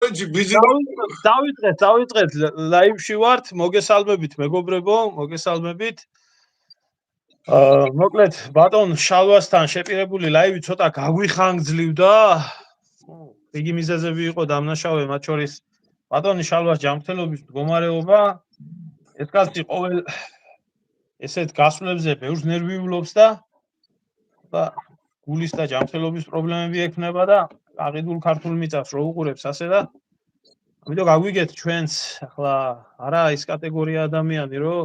იცი ბიზი დავიწყეთ ლაივში ვართ, მოგესალმებით მეგობრებო, მოგესალმებით. მოკლედ ბატონ შალვასთან შეპირებული ლაივი ცოტა გაგვიხანგძლივდა. იგი მიზეზები იყო დამნაშავე, მათ შორის ბატონი შალვას ჯანმრთელობის მდგომარეობა. ეს კაცი ყოველ ესეთ გასვლებზე ბევრს ნერვიულობს და გულის და ჯანმრთელობის პრობლემები ექნება და აყიდულ ქართულ მიწას რო უყურებს ასე და ამიტომ გაგვიგეთ ჩვენც ახლა არა ის კატეგორია ადამიანი რო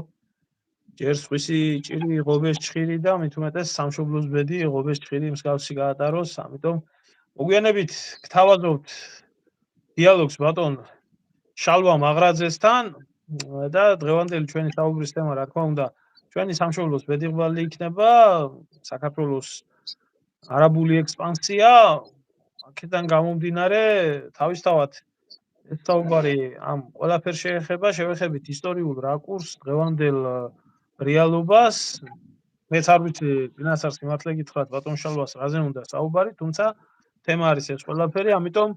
ჯერ სხვისი ჭირი ღობეს ჭხირი და მით უმეტეს სამშობლოს ბედი ღობეს ჭხირი მსგავსი გაატაროს ამიტომ მოგვიანებით გთავაზობთ დიალოგს ბატონ შალვა მაღრაძესთან და დღევანდელი ჩვენი საუბრის თემა რა თქმა უნდა ჩვენი სამშობლოს ბედიღბალი იქნება საქართველოს არაბული ექსპანსია აქედან გამომდინარე თავისთავად ეს საუბარი ამ ყველაფერს შეეხება შევეხებით ისტორიულ რაკურსს დღევანდელ რეალობას მეც არ ვიცი წინასწარ სიმართლე გითხრათ ბატონ შალვას რაზე უნდა საუბარი თუმცა თემა არის ეს ყველაფერი ამიტომ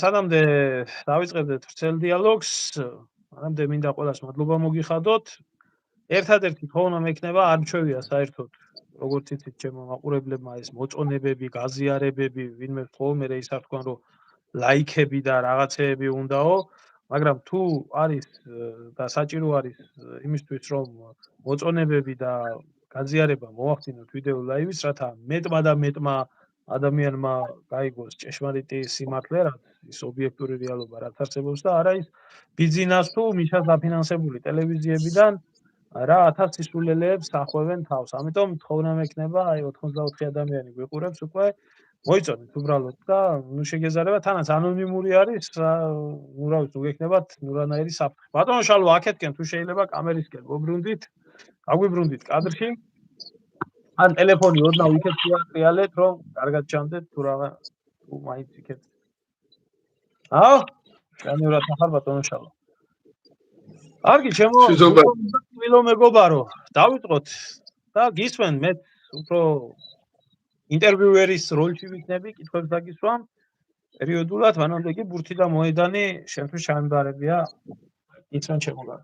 სანამდე დავიწყებდეთ ვრცელ დიალოგს მანამდე მინდა ყველას მადლობა მოგიხადოთ ერთადერთი თხოვნა მექნება არ მჩვევია საერთოდ როგორც იცით ჩემო მაყურებლებმა ეს მოწონებები გაზიარებები ვინმე ხოლმე ის არ თქვა რომ ლაიქები და რაღაცეები უნდაო მაგრამ თუ არის და საჭირო არის იმისთვის რომ მოწონებები და გაზიარება მოახდინოთ ვიდეო ლაივის რათა მეტმა და მეტმა ადამიანმა გაიგოს ჭეშმარიტი სიმართლე რაც ის ობიექტური რეალობა რაც არსებობს და არა ის ბიზნეს თუ მისას დაფინანსებული ტელევიზიებიდან რა 1000 სისულელეებს ახვევენ თავს ამიტომ თხოვნა მექნება აი 84 ადამიანი გვიყურებს უკვე მოიწონეთ უბრალოდ და ნუ შეგეზარება თანაც ანონიმური არის ნუ რა ვიცი უგექნებათ ნურანაირი საფრთხე ბატონო შალვა აქეთკენ თუ შეიძლება კამერისკენ მოგბრუნდით აგვიბრუნდით კადრში ან ტელეფონი ოდნავ იქეთ შეატრიალეთ რომ კარგად ჩამდეთ თუ რაღა თუ მაინც იქეთ განივრად ახალ ბატონო შალვა კარგი ჩემო თვითონ მეგობარო დავიწყოთ და გისმენ მე უფრო ინტერვიუერის როლში ვიქნები კითხვებს დაგისვამ პერიოდულად მანამდე კი ბურთი და მოედანი შენთვის ჩამიბარებია იცან შემოგარ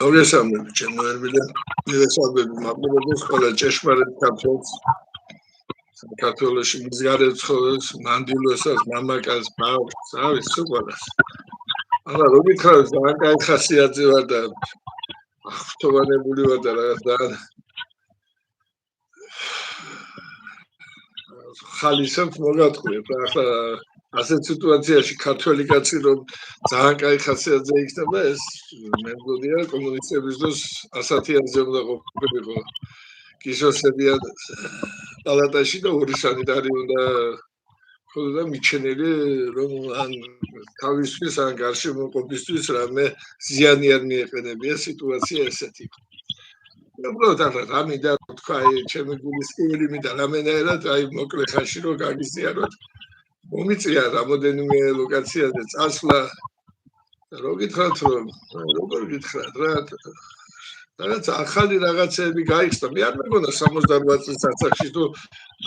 მოგესალმებით ჩემო ერმილე მოგესალმებით მადლობებს ყველა ჭეშმარიტ ქართველს საქართველოში მისგარეთ ცხოვრობს მანდილოსას მამაკაც ბავშვს არის სულ არა როგორ ხარ ძალიან კაი ხასიათზე ვარ და ახტოვანებული ვარ და რაღაც ხალისებს მოგატყვიებ ახლა ასეთ სიტუაციაში ქართველი კაცი რომ ძალიან კაი ხასიათზე იქნება ეს მე მგონია კომუნისტების დროს 100-იანზე უნდა ყოფილიყო კისოსებიან პალატაში და ორი სანიტარი უნდა ხოდა მიჩენილი რომ ან თავისთვის ან გარშემო ყოფისთვის რამე ზიანი არ მიეყენებია სიტუაცია ესეთი უბრალოდ რა მინდა თქვა ჩემი გულის კივილი მინდა რამენერად აი მოკლე ხანში რომ გაგიზიაროთ მომიწია რამოდენიმე ლოკაციაზე წასვლა რო გითხრათ რომ როგორ გითხრათ რა რაღაც ახალი რაღაცები გაიხსნა მე არ მეგონა 68 წლის ასაკში თუ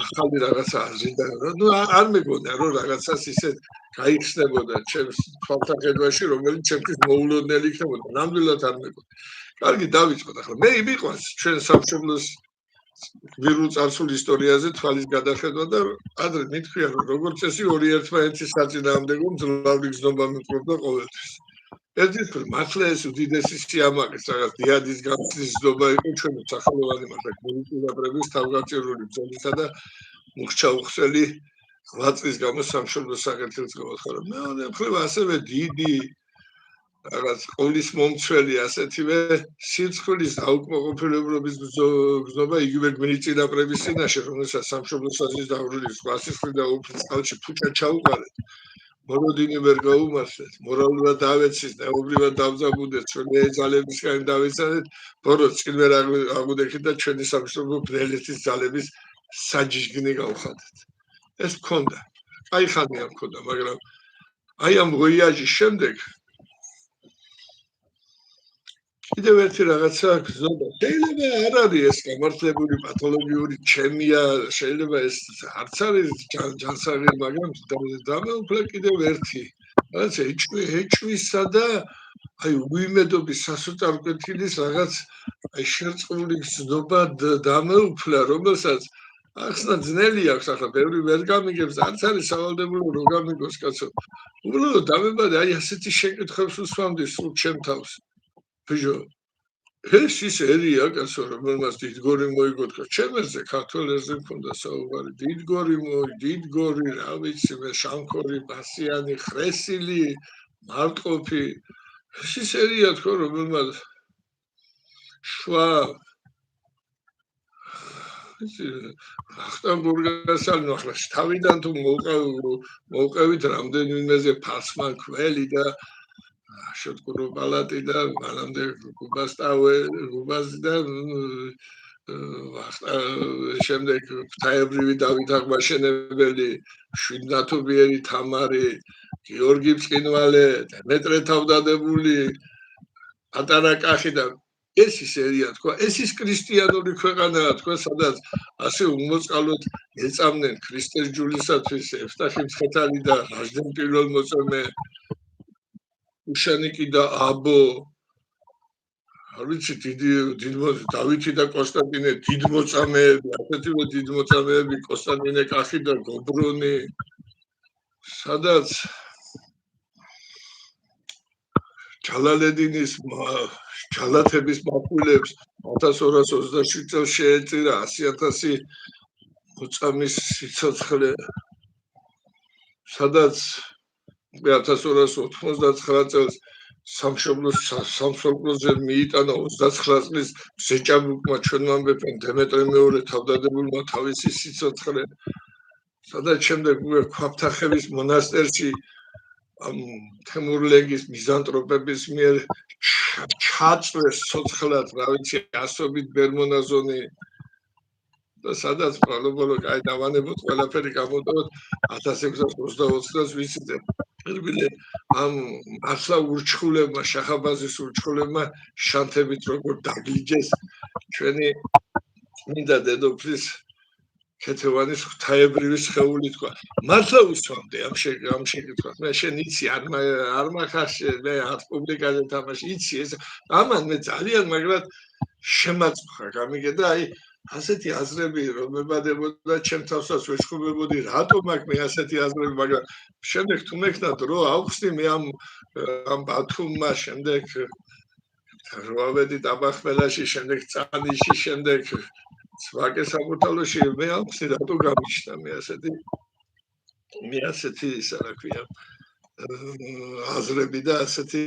ახალი რაღაცა აზრიდა ნუ არ მეგონა რომ რაღაცას ისეთ გაიხსნებოდა ჩემს თვალსაჩინოში რომელიც ჩემთვის მოულოდნელი იქნებოდა ნამდვილად არ მეგონა კარგი დავიწყოთ ახლა მე მიყვარს ჩვენ სამშობლოს ვირულ წარსულ ისტორიაზე თვალის გადახედვა და ადრე მithქვია რომ როგორც წესი ორი ერთმანეთის საწინააღმდეგო მძლავრი გზნობა მიყვება ყოველთვის ერთის მართლა ეს უდიდესი სიამაყის რაღაც დიადის გამწრის ზნობა იყო ჩვენ სახელოვანი მაგრამ გულწილაბრების თავგანწირული ბრძოლისა და მუხჩაუხსელი 8 წლის გამო სამშობლოს საქართველოს გამოცხადა მეორე მხრივ ასევე დიდი რაღაც ყოვლის მომცველი ასეთივე სიცხვილის დაუკმაყოფილებლობის გზნობა იგივე გმირიწინაპრების წინაშე რომელსაც სამშობლოს საზის დავრილის ვასისხლი და უფრთხალში ფუჭა ჩაუყარეთ მოროდინი ვერ გაუმართლეთ მორალურად დავეცის დაუბრალად დავძაბუდეთ ჩვენი ძალებისგან დავეცადეთ ბოროტ წინ ვერ აგვდექით და ჩვენი სამშობლო ბნელეთის ძალების საჯიჟგნი გავხადეთ ეს მქონდა აი ხანია მქონდა მაგრამ აი ამ ვოიაჟის შემდეგ კიდევ ერთი რაღაცა გზნობა. შეიძლება არ არის ეს გამართლებული პათოლოგიური ჩემია, შეიძლება ეს არც არის ჯანსაღი, მაგრამ დამეუფლა კიდევ ერთი. რაღაცა ეჭვისა და აი უიმედობის სასოწარ კვეთილის რაღაც აი შერწყმული გზნობა დამეუფლა, რომელსაც ახსნა ძნელი აქვს, ახლა ბევრი ვერ გამიგებს, არც არის სავალდებულო რომ გამიგოს კაცო. უბრალოდ დამებადე აი ასეთი შეკითხვებს უსვამდი სულ ჩემ თავს. ბიჭო, ეს ის ერია, კაცო, რომელმაც დიდგორი მოიგოთქა. ჩემერზე ქართველერზე მქონდა საუბარი. დიდგორი, რა ვიცი მე, შამქორი, ბასიანი, ხრესილი, მარტყოფი. ეს ის ერია თქო, რომელმაც შვა ახტამბურგასალ ახლა თავიდან თუ მოვყევით რამდენიმეზე ფასმან ქველი და შეთქურო პალატი და მანამდე გუბაზი და შემდეგ ღვთაებრივი დავით აღმაშენებელი, შვიდნათობიერი თამარი, გიორგი ბრწყინვალე, დემეტრე თავდადებული, პატარა კახი და ეს ის ერია თქვა, ეს ის ქრისტიანული ქვეყანაა თქვა, სადაც ასე უმოწყალოდ ეწამნენ ქრისტეს ჯულისათვის ეფთახი მცხეთელი და რაჟდენ პირველმოწამე უშანიკი და აბო არ ვიცი დავითი და კონსტანტინე დიდმოწამეები, ასეთივე დიდმოწამეები კონსტანტინე კახი და გობრონი, სადაც ჯალალედინის ჯალათების მაფულებს 1227 წელს შეეწირა 100,000 მოწამის სიცოცხლე, სადაც 1299 წელს სამშობლოზე მიიტანა 29 წლის ზეჭაბუკმა ჩვენმა მეფემ დემეტრე მეორე თავდადებულმა თავისი სიცოცხლე, სადაც შემდეგ ქვაფთახევის მონასტერში თემურლენგის მიზანტროპების მიერ ჩაწვეს ცოცხლად, რა ვიცი, ასობით ბერმონაზონი და სადაც ბოლო-ბოლო კაი დავანებოთ, ყველაფერი გამოდოთ 1620 წელს ვიცით. პირველი ამ ახლა ურჩხულებმა, შახაბაზის ურჩხულებმა შანთებით როგორ დაგლიჯეს ჩვენი წმინდა დედოფლის ქეთევანის ღვთაებრივი სხეული თქვა. მართლა უსვამდი ამ შეკითხვას. მე შენ იცი არ მახარშე, მე არ პუბლიკაზე თამაში იცი ეს. ამან მე ძალიან მაგრად შემაწუხა, გამიგე და აი ასეთი აზრები რომ მებადებოდა ჩემ თავსაც ვეშხობებოდი, რატომ აქ მე ასეთი აზრები, მაგრამ შემდეგ თუ მექნა დრო ავხსნი მე ამ ბათუმმა, შემდეგ რვავედი დაბახმელაში, შემდეგ წანიში, შემდეგ სვაკე საბურთალოში მე ავხსნი რატო გამიშნა მე ასეთი ისა რა ქვია აზრები და ასეთი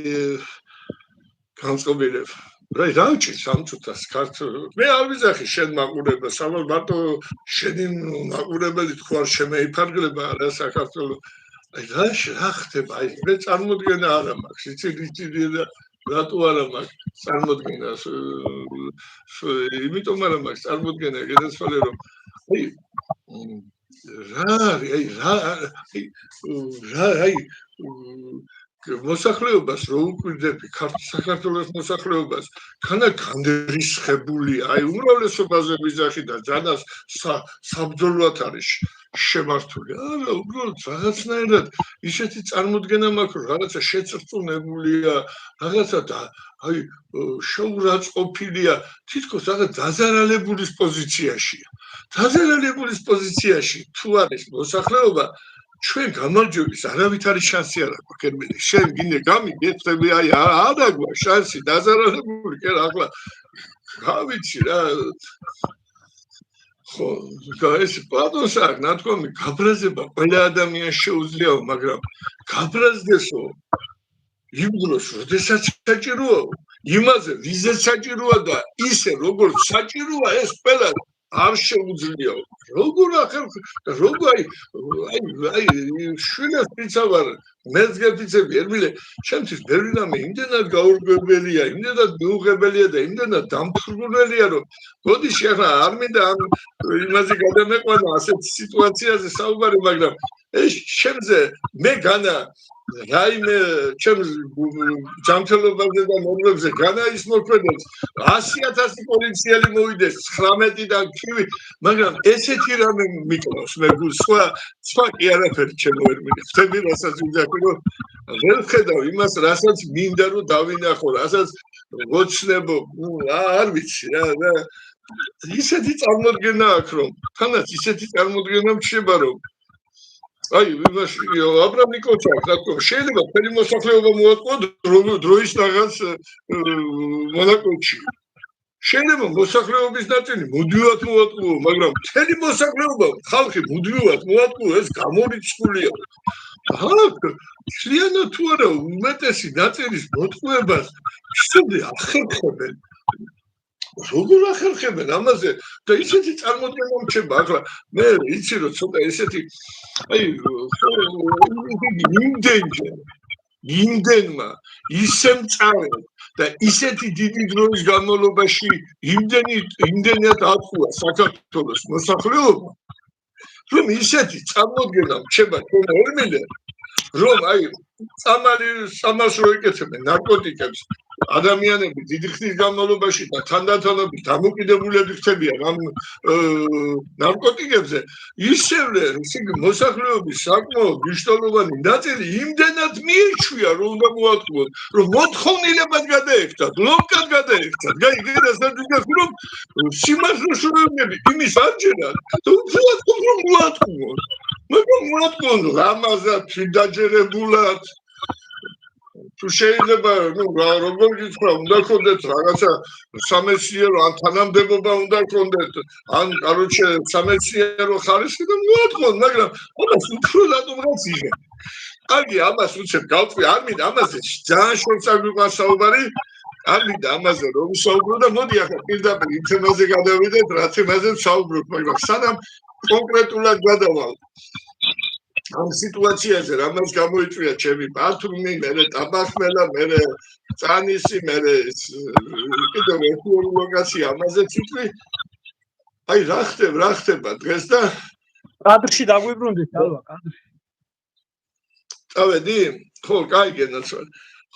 განწყობილება. რა უჩის ამ წუთას ქართულ მე არ ვიზახი შენ მაყურება, სამალ მარტო შენი მაყურებელი თქვა არ შემეიფარგლება რა საქართველოს. აი რა ხდება, აი მე წარმოდგენა არ მაქვს, იცი და რატო არა მაქვს წარმოდგენა, იმიტომ არ მაქვს წარმოდგენა გადასვალე რომ აი მოსახლეობას რო უკვირდები საქართველოს მოსახლეობას ქანა განდრისხებული აი უმრავლესობაზე ვიზახი და ძალას საბრძოლოდ არის შემართული არა უბრალოდ რაღაცნაირად ისეთი წარმოდგენა მაქვს რომ რაღაცა შეწრწუნებულია რაღაცა და აი შეურაცხყოფილია თითქოს რაღაც დაზარალებულის პოზიციაში თუ არის მოსახლეობა ჩვენ გამარჯვების არავით არის შანსი არ აქვს კერმელი შენ გინდა გამიგეთები აი არ აქვს შანსი დაზარალებული კი ახლა რა ვიცი რა ხო ეს პატონს აქვს ნათქვამი გაბრაზება ყველა ადამიანს შეუძლია მაგრამ გაბრაზდესო იმ დროს როდესაც საჭიროა იმაზე ვიზეც საჭიროა და ისე როგორც საჭიროა ეს ყველა არ შეუძლია როგორ აი შვილებს პიცავარ მეძგეფიცები ერმილე ჩემთვის ბევრი რამე იმდენად გაურკვეველია იმდენად მიუღებელია და იმდენად დამფრგუნველია რომ გოდიში ახლა არ მინდა ამ იმაზე გადამეყვანა ასეთ სიტუაციაზე საუბარი მაგრამ ეს შემზე მე განა რაიმე ჩემს ჯანმრთელობაზე და მომლებზე განაის მოქმედებს 100,000 პოლიციელი მოვიდეს 19-დან ქივი, მაგრამ ესეთი რამე მიკლავს მე გულს სხვა კი არაფერი ჩემო ვერ მიგებს. ხები რასაც ვიძახი რომ ვერ ხედავ იმას, რასაც მინდა რომ დავინახო, რასაც ვოცნებო, არ ვიცი რა ისეთი წარმოდგენა აქვს რომ თანაც ისეთი წარმოდგენა მჩნდება რომ აი იმაში აბრაამ ნიკოლაევич რა თქმა შეიძლება ფერი მოსახლეობა მოატყო დროის რაღაც მონაკოჩი შეიძლება მოსახლეობის ნაწილი მუდმივად მოატყო მაგრამ მთელი მოსახლეობა ხალხი მუდმივად მოატყო ეს გამორიცხულია შეიძლება თუ არა უმეტესი ნაწილის მოტყუებას ისე ახერხებენ როგორ ახერხებენ ამაზე და ისეთი წარმოდგენა მჩება ახლა მე იცი რომ ცოტა ესეთი აი იმდენმა ისე მწარე და ისეთი დიდი დროის განმავლობაში იმდენად ატყუა საქართველოს მოსახლეობა რომ ისეთი წარმოდგენა მჩება თქვენ ორმილე რომ აი სამას რო იკეთებენ ნარკოტიკებს ადამიანები დიდი ხნის განმავლობაში და თანდათანობით დამოკიდებულები ხდებიან ამ ნარკოტიკებზე ისევე მოსახლეობის საკმაოდ მნიშვნელოვანი ნაწილი იმდენად მიეჩვია რომ უნდა მოატყუონ რომ მოთხოვნილებად გადაექცათ ლომკად გადაექცათ გაიგეთ რომ სიმართლეშულებები იმის არჯერად და უბრალოდ რომ მოატყუონ მაგრამ მოატყუონ ლამაზად თვითდაჯერებულად თუ შეიძლება როგორ გითხრა უნდა გქონდეთ რაღაცა სამეცნიერო ან თანამდებობა უნდა გქონდეთ ან კაროჩე სამეცნიერო ხარისხი და მოატყუონ მაგრამ ამას უფრო რატომღაც იღებ კარგი ამას უცებ გავწვი არ მინდა ამაზე ძალიან შორს არ მიყვარს საუბარი არ მინდა ამაზე რომ საუბრო და მოდი ახლა პირდაპირ იმ თემაზე გადავიდეთ რა თემაზე საუბრობ მაგრამ სანამ კონკრეტულად გადავალ ამ სიტუაციაზე რამაც გამოიწვია ჩემი ბათუმი, მე ტაბახმელა, მე წანისი, მე კიდევ ერთი ლოკაცია ამაზე ციტვი. აი რა ხდება დღეს და კადრში დაგვიბრუნდით ალბათ კადრში. წავედი? ხო, კაი გენაცვალ.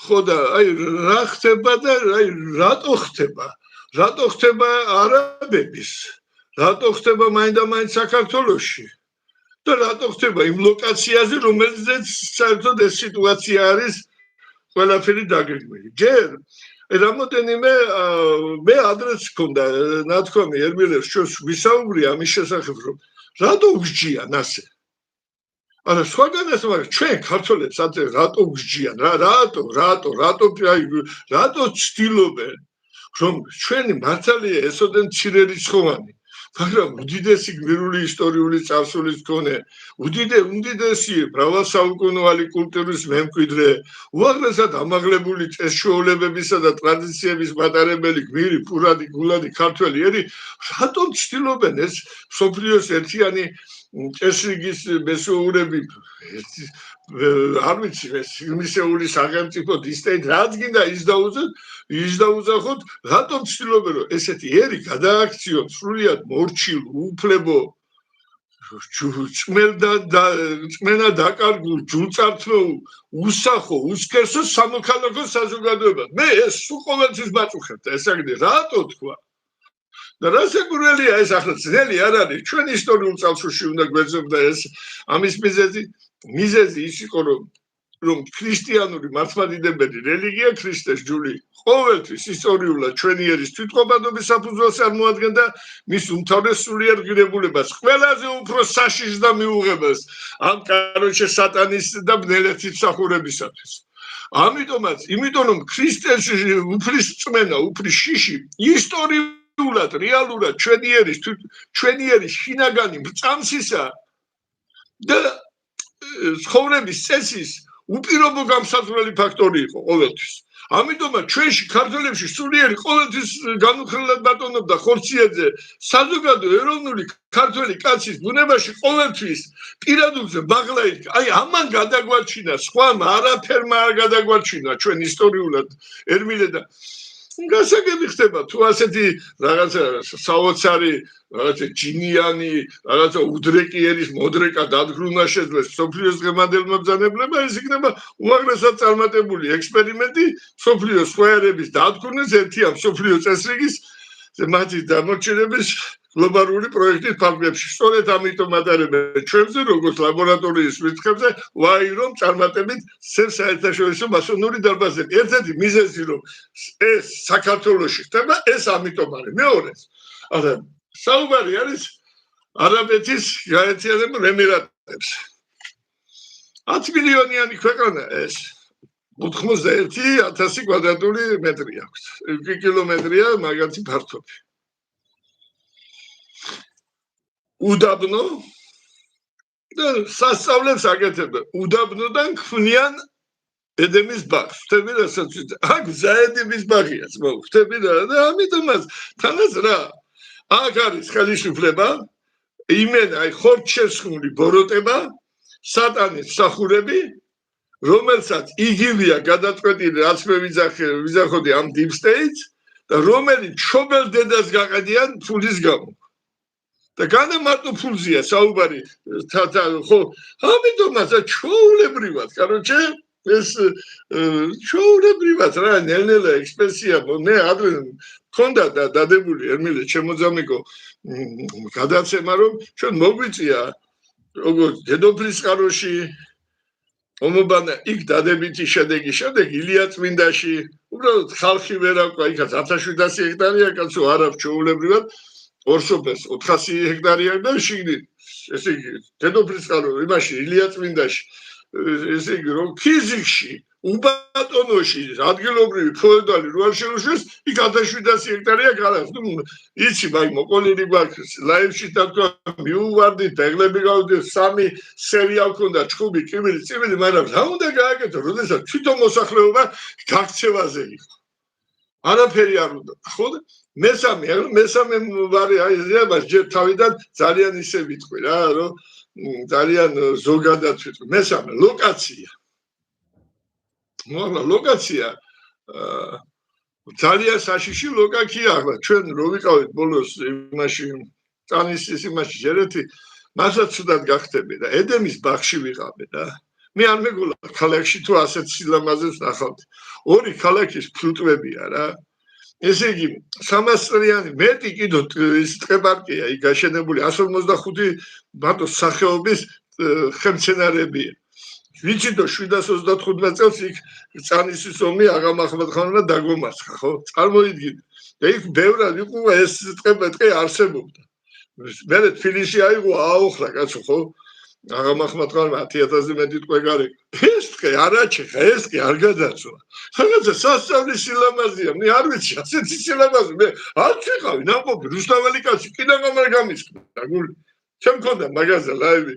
ხო და აი რა ხდება და აი რატო ხდება? რატო ხდება არაბების? რატო ხდება მაინდა-მაინც საქართველოში? და რატო ხდება იმ ლოკაციაზე რომელზეც საერთოდ ეს სიტუაცია არის ყველაფერი დაგეგმილი ჯერ რამოდენიმე მე ადრეც მქონდა ნათქვამი ერმილებს ჩვენს ვისაუბრია ამის შესახებ რომ რატო ვსჯიან ასე არა სხვაგანაც მაგრამ ჩვენ ქართველებს ასე რატო ვსჯიან რატო ცდილობენ რომ ჩვენი მართალია ესოდენ მცირე რიცხოვანი მაგრამ უდიდესი გმირული ისტორიული წარსულის მქონე უდიდესი მრავალსაუკუნოვანი კულტურის მემკვიდრე უაღრესად ამაღლებული წესშუალებებისა და ტრადიციების მატარებელი გმირი ფურადი გულადი ქართველი ერი რატომ ცდილობენ ეს სოფლიოს ერთიანი წესრიგის მესუურები არ ვიცი ეს იმისეული სახელმწიფო დისტეით რაც გინდა ის დაუძახოთ რატომ ცდილობენ რომ ესეთი ერი გადააქციონ სრულიად მორჩილ უფლებო წმენა დაკარგულ ჯულწართმეულ უსახო უსქესო სამოქალაქო საზოგადოებად მე ეს სულ ყოველთვის მაწუხებთ ეს აგდე რატო თქვა და რასაკურველია ეს ახლა ძნელი არ არის ჩვენ ისტორიულ წარსულში უნდა გვეძებდა ეს ამის მიზეზი ის იყო რომ ქრისტიანული მართლმადიდებელი რელიგია ქრისტეს ჯული ყოველთვის ისტორიულად ჩვენი ერის თვითყოფადობის საფუძველს წარმოადგენდა მის უმთავრეს სულიერ ღირებულებას ყველაზე უფრო საშიშს და მიუღებას ამ კაროჩე სატანის და ბნელეთის მსახურებისათვის იმიტომ რომ ქრისტეს უფლის წმენა უფლის შიში ისტორიულად რეალურად ჩვენი ერის შინაგანი მრწამსისა და ცხოვრების წესის უპირობო გამსაზღვრელი ფაქტორი იყო ყოველთვის. ამიტომაც ჩვენში ქართველებში სულიერი ყოველთვის განუხრელად ბატონობდა ხორციეძე საზოგადო ეროვნული ქართველი კაცის ბუნებაში ყოველთვის პირადულზე მაღლა იქ. აი ამან გადაგვაჩინა სხვამ არაფერმა არ გადაგვაჩინა ჩვენ ისტორიულად ერმილე და გასაგები ხდება თუ ასეთი რაღაცა საოცარი რაღაცა ჯინიანი რაღაცა უდრეკიერის მოდრეკა დადგრუნა შეძლეს სოფლიოს დღევანდელ მობრძანებლებმა ეს იქნება უმაღლესად წარმატებული ექსპერიმენტი სოფლიოს სხვაერების დადგრუნის ერთიან სოფლიო წესრიგის მათი დამორჩენების გლობალური პროექტის ფარგლებში. სწორედ ამიტომ ატარებენ ჩვენზე როგორც ლაბორატორიის მითხრებზე ვაირომ წარმატებით საერთაშორისო მასონური დარბაზები. ერთ-ერთი მიზეზი რომ ეს საქართველოში ხდება ეს ამიტომ არის. მეორე არა საუბარი არის არაბეთის გაერთიანებულ ემირატებში. 10 მილიონიანი ქვეყანა ეს 91,000 კვადრატული მეტრი აქვს. კილომეტრია მაგათი ფართობი. უდაბნო და სასწავლებს აკეთებენ. უდაბნოდან ქმნიან ედემის ბაღს. ხტები რასაც ვიტყვი. აქ ზაედების ბაღია, ძმო. ხტები რა და ამიტომაც თანაც რა. აქ არის ხელისუფლება, იმენ აი ხორჩესხმული ბოროტება, სატანის მსახურები, რომელსაც იგივეა გადაწყვეტილი რაც მე ვიზახოდი ამ deep state და რომელიც ჩობელ დედას გაყედიან ფულის გამო. და განა მარტო ფულზია საუბარი ხო ამიტომაც ჩაულებრივად კაროჩე ეს ჩაულებრივად რა ნელ-ნელა ექსპრესია მე ადრე მქონდა და დადებული ერმილე შემოძამიკო გადაცემა რომ ჩვენ მოგვიწია როგორც დედოფლის წყაროში ომობანა იქ დადებითი შედეგი ილიაწმინდაში უბრალოდ ხალხი ვერ აქვს იქაც 1700 ჰექტარია კაცო არა ჩაულებრივად ორსოფეს 400 ჰექტარია და შიგნით ესე იგი დედოფლის წყაროში იმაში ილიაწმინდაში ესე იგი რომ ფიზიკში უბატონოში ადგილობრივი ფეოდალი რო არ შეუშვეს იქ 1700 ჰექტარია გარავს ნუ იცი მაი მოყოლილი გვაქვს ლაივში თქვა მიუვარდით ეგლები გავდით 3 სერია ქონდა ჩხუბი კიბილი წივილი მაგრამ რა უნდა გააკეთო როდესაც თვითონ მოსახლეობა გაქცევაზე იყო არაფერი არ უნდა ხო მესამე ვარი აი ზეებას ჯერ თავიდან ძალიან ისე ვიტყვი რა რომ ძალიან ზოგადად ვიტყვი მესამე ლოკაცია მაგრამ ლოკაცია ძალიან საშიში ლოკაცია ახლა ჩვენ რო ვიყავით ბოლოს იმაში წანისის იმაში ჯერეთი მასაც ცუდად გახდები და ედემის ბაღში ვიყავე და მე არ მეგონა ქალაქში თუ ასეთ სილამაზეს ნახავდი ორი ქალაქის ფლუტვებია რა ესე იგი 300 წლიანი მეტი კიდო ის ტყეპარკია იქ გაშენებული 155 ბატო სახეობის ხემცენარეებია ვიცი და 735 წელს იქ წანისის ომი აღამ ახმედხანმა დაგომარცხა ხო წარმოიდგინე და იქ ბევრად იყო ეს ტყე არსებობდა მე თბილისში აიღო აოხრა კაცო ხო აღამ ახმედხანმა 10000-ზე მეტი ტყე გარეკა ეს ტყე არაჩეხა ეს კი არ გადაწვა რაღაცა სასწავლის სილამაზია მე არ ვიცი ასეთი სილამაზი მე არ ვიყავი ნაყოფი რუსთაველი კაცი კიდევ არ გამისკდა გული ჩემ მქონდა მაგაზე ლაივი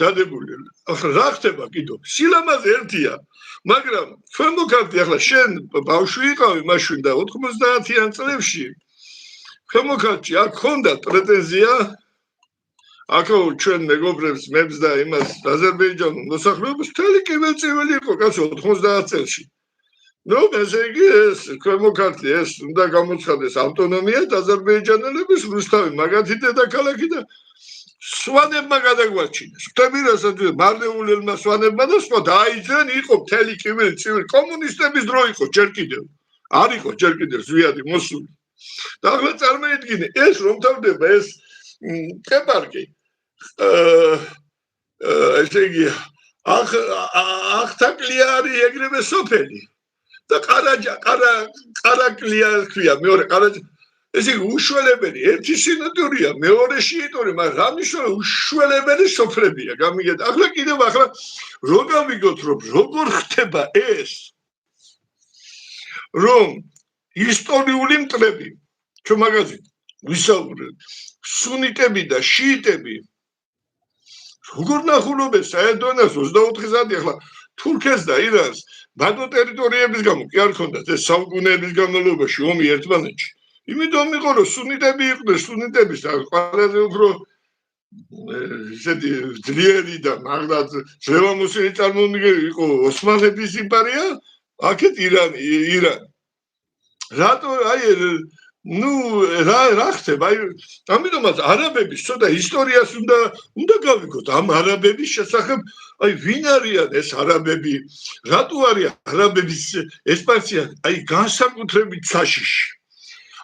დადებული ახლა რა ხდება კიდო სილამაზე ერთია მაგრამ ჩვენ მოგავდი ახლა შენ ბავშვი იყავი მაშინ და 90-იან წლებში ჩვენ მოგავდი აქ ხონდა პრეტენზია აქ ჩვენ მეგობრებს მებს და იმას აზერბაიჯანულ მოსახლეობას თელი კიბელწიველი იყო კაცო 90 წელში ნუ ესე იგი ეს ჩვენ მოგავდი ეს უნდა გამოცხადდეს ავტონომია აზერბაიჯანელების რუსთავი მაგათი დედაქალაქი და სვანებმა გადაგვაჩინეს. ხტები რასაც მარნეულელმა სვანებმა და სხვა დაიძენ იყო მთელი კიბელი წივილი კომუნისტების დრო იყო ჯერ კიდევ. არ იყო ჯერ კიდევ ზვიადი მოსული. და ახლა წარმოიდგინე ეს რომ თავდება ეს ტყეპარკი ესე იგი ახთაკლია არის ეგრევე სოფელი. და ყარაკლია ქვია მეორე ყარაჭ ესე იგი უშველებელი ერთი სინოტურია მეორე შეიტური მაგრამ რა ნიშნავს უშველებელი სოფლებია გამიგეთ ახლა კიდევ ახლა რო გავიგოთ რომ როგორ ხდება ეს რომ ისტორიული მტრები ჩვენ მაგაზე ვისაუბრეთ სუნიტები და შიიტები როგორ ნახულობენ საერთოდ 24 საათი ახლა თურქეთს და ირანს ბადო ტერიტორიების გამო კი არ ქონდათ ეს საუკუნეების განმავლობაში ომი ერთმანეთში იმიტომ იყო რომ სუნიტები იყვნენ სუნიტების და ყველაზე უფრო ისეთი ძლიერი და მაგდად ზევამოსილი წარმომდგენი იყო ოსმალების იმპერია აქეთ ირანი რატო აი რა ხდება? აი ამიტომაც არაბების ცოტა ისტორიას უნდა გავიგოთ ამ არაბების შესახებ. აი ვინ არიან ეს არაბები? რატო არიან არაბების ესპანსია? აი განსაკუთრებით საშიში.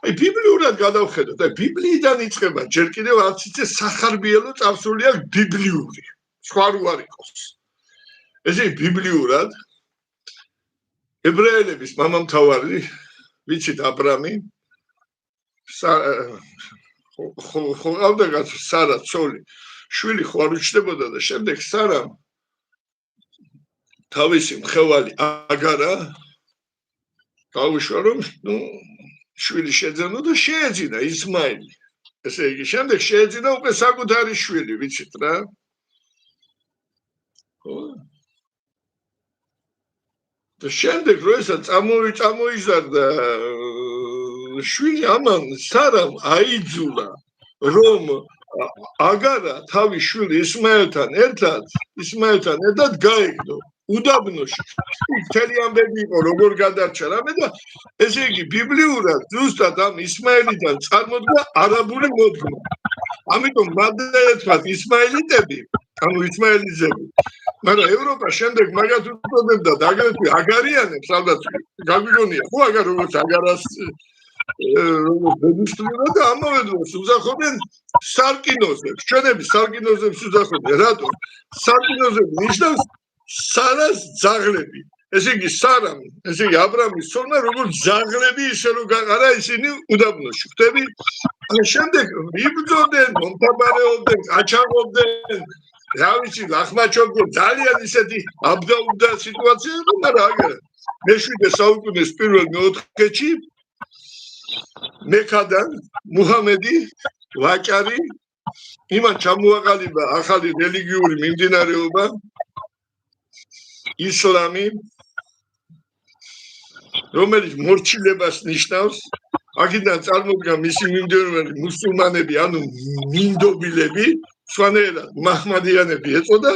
აი ბიბლიურად გადავხედოთ, აი ბიბლიიდან იწყება, ჯერ კიდევ არც იცი სახარბიელო წარსული აქვს ბიბლიური. სხვა რო არ იყოს. ესე ბიბლიურად ებრაელების მამამთავარი ვიცით აბრამი ხო ავდა გაც სარა ცოლი შვილი ხო არ უჩნდებოდა და შემდეგ სარამ თავისი მხევალი აგარა გაუშვა რომ შვილი შეძენო და შეეძინა ისმაილი ესე იგი შემდეგ შეეძინა უკვე საკუთარი შვილი ვიცით რა ხო და შემდეგ როესაც წამოიზარდა შვილი ამან სარამ აიძულა რომ აგარა თავის შვილი ისმაილთან ერთად გაეგდო უდაბნოში მთელი ამბები იყო როგორ გადარჩა რამე და ესე იგი ბიბლიურად ზუსტად ამ ისმაილიდან წარმოდგა არაბული მოდგმა ამიტომ მადლიერებად ისმაილიტები ანუ ისმაილიზები მაგრამ ევროპა შემდეგ მაგათ უწოდებდა და აგრეთვე აგარიანებს ალბათ გაგვიგონია ხო აგარ როგორც აგარას ბედუსტრინა და ამავე დროს უზახობენ სარკინოზებს ჩვენები სარკინოზებს უზახობენ რატო სარკინოზები ნიშნავს სარას ძაღლები ესე იგი სარამ ესე იგი აბრამის ცოლმა როგორც ძაღლები ისე რომ გაყარა ისინი უდაბნოში ხვდები ან შემდეგ იბრძოდნენ მომთაბარეობდნენ აჩაღობდნენ რა ვიცი ლახმაჩობდნენ ძალიან ისეთი აბდაუბდა სიტუაცია მაგრამ აგერ მე-7 საუკუნის პირველ მეოთხედში მექადან მუჰამედი ვაჭარი იმან ჩამოაყალიბა ახალი რელიგიური მიმდინარეობა ისლამი რომელიც მორჩილებას ნიშნავს აქედან წარმოდგა მისი მიმდევრები მუსულმანები ანუ მინდობილები სვანერად მაჰმადიანები ეწოდა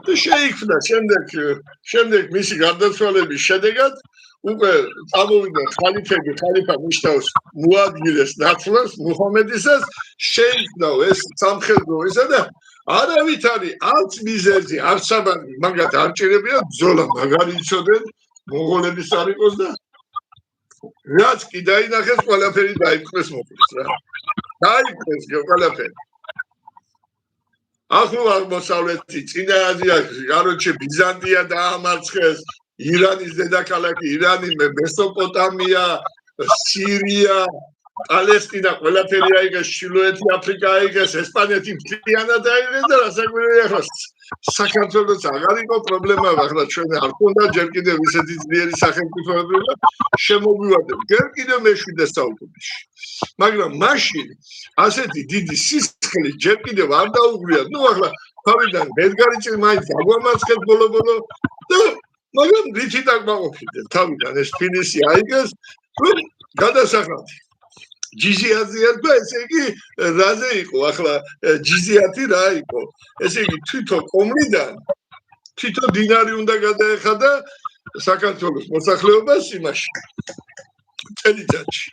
და შეიქმნა შემდეგ მისი გარდაცვალების შედეგად უკვე წამოვიდა ხალიფა ნიშნავს მოადგილეს ნაცვლად მუჰამედისას შეიქმნა ეს სამხედრო ისა და არავით არის არც მიზეზი არც საბანი მაგათ არ ჭირებია ბრძოლა მაგარი იცოდნენ მონღოლების არ იყოს და რაც კი დაინახეს ყველაფერი დაიწყეს მოკლეს რა დაიწყეს ყველაფერი ახლო აღმოსავლეთი წინა აზიაში გაროჩე ბიზანტია დაამარცხეს ირანის დედაქალაქი ირანი მესოპოტამია სირია პალესტინა ყველაფერი აიგეს ჩრდილოეთი აფრიკა აიგეს ესპანეთი მთლიანად აიღეს და რასაკვირველია ახლა საქართველოს აღარ იყო პრობლემა ახლა ჩვენ არ ქონდა ჯერ კიდევ ისეთი ძლიერი სახელმწიფოები და შემოგვივარდნენ ჯერ კიდევ მე-7 საუკუნეში მაგრამ მაშინ ასეთი დიდი სისხლი ჯერ კიდევ არ დაუღრიათ ნუ ახლა თავიდან ბედგარიჭი მაინც აგვამარცხეთ ბოლო და მაგრამ რითი დაგმაყოფილდეთ თავიდან ეს ფინისი აიგეს რომ გადასახადი ჯიზიათი ერქვა ესე იგი რაზე იყო ახლა ჯიზიათი რა იყო ესე იგი თვითონ კომრიდან თვითონ დინარი უნდა გადაეხადა საქართველოს მოსახლეობას იმაში წელიწადში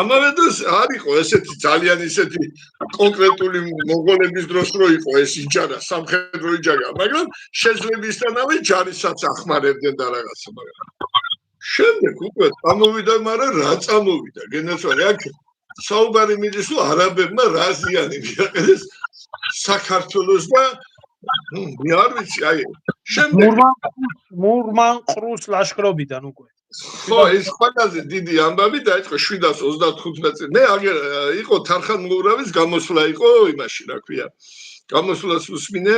ამავე დროს არ იყო ესეთი ძალიან ისეთი კონკრეტული მონღოლების დროს რო იყო ეს იჯარა სამხედრო იჯარა მაგრამ შეძლებისთანავე ჯარისაც ახმარებდნენ და რაღაცა მაგრამ შემდეგ უკვე წამოვიდა მაგრამ რა წამოვიდა გენაცვალე აქ საუბარი მიდის რომ არაბებმა რა ზიანი მიაყენეს საქართველოს და მე არ ვიცი აი შემდეგ მურმანყრუს ლაშქრობიდან უკვე ხო ეს ყველაზე დიდი ამბავი დაიწყო 725 წელს მე აგერ იყო თარხანმოურავის გამოსვლა იყო იმაში რა ქვია გამოსვლას უსმინე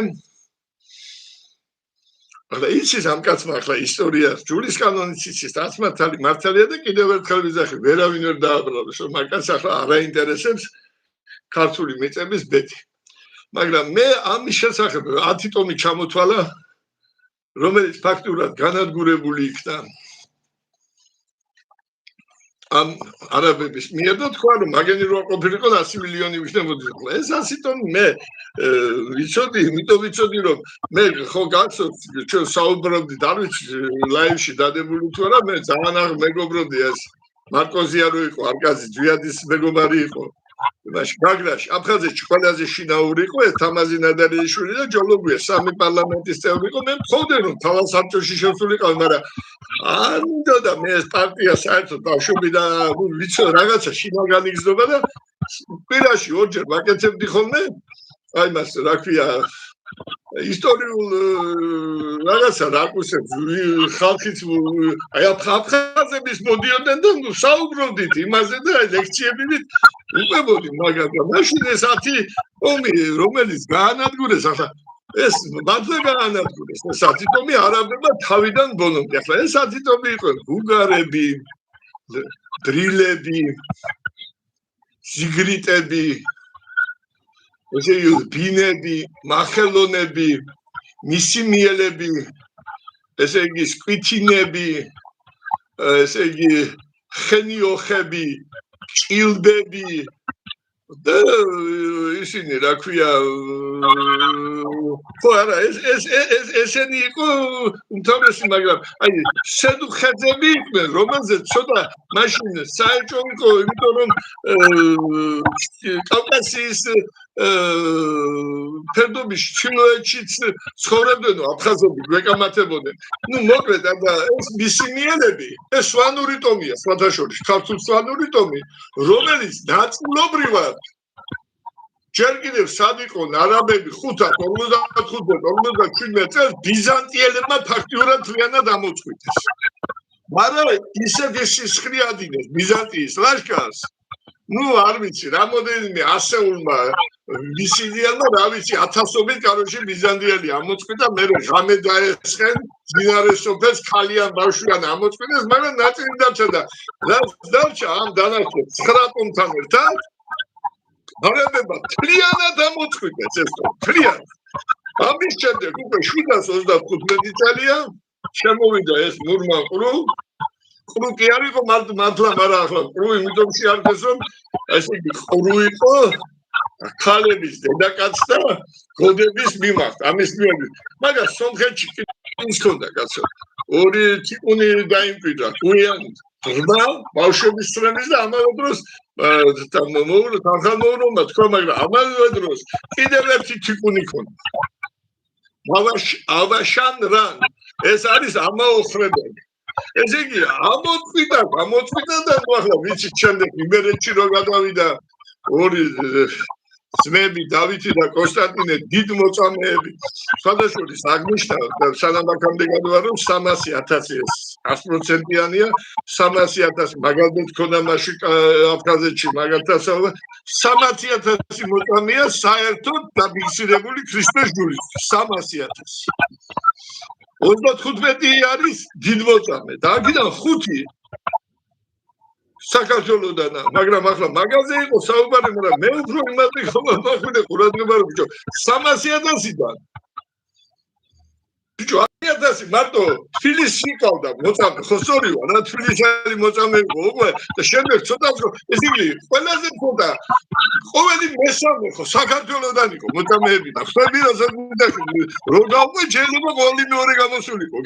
ახლა იცის ამ კაცმა ახლა ისტორიას ჯულის კანონიც იცის მართალია და კიდევ ერთხელ ვიზახი ვერავინ ვერ დააბრალოს რომ მაგას ახლა არ აინტერესებს ქართული მიწების ბედი მაგრამ მე ამის შესახებ 10 ტომი ჩამოთვალა რომელიც ფაქტურად განადგურებული იქნა ამ არაბების მიერ და თქვა რომ მაგენი რო ყოფილიყო 100 მილიონი ვიქნებოდი ეს 100 ტონი მე ვიცოდი იმიტომ ვიცოდი რომ მე ხო გახსოვთ ჩვენ საუბრობდით არ ვიცი ლაივში დადებული თუ არა მე ძალიან არ მეგობრობდი ეს მარკოზია რო იყო, არკაზი ძვიადის მეგობარი იყო. მაშ გაგრაში აფხაზეთში ყველაზე შინაური იყო ეთამაზი ნადარიშვილი და ჯოლოგვია სამი პარლამენტის წევრი იყო. მე მქონდა რომ თავალ საბჭოში შესულიყავ, მაგრამ არ მინდოდა მე ეს პარტია საერთოდ ბავშვები და ვიცი რაღაცა შინა განიგზნობა და კვირაში ორჯერ ვაკეთებდი ხოლმე აი მას რა ქვია ისტორიულ რაღაცა რაკურსებს ხალხიც აი აფხაზების მოდიოდნენ და საუბრობდით იმაზე და ლექციებივით უყებოდი მაგალითად მაშინ ეს 10 ტომი რომელიც გაანადგურეს ახლა ეს მართლა გაანადგურეს ეს 10 ტომი არაბებმა თავიდან ბოლომდე ახლა ეს 10 ტომი იყო ბულგარები დრილები სიგრიტები ესე იგი ბინები მახელონები მისიმიელები ესე იგი სკვითინები ესე იგი ხენიოხები ჭილდები და ისინი რა ქვია ხო არა ესენი იყო უმთავრესი მაგრამ აი სედუხეძები იყვნენ რომელზეც ცოტა მაშინ საერთო იყო იმიტომ რომ კავკასიის ფერდობის ჩრდილოეთშიც ცხოვრობდნენ აფხაზები გვეკამათებოდნენ ნუ მოკლედ და ეს მისიმიელები ეს სვანური ტომია სხვადასხვა ქართულ სვანური ტომი რომელიც ნაწილობრივად ჯერ კიდევ სად იყო არაბები 5-55-57 წელს ბიზანტიელებმა ფაქტიურად მთლიანად ამოწყვიტეს მაგრამ ისევ სისხლი ადინეს ბიზანტიის ლაშქარს ნუ არ ვიცი რამოდენიმე ასეულმა მისილიალმა რა ვიცი ათასობით კაროში ბიზანტიელი ამოწყვიტა მე ღამე დაესხენ ძინარე სოფელს ქალიან ბავშვიან ამოწყვიტეს მაგრამ ნაწილი დარჩა და რაც დარჩა ამ დანარჩენ 9 ტომთან ერთად არაბებმა მთლიანად ამოწყვიტეს ეს მთლიანად ამის შემდეგ უკვე 735 წელია შემოვიდა ეს მურმანყრუ ყრუ კი არ იყო მართლა მაგრამ ახლა ყრუ იმიტომ შეარდეს რომ ესე იგი ყრუ იყო ქალების დედაკაც და გოდების მიმართ ამის მიმართ მაგრამ სომხეთში ის ქონდა კაცო ორი ტიპუნი დაიმკვიდრა ყუიანი ღრმა ბავშვების წრენის და ამავე დროს თანხმოვანობა თქვა მაგრამ ამავე დროს კიდევ ერთი ტიპუნი ქონდა ავაშან რან ეს არის ამაოხრებელი ესე იგი ამოწყვიტა და ახლა ვიცით შემდეგ იმერეთში რო გადავიდა ორი ძმები დავითი და კონსტანტინე დიდ მოწამეები სხვადასხვა აღნიშნა და სანამ აქამდე გადავარ რომ 300,000 ეს 100%-იანია 300,000 მაგალითად ქონდა მაშინ აფხაზეთში მაგალითად 300,000 მოწამეა საერთოდ დაფიქსირებული ქრისტეს ჯულისთვის 300,000 35 არის დიდ მოწამე და აქედან 5 საქართველოდან მაგრამ ახლა მაგაზე იყო საუბარი მაგრამ მე უფრო იმაზე ხომახმე ყურადღება რომ ბიჭო 300,000-დან ბიჭო 100,000 მარტო თბილისში ყავდა მოწამე ხო სწორია რა თბილისელი მოწამე იყო უკვე და შემდეგ ცოტა ეს იგი ყველაზე ხოდა ყოველი მესამე ხო საქართველოდან იყო მოწამეები და ხები რასაც რო გავყვე შეიძლება ყოველი მეორე გამოსულიყო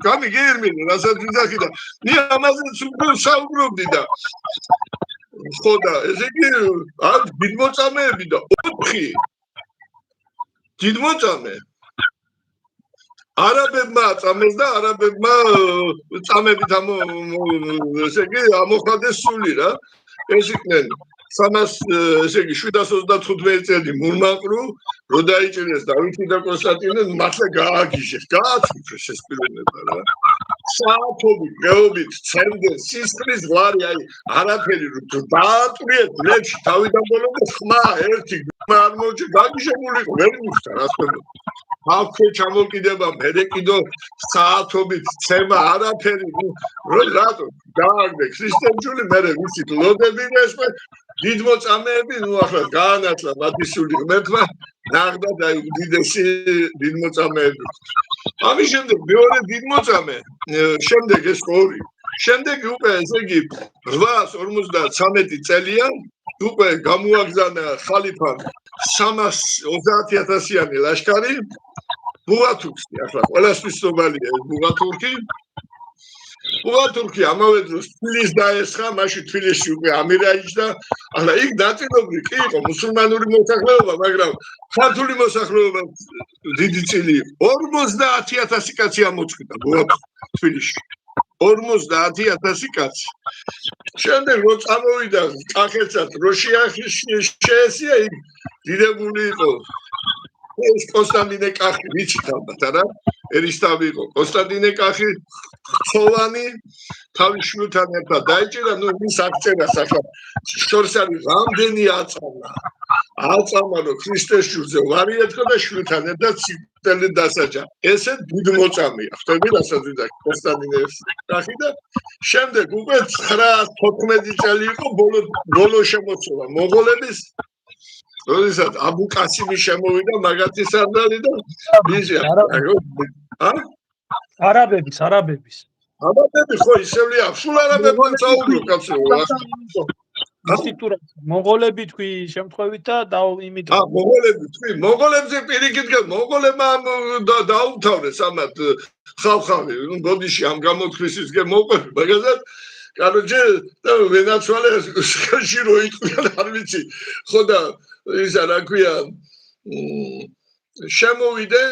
გამიგერმენ რასაც ვიძახი და მე ამაზეც უკვე საუბრობდი და ხო და ეს იგი დიდ მოწამეები და 4 დიდ მოწამე არაბებმა წამეს და არაბებმა წამებით ესე იგი ამოხადეს სული რა ეს იყვნენ 300 ესე იგი 735 წელი მურმანყრუ რო დაიჭირეს დავითი და კონსტანტინე მართლა გააგიჟეს გააცვიფრეს ეს პიროვნება რა საათობით მეობით ცემდნენ სისხლის ზღვარი აი არაფერი დაატვრიეს ბლებში თავიდან ბოლომდე ხმა ერთი არ მოჭი გაგიჟებული იყო ვერ მიხდა რას ქვია აქვე ჩამოკიდება მე კიდო საათობით ცემა არაფერი რატო გააგდე ქრისტიანული მე ვიცით ლოდები ეს დიდ მოწამეები ნუ ახლა გაანათლა მათი სული ღმერთმა ნახდა და უდიდესი დიდ მოწამეები ამის შემდეგ მეორე დიდ მოწამე შემდეგ ეს ორი შემდეგ უკვე ესე იგი 853 წელია უკვე გამოაგზავნა ხალიფამ 330,000-იანი ლაშქარი ბუღათურკი ახლა ყველასთვის სობალია ეს ბუღათურკი თურქი ამავე დროს თბილის დაესხა, მაშინ თბილისში უკვე ამირა იჯდა, αλλά იქ ნაწილობრივ კი იყო მუსულმანური მოსახლეობა, მაგრამ ქართული მოსახლეობა დიდი წილი იყო. 50000 კაცი ამოწყდა თბილისში. 50000 კაცი. შემდეგ რო წამოვიდა კახეთსაც, რო შეესია იქ დიდებული იყო. ეს კონსტანტინე კახი ვიცით ალბათ არა? ერისთავი იყო კონსტანტინე კახი ხოვანი თავის შვილთან ერთად დაიჭირა, ნუ ის აღწერას ახლა შორს არის რამდენი აწამა რომ ქრისტეს შვილზე ვარი ეთქო და შვილთან ერთად სიკვდილი დასაჯა. ესე დიდმოწამეა, ხვდები რასაც ვიდა კონსტანტინე კახი და შემდეგ უკვე 914 წელი იყო ბოლო შემოცოვა მონღოლების როდესაც აბუ კასიმი შემოვიდა მაგათი სარდალი და ისე არაბების ხო ისევია სულ არაბებთან წაუგრო კაცო ინსტიტუტურა მონღოლები თქვი შემთხვევით და იმიტომ მონღოლებზე პირიქით მონღოლებმა დაუმთავრეს ამათ ხალხავი ბოდიში ამ გამოთქვისისგან მოყვები მაგაზად короче და ვენაცვალე შენ რო იყვიან არ ვიცი ხო და ისა რა ქვია შემოვიდნენ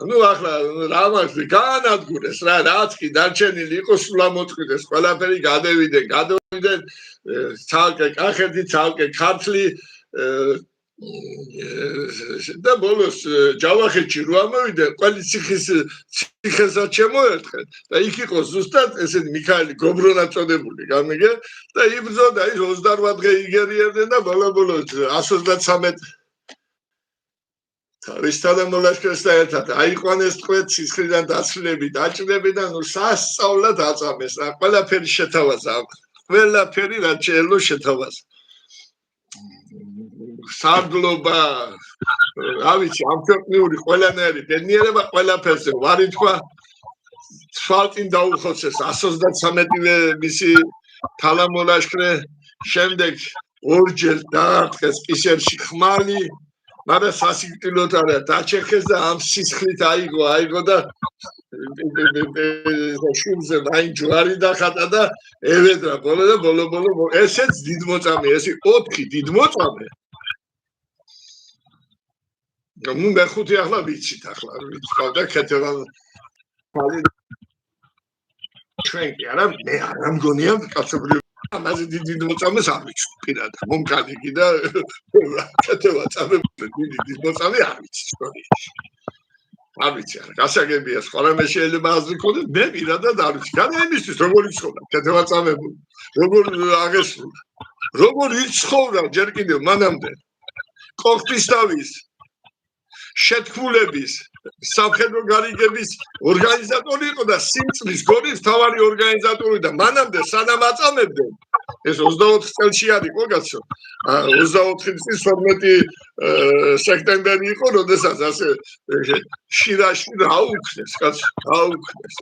ნუ ახლა რამაც გაანადგურეს რაც კი დარჩენილი იყო სულ ამოწყდეს ყველაფერი გადავიდნენ ცალკე კახეთი ცალკე ქართლი და ბოლოს ჯავახეთში რო ამოვიდნენ ყველი ციხესაც შემოერთხეთ და იქ იყო ზუსტად ესეთი მიქაელი გობრონა წოდებული გამიგე და იბრძოდა ის 28 დღე იგერიებდნენ და ბოლოს 133 თავის თანამოლაშქრესთან ერთად აიყვანეს ტყვედ სისხლიდან დაცლები დაჭრები და ნუ სასწაულად აწამეს რა ყველაფერი შეთავაზა ყველაფერი რაც შეელო შეთავაზა სარდლობა რა ვიცი ამ ქვეყნიური ყველანაირი ბედნიერება ყველაფერზე ვარი თქვა სვალტინ დაუხოცეს 133-ვე მისი თანამოლაშქრე შემდეგ ორჯერ დაარტყეს კისერში ხმალი მაგრამ სასიკვდილოდ არა დაჩეხეს და ამ სისხლით აიღო და შულზე მაინ ჯვარი დახატა და ევედრა ბოლო ესეც დიდმოწამე ეს 4 დიდმოწამე ნუ მეხუთი ახლა ვიცით ახლა და ქეთევან ჩვენ კი არა მე არ მგონია კაცობრიობა ამაზე დიდი მოწამეს არ ვიცი პირადად მომკალიკი და ქეთევა წამებული დიდი მოწამე არ ვიცი ისტორიაში არ ვიცი არა გასაგებია სხვა რამე შეიძლება აზრი ქონდეს მე პირადად არ ვიცი განა იმისთვის როგორ იცხოვდა ქეთევა წამებული როგორ აღესრულა როგორ იცხოვდა ჯერ კიდევ მანამდე კოხტისთავის შეთქმულების სამხედრო გარიგების ორგანიზატორი იყო და სიმწრის გორის მთავარი ორგანიზატორი და მანამდე სანამ აწამებდნენ ეს 24 წელში არის იყო კაცო 24 წლის 12 სექტემბერი იყო როდესაც ასე შირაში აუქნეს კაცო აუქნეს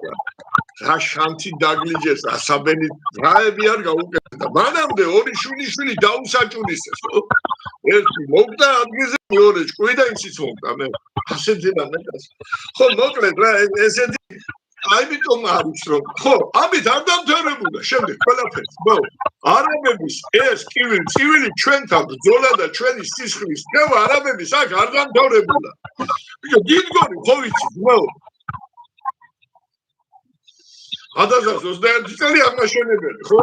რა შანთი დაგლიჯეს ასაბენი რაები არ გაუკეთდა მანამდე ორი შვილი დაუსაჭურისეს ერთი მოვდა ადგილზე მეორე ჭკვიდა იმის მოვდა მე ასეთი რამეთას ხო მოკლედ რა ესეთი აიმიტომ არის რომ ხო ამით არ დამთავრებულა შემდეგ ყველაფერი ხო არაბების ეს წივილი ჩვენთან ბრძოლა და ჩვენი სისხლის თევა არაბების აქ არ დამთავრებულა ბიჭო დიდგორი ხო ვიცი ხო 1021 წელი აღმაშენებელი ხო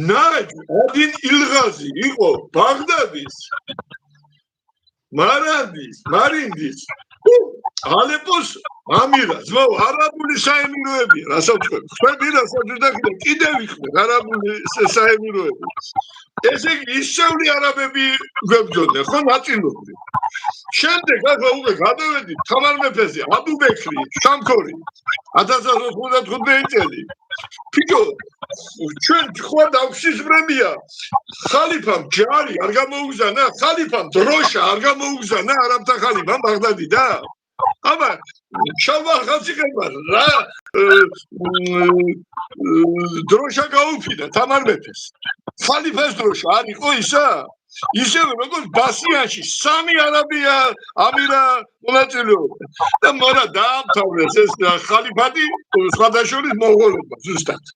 ნაჯ ადინ ილღაზი იყო ბაღდადის მარინდის ალეპოს ამირა ძმო არაბული საემიროებია რასაც ხვდები რასაც ვიდახილე კიდევ იყვნენ არაბული საემიროები ესე იგი ისეული არაბები გვებრძოდნენ ხო ნაწილობრივ შემდეგ ახლა უკვე გადავედით თამარ მეფეზე აბუბექრი შამქორი 1095 წელი ფიქო ჩვენ თქვა დავსიზმრებია ხალიფამ ჯარი არ გამოუგზანა ხალიფამ დროშა არ გამოუგზანა არაბთა ხალიფამ ბაღდადი და აბა შალვარ ხალხიკებმა რა დროშა გაუფიდა თამარ მეფეს ხალიფას დროშა არ იყო ისა ისევე როგორც ბასიანში სამი არაბია ამირა მონაწილეობდა და მორა დაამთავრეს ეს ხალიფატი სხვადასხვა მონღოლებმა ზუსტად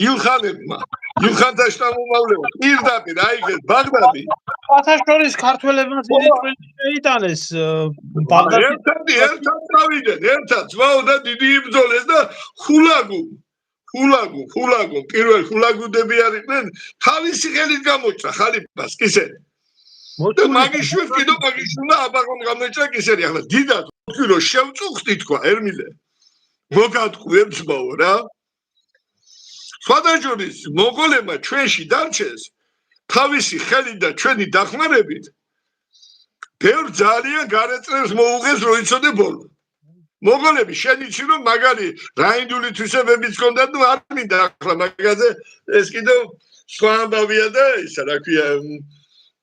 ილხანებმა ილხანთა შთამომავლებმა პირდაპირ აიღეს ბაღდადი ფათაშორის ქართველებმა დიდი წვლილი შეიტანეს ბაღდადის ერთად წავიდნენ ერთად ძმაო და დიდი იბრძოლეს და ხულაგუ პირველ ხულაგუდები არიდნენ თავისი ხელით გამოჭრა ხალიფას კისერი და მაგიშვებს კიდო მაგიშვილა აბაღომ გამოჭრა კისერი ახლა დიდად თქო შევწუხდი თქვა ერმილე მოგატყუებ ძმაო რა სხვადასხვის მონღოლებმა ჩვენში დარჩეს თავისი ხელით და ჩვენი დახმარებით ბევრ ძალიან გარეწრებს მოუღეს რო იცოდე ბოლო მონღოლები შენიცი რომ მაგარი რაინდული თვისებებიც ჰქონდათ ნუ არ მინდა ახლა მაგაზე ეს კიდევ სხვა ამბავია და ისა რა ქვია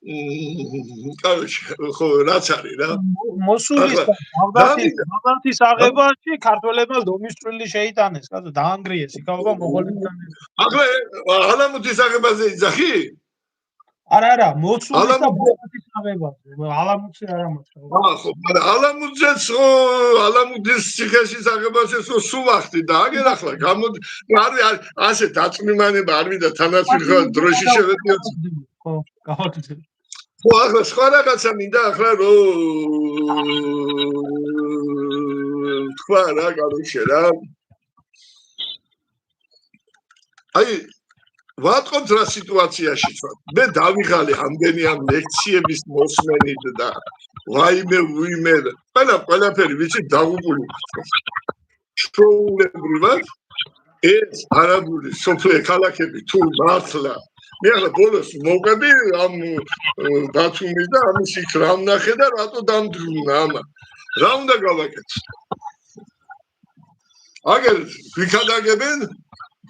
ხო რაც არის რა მოსულის ბაღდათის აღებაში ქართველებმა ლომის წვლილი შეიტანეს კაცო დაანგრიეს იქაობა მონღოლებთან ახლა ალამუთის აღებაზე იძახი არა მოსულის და ბაღდათის აღებაზე ალამუთი არ ამოწევა ხო ალამუთზეც ალამუთის ციხეში აღებაზე სულ ვახდი და აგერ ახლა არ ასე დაწმიმანება არ მინდა თანაც ვიხარ დროში შევედიოთ ხო გავაკეთე ხო ახლა სხვა რაღაცა მინდა ახლა რო თქვა რა კაროჩე რა აი ვატყობთ რა სიტუაციაში ვარ მე დავიღალე ამდენი ამ ლექციების მოსმენით და ვაიმე ყველაფერი ვიცი დაღუპული შროულებრივად ეს არაბული სოფლე ქალაქები თუ მართლა მე ახლა ბოლოს მოვყები ამ ბათუმის და ამის იქ რა ვნახე და რატო დამდგრნა ამა რა უნდა გავაკეთო აგერ ვიქადაგებენ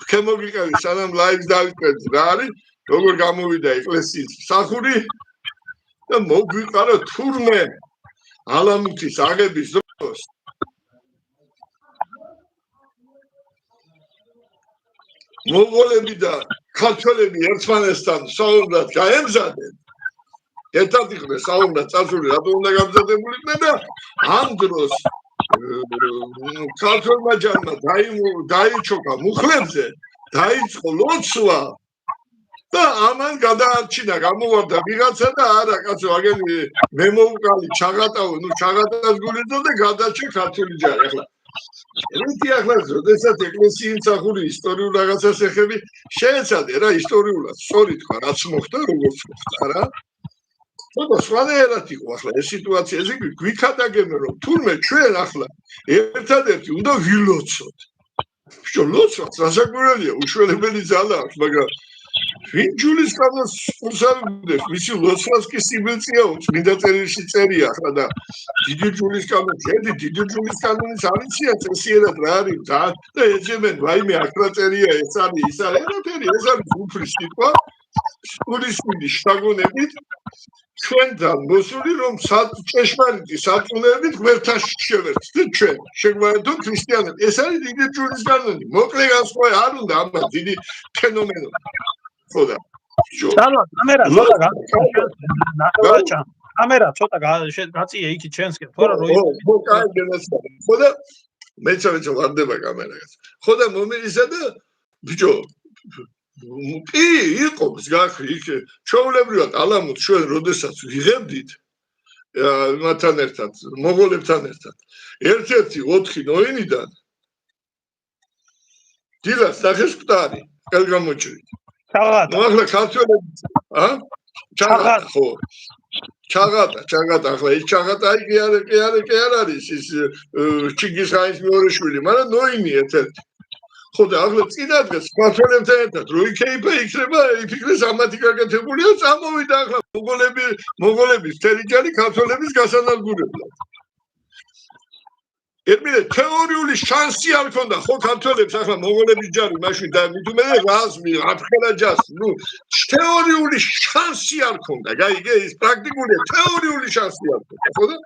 ქემოგიყავი სანამ ლაივს დავიწყებთ რა არის როგორ გამოვიდა ეკლესიის მსახური და მოგვიყარა თურმე ალამუთის აღების დროს მონღოლები და ქართველები ერთმანეთთან საუბრად გაემზადნენ ერთად იყვნენ საუბრად წასული რატო უნდა გამზადებულიყვნენ და ამ დროს ქართველმა ჯარმა დაიჩოქა მუხლებზე დაიწყო ლოცვა და ამან გადაარჩინა გამოვარდა ვიღაცა და არა კაცო აგენი მე მოვყალი ჩაღატავო ნუ ჩაღატას გულიდო და გადაჭი ქართული ჯარი ახლა ერთი ახლა როდესაც ეკლესიის მსახური ისტორიულ რაღაცას ეხები შეეცადე რა ისტორიულად სწორი თქვა რაც მოხდა როგორც მოხდა რა ხო სხვანაირად იყო ახლა ეს სიტუაცია ესე გვიქადაგებენ რომ თურმე ჩვენ ახლა ერთადერთი უნდა ვილოცოთ ბიჭო ლოცვაც რასაკვირველია უშველებელი ძალა აქვს მაგრამ ვინ ჯულის კანონს უსწავლებს მისი ლოცვას კი სიბილწეა წმინდა წერილში წერია ახლა და დიდი ჯულის კანონი შედი დიდი ჯულის კანონის არიცია წესიერად რა არის და ეძებენ ვაიმე ახლა წერია ეს არის ის არის ერთერი ეს არის უფლის სიტყვა სულისმილი შთაგონებით ჩვენთან მოსული რომ ჭეშმარიტი სარწმუნოებით ღმერთთან შევერთდით ჩვენ შეგვარდოთ ქრისტიანები ეს არის დიდი ჯულის კანონი მოკლე განსხვავება არ უნდა ამას დიდი ფენომენო ხოდა ჩალო კამერა ცოტა ნახევარჭა კამერა ცოტა გაწიე იქი ჩვენსკენ თორე რო ხო კარგი ხოდა მეც ვარდება კამერა ხოდა მომილისა და ბიჭო კი იყო მსგავსი იქ ჩვეულებრივად ალამუთ ჩვენ როდესაც ვიღებდით მათთან ერთად მონღოლებთან ერთად ერთ-ერთი 4 ნოინიდან დილას ნახეს მტარი ხელგამოჭრით ჩაღატა ნუ ახლა ქართველები ჩაღატა ხო ჩაღატა ახლა ის ჩაღატა კი არ არის ის ჩინგისხანის მეორე შვილი მაგრამ ნოინი ერთ-ერთი ხო და ახლა წინა დღეს ქართველებთან ერთად რო იქეიფა იქნება იფიქრეს ამათი გაკეთებულია წამოვიდა ახლა მონღოლების თერიჯარი ქართველების გასანადგურებლად ερμილე თეორიული შანსი არ ქონდა ხო ქართველებს ახლა მონღოლების ჯარი მაშინ და მithume რაზმი აფხელა ჯას ნუ თეორიული შანსი არ ქონდა გაიგე ის პრაქტიკული თეორიული შანსი არ ქონდა ხო და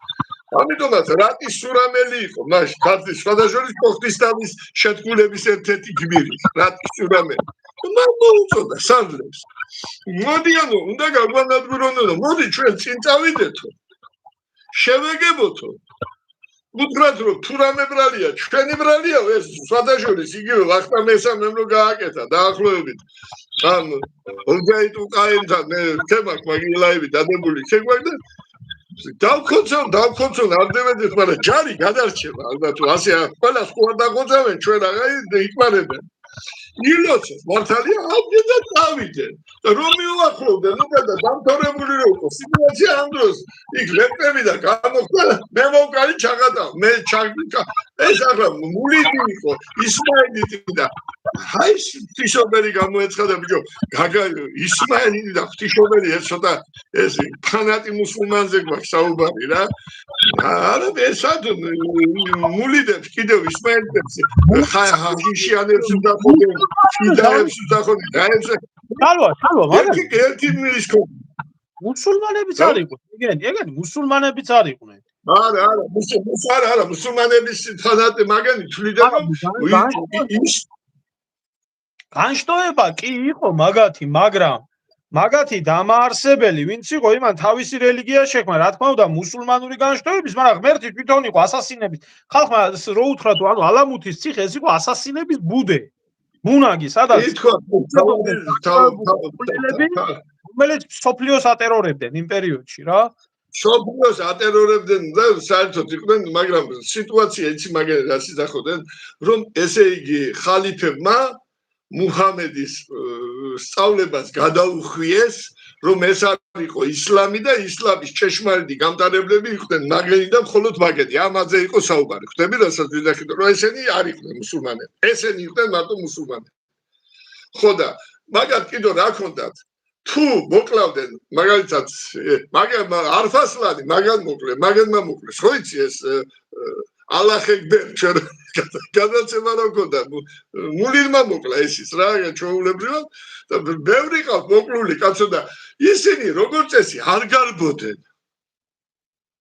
ამიტომაც რატის სურამელი იყო მაშინ ქართლის სხვადასხვა პოხტისტანის შეთქმულების ერთ-ერთი გმირი რატის სურამელი მოუწოდა სანდრებს. მოდი ანუ უნდა გაგვანადგურონო, მოდი ჩვენ წინ წავიდეთო. შევეგებოთო. უთხრათ რომ თუ რამე ბრალია, ჩვენი ბრალია ეს სხვადასხვის იგივე ვახტანგ მესამემ რო გააკეთა დაახლოებით. ან ოლგაიტ უკაენთან თემა მაგილაები დადებული შეგვაგდა დავქოცონ არ დევედით, მაგრამ ჯარი გადარჩება ალბათ ასე ყველა სხვა დაგოწავენ ჩვენ აღარ იკმარებენ. ილოცეს მართალია ამდენად წავიდნენ რომ მიუახლოვდნენ უკანა დამთავრებული რო იყო სიტუაცია ამ დროს იქ ლეპები და გამოხდა მე მოვკალი ჩაღატა მე ჩაგიკა ეს ახლა მულიდი იყო ისმაილი და აი ფთიშობერი გამოეცხადა ბიჭო გაგა ისმაილი და ფთიშობერი ეს ცოტა ეს ფანატი მუსულმანზე გვაქვს საუბარი რა არა ესად მულიდებს კიდევ ისმაილებს ხაჟიშიანებს და ფიდაებს და ხო დაებს ხალვა მაგრამ ერთი მილის ხო მუსულმანებიც არ იყვნენ ეგენი მუსულმანებიც არ იყვნენ არა მუსულმანების ფანატი მაგანი თვლიდა რომ ის განშტოება კი იყო მაგათი მაგრამ მაგათი დამაარსებელი ვინც იყო იმან თავისი რელიგია შექმნა რა თქმა უნდა მუსულმანური განშტოების მაგრამ ღმერთი თვითონ იყო ასასინების ხალხმა რო უთხრა თუ ანუ ალამუთის ციხე ეს იყო ასასინების ბუდე ბუნაგი სადაც რომელიც სოფლიოს ატერორებდნენ იმ პერიოდში რა სოფლიოს ატერორებდნენ და საერთოდ იყვნენ მაგრამ სიტუაცია იცი მაგერ რას იზახოდნენ რომ ესე იგი ხალიფებმა მუჰამედის სწავლებას გადაუხვიეს რომ ეს არისო ისლამი და ისლამის ჭეშმარიტი გამტარებლები იყვნენ მაგენი და მხოლოდ მაგენი ამაზე იყო საუბარი ხვდები რასაც ვიდახით რომ ესენი არ იყვნენ მუსულმანები ესენი იყვნენ მარტო მუსულმანები ხო და მაგათ კიდო რა ქონდათ თუ მოკლავდნენ მაგალითად მაგამ არფასლანი მაგან მოკლეს ხო იცი ეს ალახეკბერ ჩვენ გადაცემა რა ქონდა მულირმა მოკლა ეს ის რა ჩვეულებრივად და ბევრი ყავთ მოკლული კაცო და ისინი როგორც წესი არ გარბოდნენ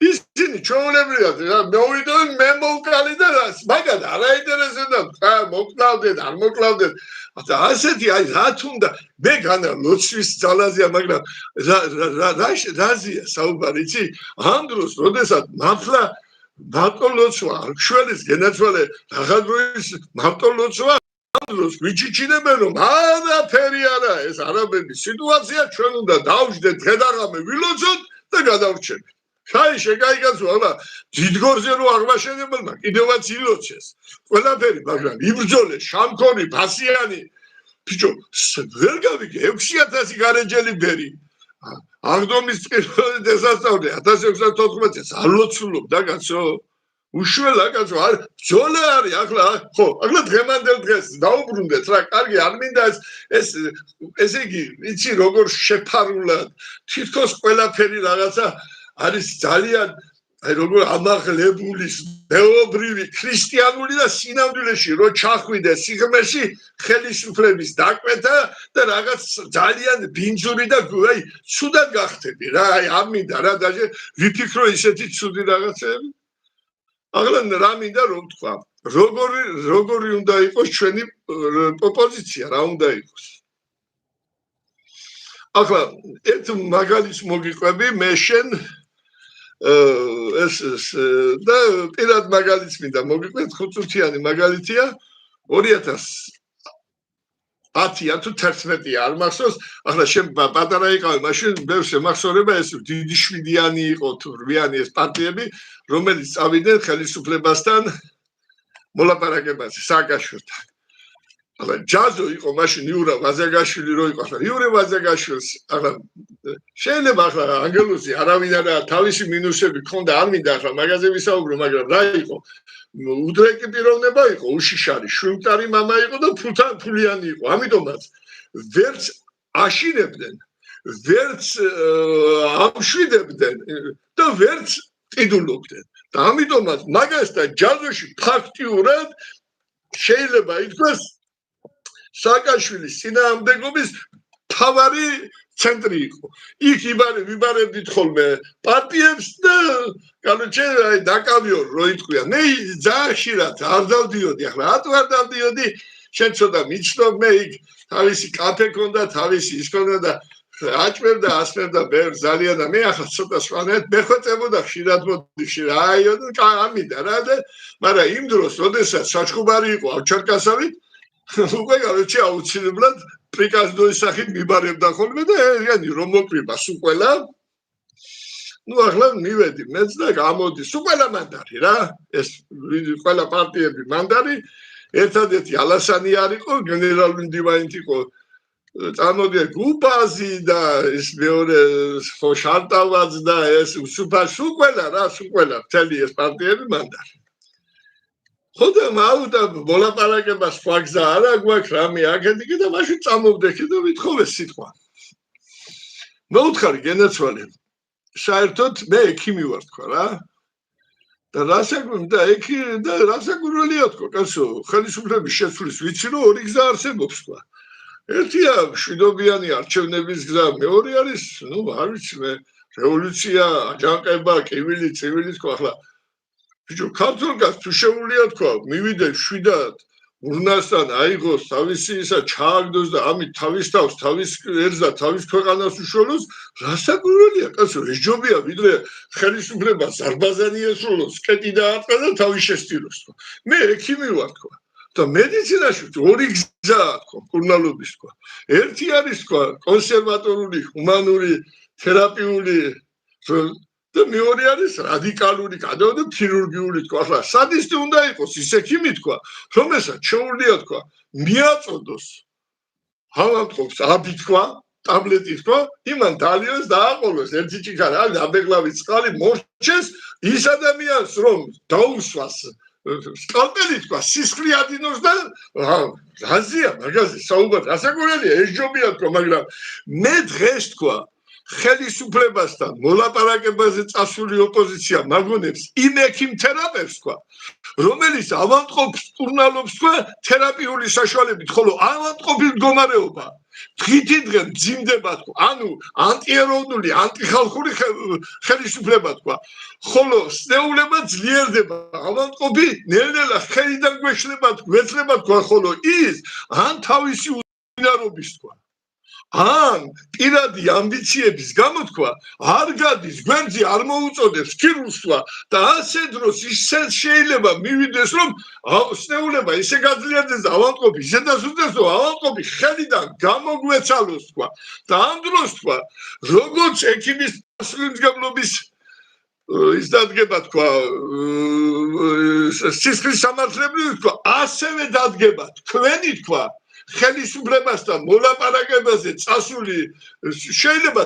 ისინი ჩვეულებრივად მოვიდოდნენ მე მოვკალი და მაგათ არ აინტერესებდა მოკლავდნენ არ მოკლავდნენ და ასეთი აი რა თუნდა მე განა ლოცვის ძალაზეა მაგრამ რაზია საუბარი იცი ამ დროს როდესაც მართლა მარტო ლოცვა ჩვენის გენაცვალე რაღაცის მარტო ლოცვა ამ დროს ვიჩიჩინებენ რომ არაფერი არა ეს არაბების სიტუაცია ჩვენ უნდა დავждეთ ღედაღამე ვილოცოთ და გადავრჩებით ხაი შეგაიგაცო ახლა დიდგორზე რო აღმაშენებელმა კიდევაც ილოცეს ყველაფერი მაგრამ იბრძოლეს შამქონი ფასიანი ბიჭო ვერ გავიგე 6000 გარეჯელი ბერი აღდომის პირველი დასასწავლი 1614 წელს არ ლოცულობდა კაცო უშველა კაცო არ ბრძოლა არის ახლა ხო ახლა დღემანდელ დღეს დაუბრუნდეთ რა კარგი არ მინდა ეს ესე იგი იცი როგორ შეფარულად თითქოს ყველაფერი რაღაცა არის ძალიან აი როგორ ამაღლებული მეობრივი ქრისტიანული და სინამდვილეში რო ჩახვიდე სიღმეში ხელისუფლების დაკვეთა და რაღაც ძალიან ბინძური და აი ცუდად გახდები რა აი ამინდა რა დაჟე ვიფიქრო ისეთი ცუდი რაღაცები აღლა რა მინდა რომ თქვა როგორი უნდა იყოს ჩვენი პოზიცია რა უნდა იყოს ახლა ერთ მაგალითს მოგიყვები მე შენ ეს და პირად მაგალითს მინდა მოგიყვეთ ხუთწუთიანი მაგალითია 2010 თუ 11 არ მახსოვს ახლა შენ პატარა იყავი მაშინ ბევრს ემახსოვრება ეს დიდი შვიდიანი იყო თუ რვიანი ეს პარტიები რომელიც წავიდნენ ხელისუფლებასთან მოლაპარაკებაზე სააკაშვილთან ახლა ჯაზო იყო მაშინ იურა ვაზაგაშვილი რო იყო ახლა იურე ვაზაგაშვილს ახლა შეიძლება ახლა ანგელოზი არავინ არა თავისი მინუსები ქონდა არ მინდა ახლა მაგაზე ვისაუბრო მაგრამ რა იყო უდრეკი პიროვნება იყო უშიშარი შვილტარი მამა იყო და ფულიანი იყო ამიტომაც ვერც აშინებდნენ ვერც ამშვიდებდნენ და ვერც ტიდულობდნენ და ამიტომაც მაგასთან ჯაზოში ფაქტიურად შეიძლება ითქვას სააკაშვილის წინააღმდეგობის თავარი ცენტრი იყო. იქ ვიბარებდით ხოლმე პარტიებს და განუჩენ დაკავიო რო იტყვია. მე ძალიან ხშირად არ დავდიოდი, ახლა რატო არ დავდიოდი? შენ ცოტა მიჩნო მე იქ თავისი კაფე ქონდა თავისი ის ქონდა და აჭმევდა ასმევდა ბევრ ძალიან და მე ახლა ცოტა სხვანაირად მეხვეწებოდა ხშირად მოდიში რა აიო და ამიდა რა და მაგრამ იმ დროს როდესაც საჩხუბარი იყო ავჩარკასავით უკვე გარჩე აუცილებლად პრიკაზდოის სახით მიბარებდა ხოლმე და იანი რომ მოკვიბა სულ ყველა ну ახლა მივედი მეც და გამოდის სულ ყველა მანდარი რა ეს ყველა პარტიები მანდარი ერთადერთი ალასანი არისო გენერალური მდივანით იყო წამოდია გუბაზი და ეს მეორე შარტავაც და ეს სულ ყველა რა სულ ყველა მთელი ეს პარტიები მანდარი ხოდა მაუდა მოლაპარაკებას სხვა გზა არა გვაქვს რამე აქეთი და მაშინ წამოვდექი და ვითხოვე სიტყვა მოუთხარი გენაცვალე საერთოდ მე ექიმი ვარ თქვა რა და რასაკურველია თქვა კაცო ხელისუფლების შეცვლის ვიცი რომ ორი გზა არსებობს თქვა ერთია მშვიდობიანი არჩევნების გზა მეორე არის ნუ არ ვიცი მე რევოლუცია აჯანყება კივილი წივილი თქვა ახლა ბიჭო ქართულგას თუ შეუულია თქვა მივიდე შვიდად ურნასთან აიღოს თავისი ისა ჩააგდოს და ამით თავის თავს თავის ერზა თავის ქვეყანას უშველოს რასაკურველია კაცო ეს ჯობია ვიდრე ხელისუფლება ზარბაზანი ესრულოს კეტი დაარტყა და თავის შესწიროს თქვა მე ექიმი ვარ თქვა და მედიცინაში ორი გზაა თქვა მკურნალობის თქვა ერთი არის თქვა კონსერვატორული ჰუმანური თერაპიული და მეორე არის რადიკალური გადავდა ქირურგიული თქვა ახლა სადისტი უნდა იყოს ის ექიმი თქვა რომელსაც შეუძლია თქვა მიაწოდოს ავადმყოფს აბი თქვა ტაბლეტი თქვა იმან დალიოს დააყოლოს ერთი ჭიქარა არის აბეგლავი წყალი მორჩეს ის ადამიანს რომ დაუსვას სკალპელი თქვა სისხლი ადინოს და რაზია მაგაზე საუბარი რასაკურველია ეს ჯობია თქვა მაგრამ მე დღეს თქვა ხელისუფლებასთან მოლაპარაკებაზე წასული ოპოზიცია მაგონებს იმ ექიმ თერაპევტს თქვა რომელიც ავადმყოფს მკურნალობს თქვა თერაპიული საშუალებით ხოლო ავადმყოფის მდგომარეობა დღითი დღე მძიმდება თქვა ანუ ანტიეროვნული ანტიხალხური ხელისუფლება თქვა ხოლო სნეულება ძლიერდება ავადმყოფი ნელ-ნელა ხელიდან გვეცლება თქვა ხოლო ის ან თავისი უწინარობის თქვა ან პირადი ამბიციების გამო თქვა არ გადის გვერდზე არ მოუწოდებს ქირურგს თქვა და ასე დროს ისე შეიძლება მივიდეს რომ სნეულება ისე გაძლიერდეს და ავადმყოფი ისე დასუსტდეს რომ ავადმყოფი ხელიდან გამოგვეცალოს თქვა და ამ დროს თქვა როგორც ექიმის სასულიერებლობის ის დადგება თქვა სისხლის სამართლებრივი თქვა ასევე დადგება თქვენი თქვა ხელისუფლებასთან მოლაპარაკებაზე წასული შეიძლება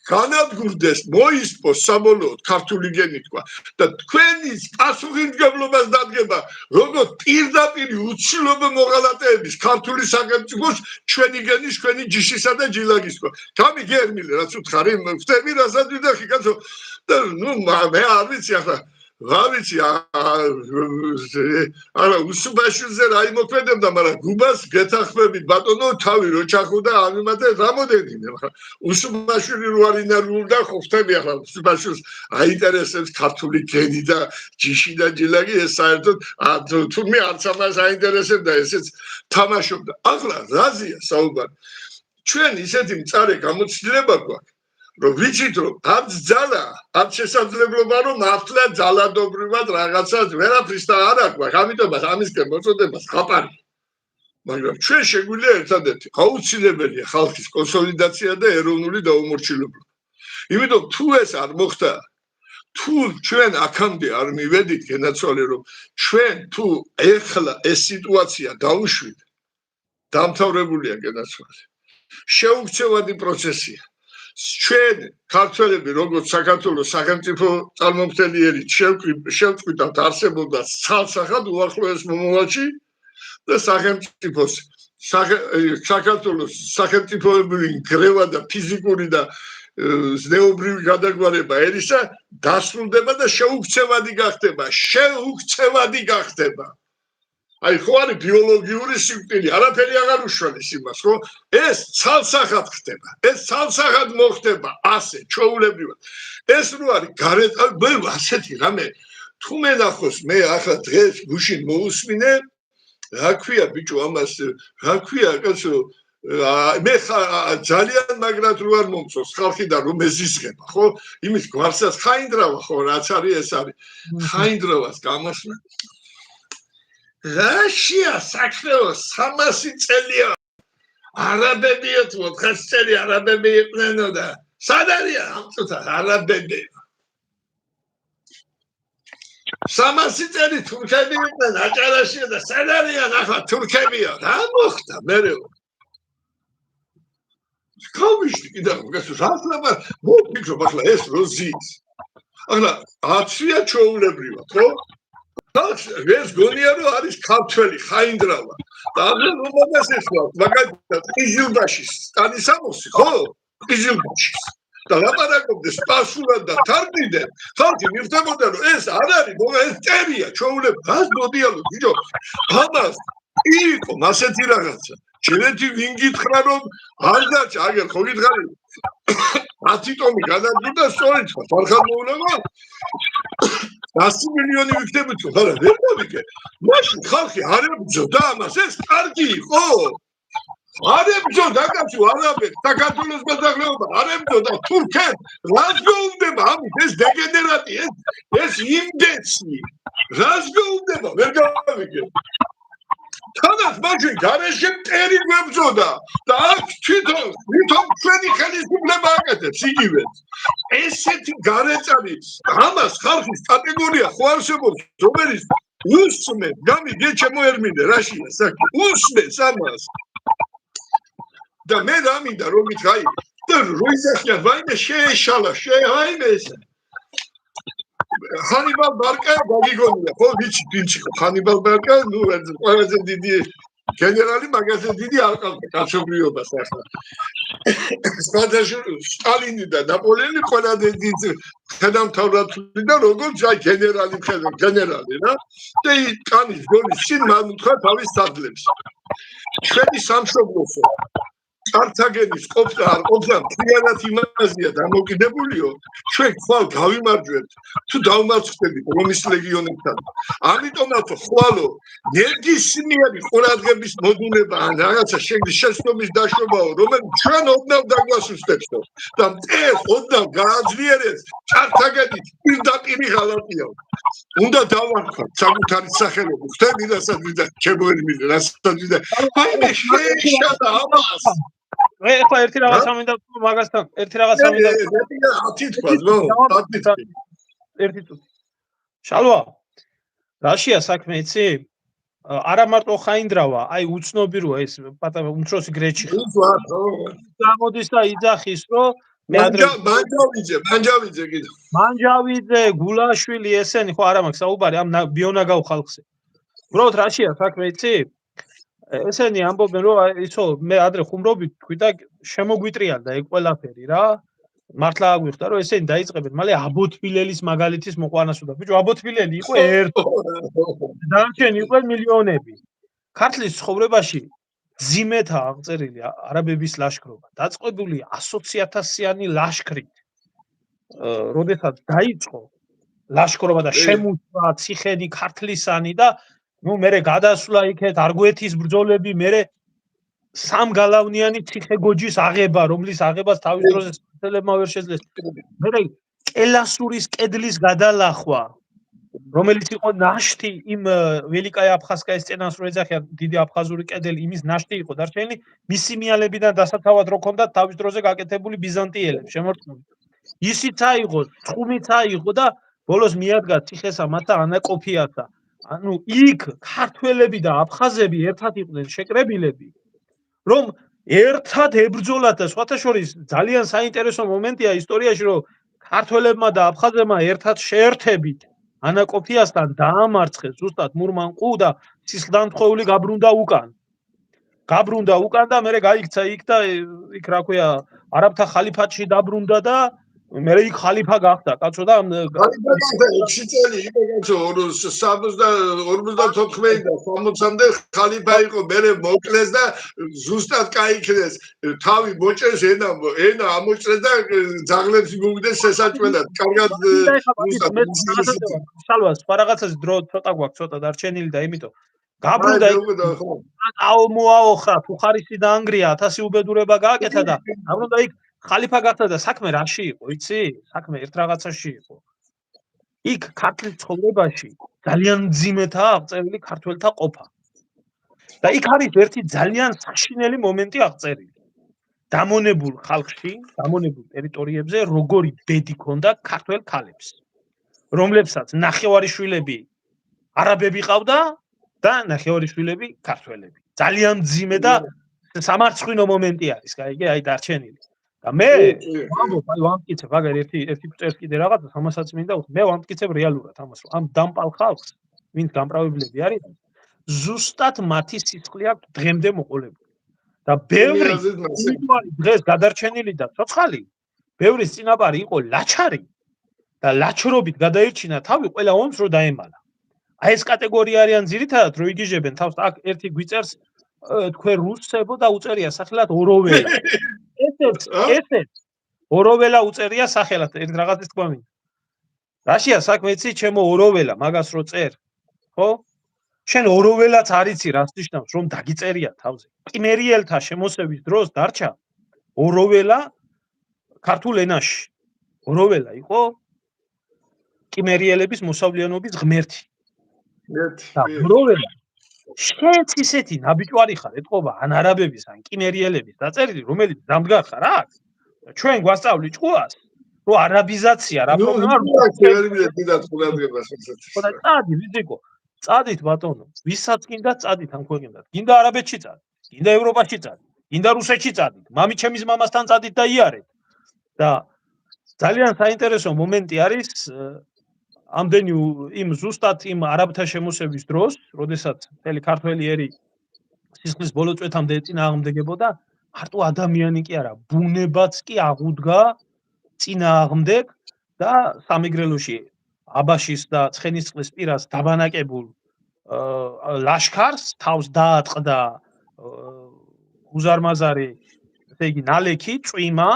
განადგურდეს მოისპოს საბოლოოდ ქართული გენი თქვა და თქვენი პასუხისმგებლობას დადგება როგორც პირდაპირ უცილობ მოღალატეების ქართული სახელმწიფოს ჩვენი გენის ჩვენი ჯიშისა და ჯილაგის თქვა გამი გერმილე რაც უთხარი ვთები რასაც ვიდახი კაცო და ნუ მე არ ვიცი ახლა რა ვიცი არა უსუბაშვილზე რა იმოქმედებდა მაგრამ გუბას გეთახმებით ბატონო თავი რო ჩახუდა ამიმატე რამოდენიმე მაგრამ უსუბაშვილი რო არ ინარგულდა ხო ხტები ახლა უსუბაშვილს აინტერესებს ქართული გენი და ჯიში და ჯილაგი ეს საერთოდ თურმე არც ამას აინტერესებდა ესეც თამაშობდა ახლა რაზია საუბარი ჩვენ ისეთი მწარე გამოცდილება გვაქვს რომ ვიცით რომ არც ძალა არც შესაძლებლობა რომ მართლა ძალადობრივად რაღაცას ვერაფრის და არ აქვს ამიტომ ამისკენ მოწოდებას ხაპარი მაგრამ ჩვენ შეგვიძლია ერთადერთი აუცილებელია ხალხის კონსოლიდაცია და ეროვნული დაუმორჩილებლობა იმიტომ თუ ეს არ მოხდა თუ ჩვენ აქამდე არ მივედით გენაცვალე რომ ჩვენ თუ ეხლა ეს სიტუაცია დაუშვით დამთავრებულია გენაცვალე შეუქცევადი პროცესია ჩვენ ქართველები როგორც საქართველოს სახელმწიფო წარმომადგენელი შევწყვიტავთ არსებობდა ცალსახად უახლოეს მომავალში და სახელმწიფოს საქართველოს სახელმწიფოებრივი გრევა და ფიზიკური და ზნეობრივი გადაგვარება ერისა დასრულდება და შეუქცევადი გახდება აი ხო არის ბიოლოგიური სიკვდილი არაფერი აღარ უშველეს იმას ხო ეს ცალსახად ხდება ეს ცალსახად მოხდება ასე ჩვეულებრივად ეს რო არის გარეთ ასეთი რამე თუ მე ნახოს მე ახლა დღეს გუშინ მოусმინე რა ქვია ბიჭო ამას რა ქვია კაცო მე ძალიან მაგრად რო არ მომწონს ხალხი და რომ ეზისხება ხო იმის გვარსაც ხაინდრავა ხო რაც არის ეს არის ხაინდრავას გამოსვლა რაშია საქმეო 300 წელია არაბებია თუ 400 წელი არაბები იყვნენო და სად არიან ამ წუთას არაბები 300 წელი თურქები იყვნენ აჭარაშია და სად არიან ახლა თურქებია რა მოხდა მერეო გავიშდი კიდევ რას ლაბა მოფიქრობ ახლა ეს როზის ახლა აცია ჩაულებრივად ხო ეს გონია რომ არის ქართველი ხაინდრავა და ახლა მომდას ესვა მაგალითად ყიზილბაში სტანისამოსი ხო ყიზილბაში და ლაპარაკობდეს პასულად და თარგმნიდან ხალხი მივხვდებოდა რომ ეს არ არის მომა ეს წერია ჩაულებ რას მოდიალო ბიჭო ამას იყო ასეთი რაღაცა ჩენეთი ვინ გითხრა რომ არ დაჭა აგერ ხო გითხარი 10 ტომი გადაგდოდა სწორედ ხარ მოულება 100 მილიონი ვიქნებით ხო არა ვერ მოვიგე მაშინ ხალხი არ ებრძოდა ამას ეს კარგი იყო არ ებრძოდა კაცო არაბეთ საქართველოს მოსახლეობა არ ებრძოდა თურქებს რას გეუბნება ამით ეს დეგენერატი ეს იმდეცი რას გეუბნება ვერ გავიგე თანაც მაშინ გარეშე მტერი გვებრძოდა და აქ თვითონ ჩვენი ხელისუფლება აკეთებს იგივეს ესეთი გარეწარი ამას ხალხის კატეგორია ხო არსებობს რომელიც უსმენ გამიგე ჩემო ერმინე რაშია საქმე უსმენს ამას და მე რა მინდა რომ ითქაი და როიზახია ვაიმე შეეშალა აიმე ეს ხანიბალ ბარკა გაგიგონია ხო ვიცი ვინცი ხო ხანიბალ ბარკა ნუ ყველაზე დიდი გენერალი მაგაზე დიდი არ ყავდა კაცობრიობას ახლა სტალინი და ნაპოლეონი ყველა დიდი ხელმძღვანელი და როგორც აი გენერალი რა და კანის გოლის შინ მან უთხრა თავის სადლებს ჩვენი სამშობლოსო კართაგენის ყოფნა არ ყოფნა მთლიანად იმაზეა დამოკიდებულიო ჩვენ ხვალ გავიმარჯვებთ თუ დავმარცხდებით რომის ლეგიონებთან ამიტომაც ხვალო ნებისმიერი ყურადღების მოდუნება ან რაღაცა შეცდომის დაშვებაო რომელიც ჩვენ ოდნავ დაგვასუსტებსო და ეს ოდნავ გააძლიერებს კართაგენის პირდაპირი ღალატიაო უნდა დავარქვათ საკუთარი სახელები ხტები რასაც ვიდა ჩემოერმინე რასაც ვიდა აი მე შეეშალა ამას ეხლა ერთი რაღაცა მინდა მაგასთან ერთი რაღაცა მინდა 10 თვას ნო 10 თვი ერთი თვი შალვა რაშია საქმე იცი არა მარტო ხაინდრავა აი უცნობი როა ეს პატარა უმცროსი გრეჩი გამოდის და იძახის რომ მე ადრე მანჯავიძე კიდე მანჯავიძე გულაშვილი ესენი ხო არა მაქვს საუბარი ამ ბიონაგავ ხალხზე უბრალოდ რაშია საქმე იცი ესენი ამბობენ რომ იცო მე ადრე ხუმრობით თქვი და შემოგვიტრიალდა ეგ ყველაფერი რა მართლა აგვიხდა რომ ესენი დაიწყებენ მალე აბოთბილელის მაგალითის მოყვანასულა ბიჭო აბოთბილელი იყო ერთი დანარჩენი იყვნენ მილიონები ქართლის ცხოვრებაში ზიმეთა აღწერილი არაბების ლაშქრობა დაწყებული 120,000-იანი ლაშქრით როდესაც დაიწყო ლაშქრობა და შემოწვა ციხედი ქართლისანი და ნუ მერე გადასვლა იქეთ არგვეთის ბრძოლები მერე სამგალავნიანი ციხე-გოჯის აღება რომლის აღებას თავის დროზე სახელებმა ვერ შეძლეს მერე კელასურის კედლის გადალახვა რომელიც იყო ნაშთი იმ ველიკაია აფხაზკაის წენას რო ეძახიან დიდი აფხაზური კედელი იმის ნაშთი იყო დარჩენილი მისი მიალებიდან დასაცავად რო ქონდათ თავის დროზე გაკეთებული ბიზანტიელებს შემორტყმული ისიც აიღო ცხუმიც აიღო და ბოლოს მიადგა ციხესა მათთა ანაკოფიათა ანუ იქ ქართველები და აფხაზები ერთად იყვნენ შეკრებილები რომ ერთად ებრძოლათ და სხვათა შორის ძალიან საინტერესო მომენტია ისტორიაში რომ ქართველებმა და აფხაზებმა ერთად შეერთებით ანაკოფიასთან დაამარცხეს ზუსტად მურმანყუ და სისხლდამტყვეული გაბრუნდა უკან და მერე გაიქცა იქ და იქ რა ქვია არაბთა ხალიფატში დაბრუნდა და მერე იქ ხალიფა გახდა კაცო და 6 წელი იყო კაცო 54-დან 60-მდე ხალიფა იყო მერე მოკლეს და ზუსტად კაიქრეს თავი მოჭრეს ენა ამოჭრეს და ძაღლებს მიგდეს შესაჭველად კარგად შალვას სხვა რაღაცას დრო ცოტა გვაქვს ცოტა დარჩენილი და იმიტომ გაბრუნდა მოაოხრა, ფუხარისი დაანგრია, 1000 უბედურება გააკეთა და გაბრუნდა იქ ხალიფა გახდა და საქმე რაში იყო, იცი? საქმე ერთ რაღაცაში იყო. იქ ქართლის ცხოვრებაში ძალიან მძიმეთაა აღწერილი ქართველთა ყოფა. და იქ არის ერთი ძალიან საშინელი მომენტი აღწერილი. დამონებულ ხალხში, დამონებულ ტერიტორიებზე როგორი ბედი ქონდა ქართველ ქალებს, რომლებსაც ნახევარიშვილები არაბები ყავდა და ნახევარიშვილები ქართველები. ძალიან მძიმე და სამარცხვინო მომენტი არის, აი დარჩენილი. და მე ვამტკიცებ, აგერ ერთი წერს კიდე რაღაცას, ამასაც მინდა ვთქვი, მე ვამტკიცებ რეალურად ამას, რომ ამ დამპალ ხალხს, ვინც გამправებლები არის, ზუსტად მათი სისხლი აქვს დღემდე მოყოლებული. და ბევრი დღეს გადარჩენილი და ცოცხალი, ბევრის წინაპარი იყო ლაჩარი და ლაჩრობით გადაირჩინა თავი ყველა ომს რო დაემალა. აი ეს კატეგორია არიან ძირითადად რო იგიჟებენ თავს, აქ ერთი გვიწერს თქვენ რუსებო და უწერია სახელად ოროველა. ესეც ოროველა უწერია სახელად, ერთ რაღაცის თქვა მინდა. რაშია საქმე იცი, ჩემო ოროველა, მაგას რო წერ, ხო? შენ ოროველაც არიცი რას ნიშნავს, რომ დაგიწერია თავზე. კიმერიელთა შემოსევის დროს დარჩა ოროველა ქართულ ენაში. ოროველა იყო კიმერიელების მოსავლიანობის ღმერთი. ოროველა შენც ისეთი ნაბიჯვარი ხარ, ეთყობა ან არაბების, ან კიმერიელების დაწერილი, რომელიც დამდგარ ხარ აქ. ჩვენ გვასწავლი ჭკუას, რომ არაბიზაცია რა პრობლემაა. წადით ბატონო, ვისაც გინდა წადით ამ ქვეყნიდან. გინდა არაბეთში წადით, გინდა ევროპაში წადით, გინდა რუსეთში წადით, მამიჩემის მამასთან წადით და იარეთ. და ძალიან საინტერესო მომენტი არის ამდენი იმ ზუსტად იმ არაბთა შემოსევის დროს, როდესაც მთელი ქართველი ერი სისხლის ბოლო წვეთამდე წინააღმდეგებოდა, მარტო ადამიანი კი არა, ბუნებაც კი აღუდგა წინააღმდეგ და სამეგრელოში აბაშის და ცხენისწყლის პირას დაბანაკებულ ლაშქარს თავს დაატყდა უზარმაზარი, ესე იგი ნალექი, წვიმა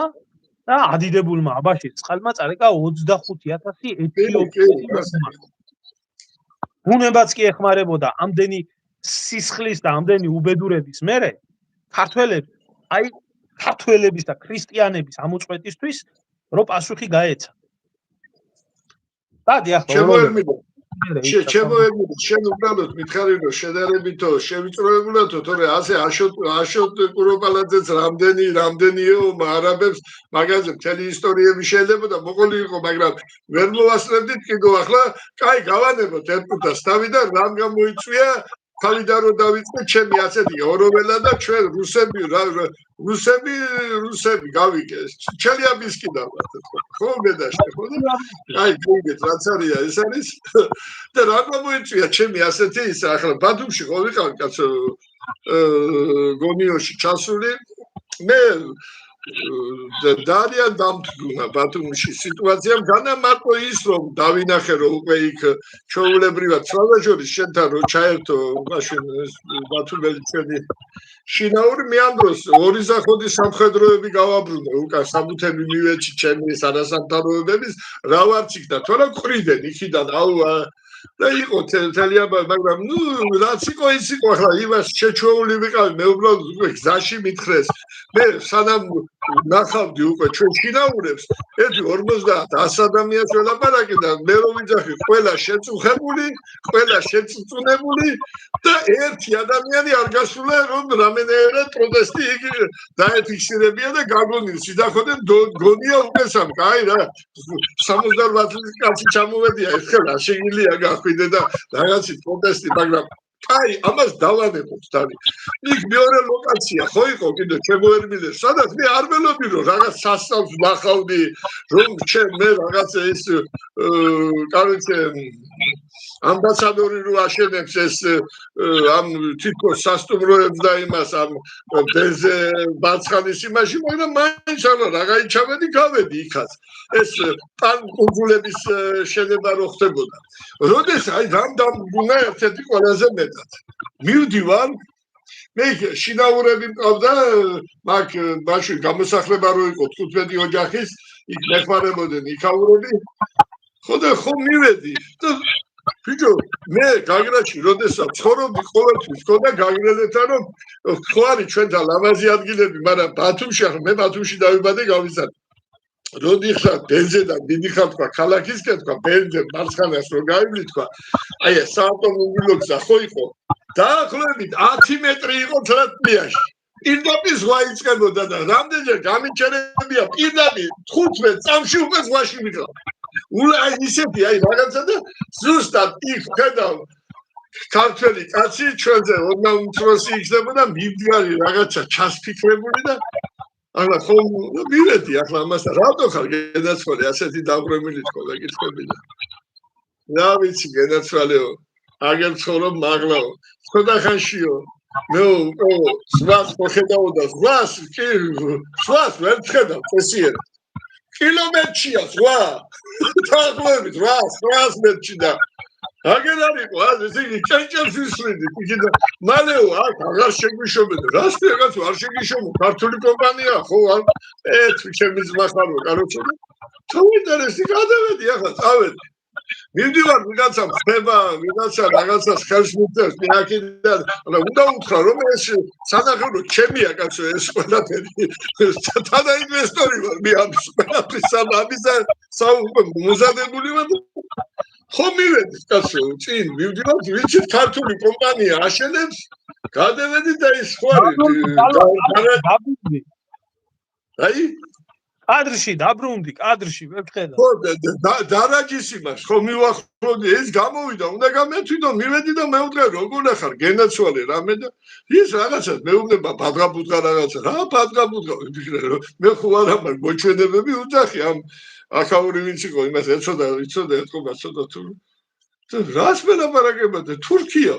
და ადიდებულმა აბაშის წყალმა წარეკა 25,000 ეთიოპიელი. ბუნებაც კი ეხმარებოდა ამდენი სისხლის და ამდენი უბედურების მერე ქართველებს, აი ქართველების და ქრისტიანების ამოწყვეტისთვის რო პასუხი გაეცა. დადი ახლა შემოერმიდა შენ უბრალოდ მითხარი რომ შედარებითო შევიწროებულათო თორე ასე აშოტ კუროპალაძეც რამდენიო არაბებს მაგაზე მთელი ისტორიები შეიძლება და მოყოლი იყო, მაგრამ ვერ მოვასწრებდით კიდევ ახლა კაი გავანებოთ ერთუდას თავი და რამ გამოიწვია თავიდან რომ დავიწყეთ ჩემი ასეთი ოროველა და ჩვენ რუსები გავიგე ჩელიაბინსკი დავართ ხო მედაშე ხო აი გიგეთ რაც არის ეს არის და რა გამოიწვია ჩემი ასეთი ის ახლა ბათუმში ხო ვიყავ კაცო გონიოში ჩასული მე ძალიან დამთგუნა ბათუმში სიტუაცია განა მარტო ის რომ დავინახე რომ უკვე იქ ჩაულებრივად სალაჟორის შენთან რომ ჩაერთო მაშინ ბათუმელი ჩვენი შინაური მე ამ დროს ორი ზახოდი სამხედროები გავაბრუნე უკან საბუთები მივეჭი ჩემი სანასამთავროებების რა ვარც იქ და თორე ყრიდენ იქიდან აუ და იყო თელიანობა მაგრამ ნუ რაც იყო ის იყო ახლა იმას შეჩვეული ვიყავი მე უბრალოდ უკვე გზაში მითხრეს მე სანამ ნახავდი უკვე ჩვენ შინაურებს ერთი 50-100 ადამიანს ველაპარაკე და მე რომ ვიძახი ყველა შეწუხებული ყველა შეწუნებული და ერთი ადამიანი არ გასულა რომ რამენერა პროტესტი იგი დაეფიქსირებია და გაგონილს ვიდახოდნენ გონია უკესამ კაი რა 78 წლის კაცი ჩამოვედია ეხლა შეგიძლია გახვიდე და რაღაცი პროტესტი მაგრამ აი ამას დავანებოთ თავი იქ მეორე ლოკაცია ხო იყო კიდე შემოერმილე სადაც მე არ ველოდი რომ რაღაც სასწაულს ნახავდი რომ მე რაღაც ეს კარიცე ამბასადორი რო აშენებს ეს ამ თითქოს სასტუმროებს და იმას ამ ბენზე ბაცხანის იმაში მაგრამ მაინც არა რა გაიჩავედი გავედი იქაც ეს პანკუნგულების შედება რო ხდებოდა როდეს აი დამდგუნა ერთ-ერთი ყველაზე მეტად მივდივარ მე შინაურები მყავდა მაგ ბაში გამოსახლება რო იყო 15 ოჯახის იქ მეხმარებოდნენ იქაურები ხო და ხო მივედი და ბიჭო მე გაგრაში როდესაც ცხოვრობდი ყოველთვის ხოდა გაგრელებთან რომ ხო არის ჩვენთან ლამაზი ადგილები მაგრამ ბათუმში ახლა მე ბათუმში დავიბადე გავიზარდე როდიხარ ბენზედან დიდი ხარ თქვა ქალაქისკენ თქვა ბენზე მარცხანას რო გაივლი თქვა აი ეს საავტომობილო გზა ხო იყო დაახლოებით 10 მეტრი იყო თრატლიაში პირდაპირ ზღვა იწყებოდა და რამდენჯერ გამიჩერებია პირდაპირ 15 წამში უკვე ზღვაში ვიყავ ულაი ისეთი აი რაღაცა და ზუსტად იქ ხედავ ქართველი კაცი ჩვენზე ოდნავ უმცროსი იქნებოდა მივდგარი რაღაცა ჩასფიქრებული და ახლა ხომ მივედი ახლა ამასთან რატო ხარ გენაცვალე ასეთი დაბრუნებული თქო გეკითხები და რა ვიცი გენაცვალეო აგერ ცხოვრობ მაგლაო ცოტა ხანშიო მე ზღვას მოხედავდა ზღვას კი ზღვას ვერ ხედავ წესიერ კილომეტრია ზღვა დაახლოებით 800 მეტრში და აგერ არისო ესე იგი ჭენჭელს ვისვრიდი იგი და მალეო აქ აღარ შეგვიშობენ რას რაღაც არ შეგიშობო ქართული კომპანია ხო თუ ჩემი ძმა ხარო კაროჩო თავიდანესი გადავედი ახლა წავედი მივდივარ ვიღაცა ხდება ვიღაცა რაღაცას ხელს მიწევს აქედან უნდა უთხრა რომ ეს სანახევრო ჩემია კაცო ეს ყველაფერი თანა ინვესტორი ვარ მე ამის ყველაფრის ამისა მოზადებული ვარ ხო მივედი კაცო წინ მივდივარ ვიცით ქართული კომპანია აშენებს გადავედი და ის ხო არის აი კადრში დაბრუნდი კადრში ვერ ხედავ ხო დარაჯის იმას ხო მივახლოვდი ეს გამოვიდა უნდა გამეთვიდო მივედი და მეუდგა როგორ ახარ გენაცვალე რამე და ის რაღაცა მეუბნება ბადღაბუდგა რაღაცა რა ბადღაბუდგა ვიფიქრე რომ მე ხო არა მაგ მოჩვენებები უძახი ამ აქაური ვინც იყო იმას ეცოდა ეთქობა ცოტა თუ რას მელაპარაკებათ თურქია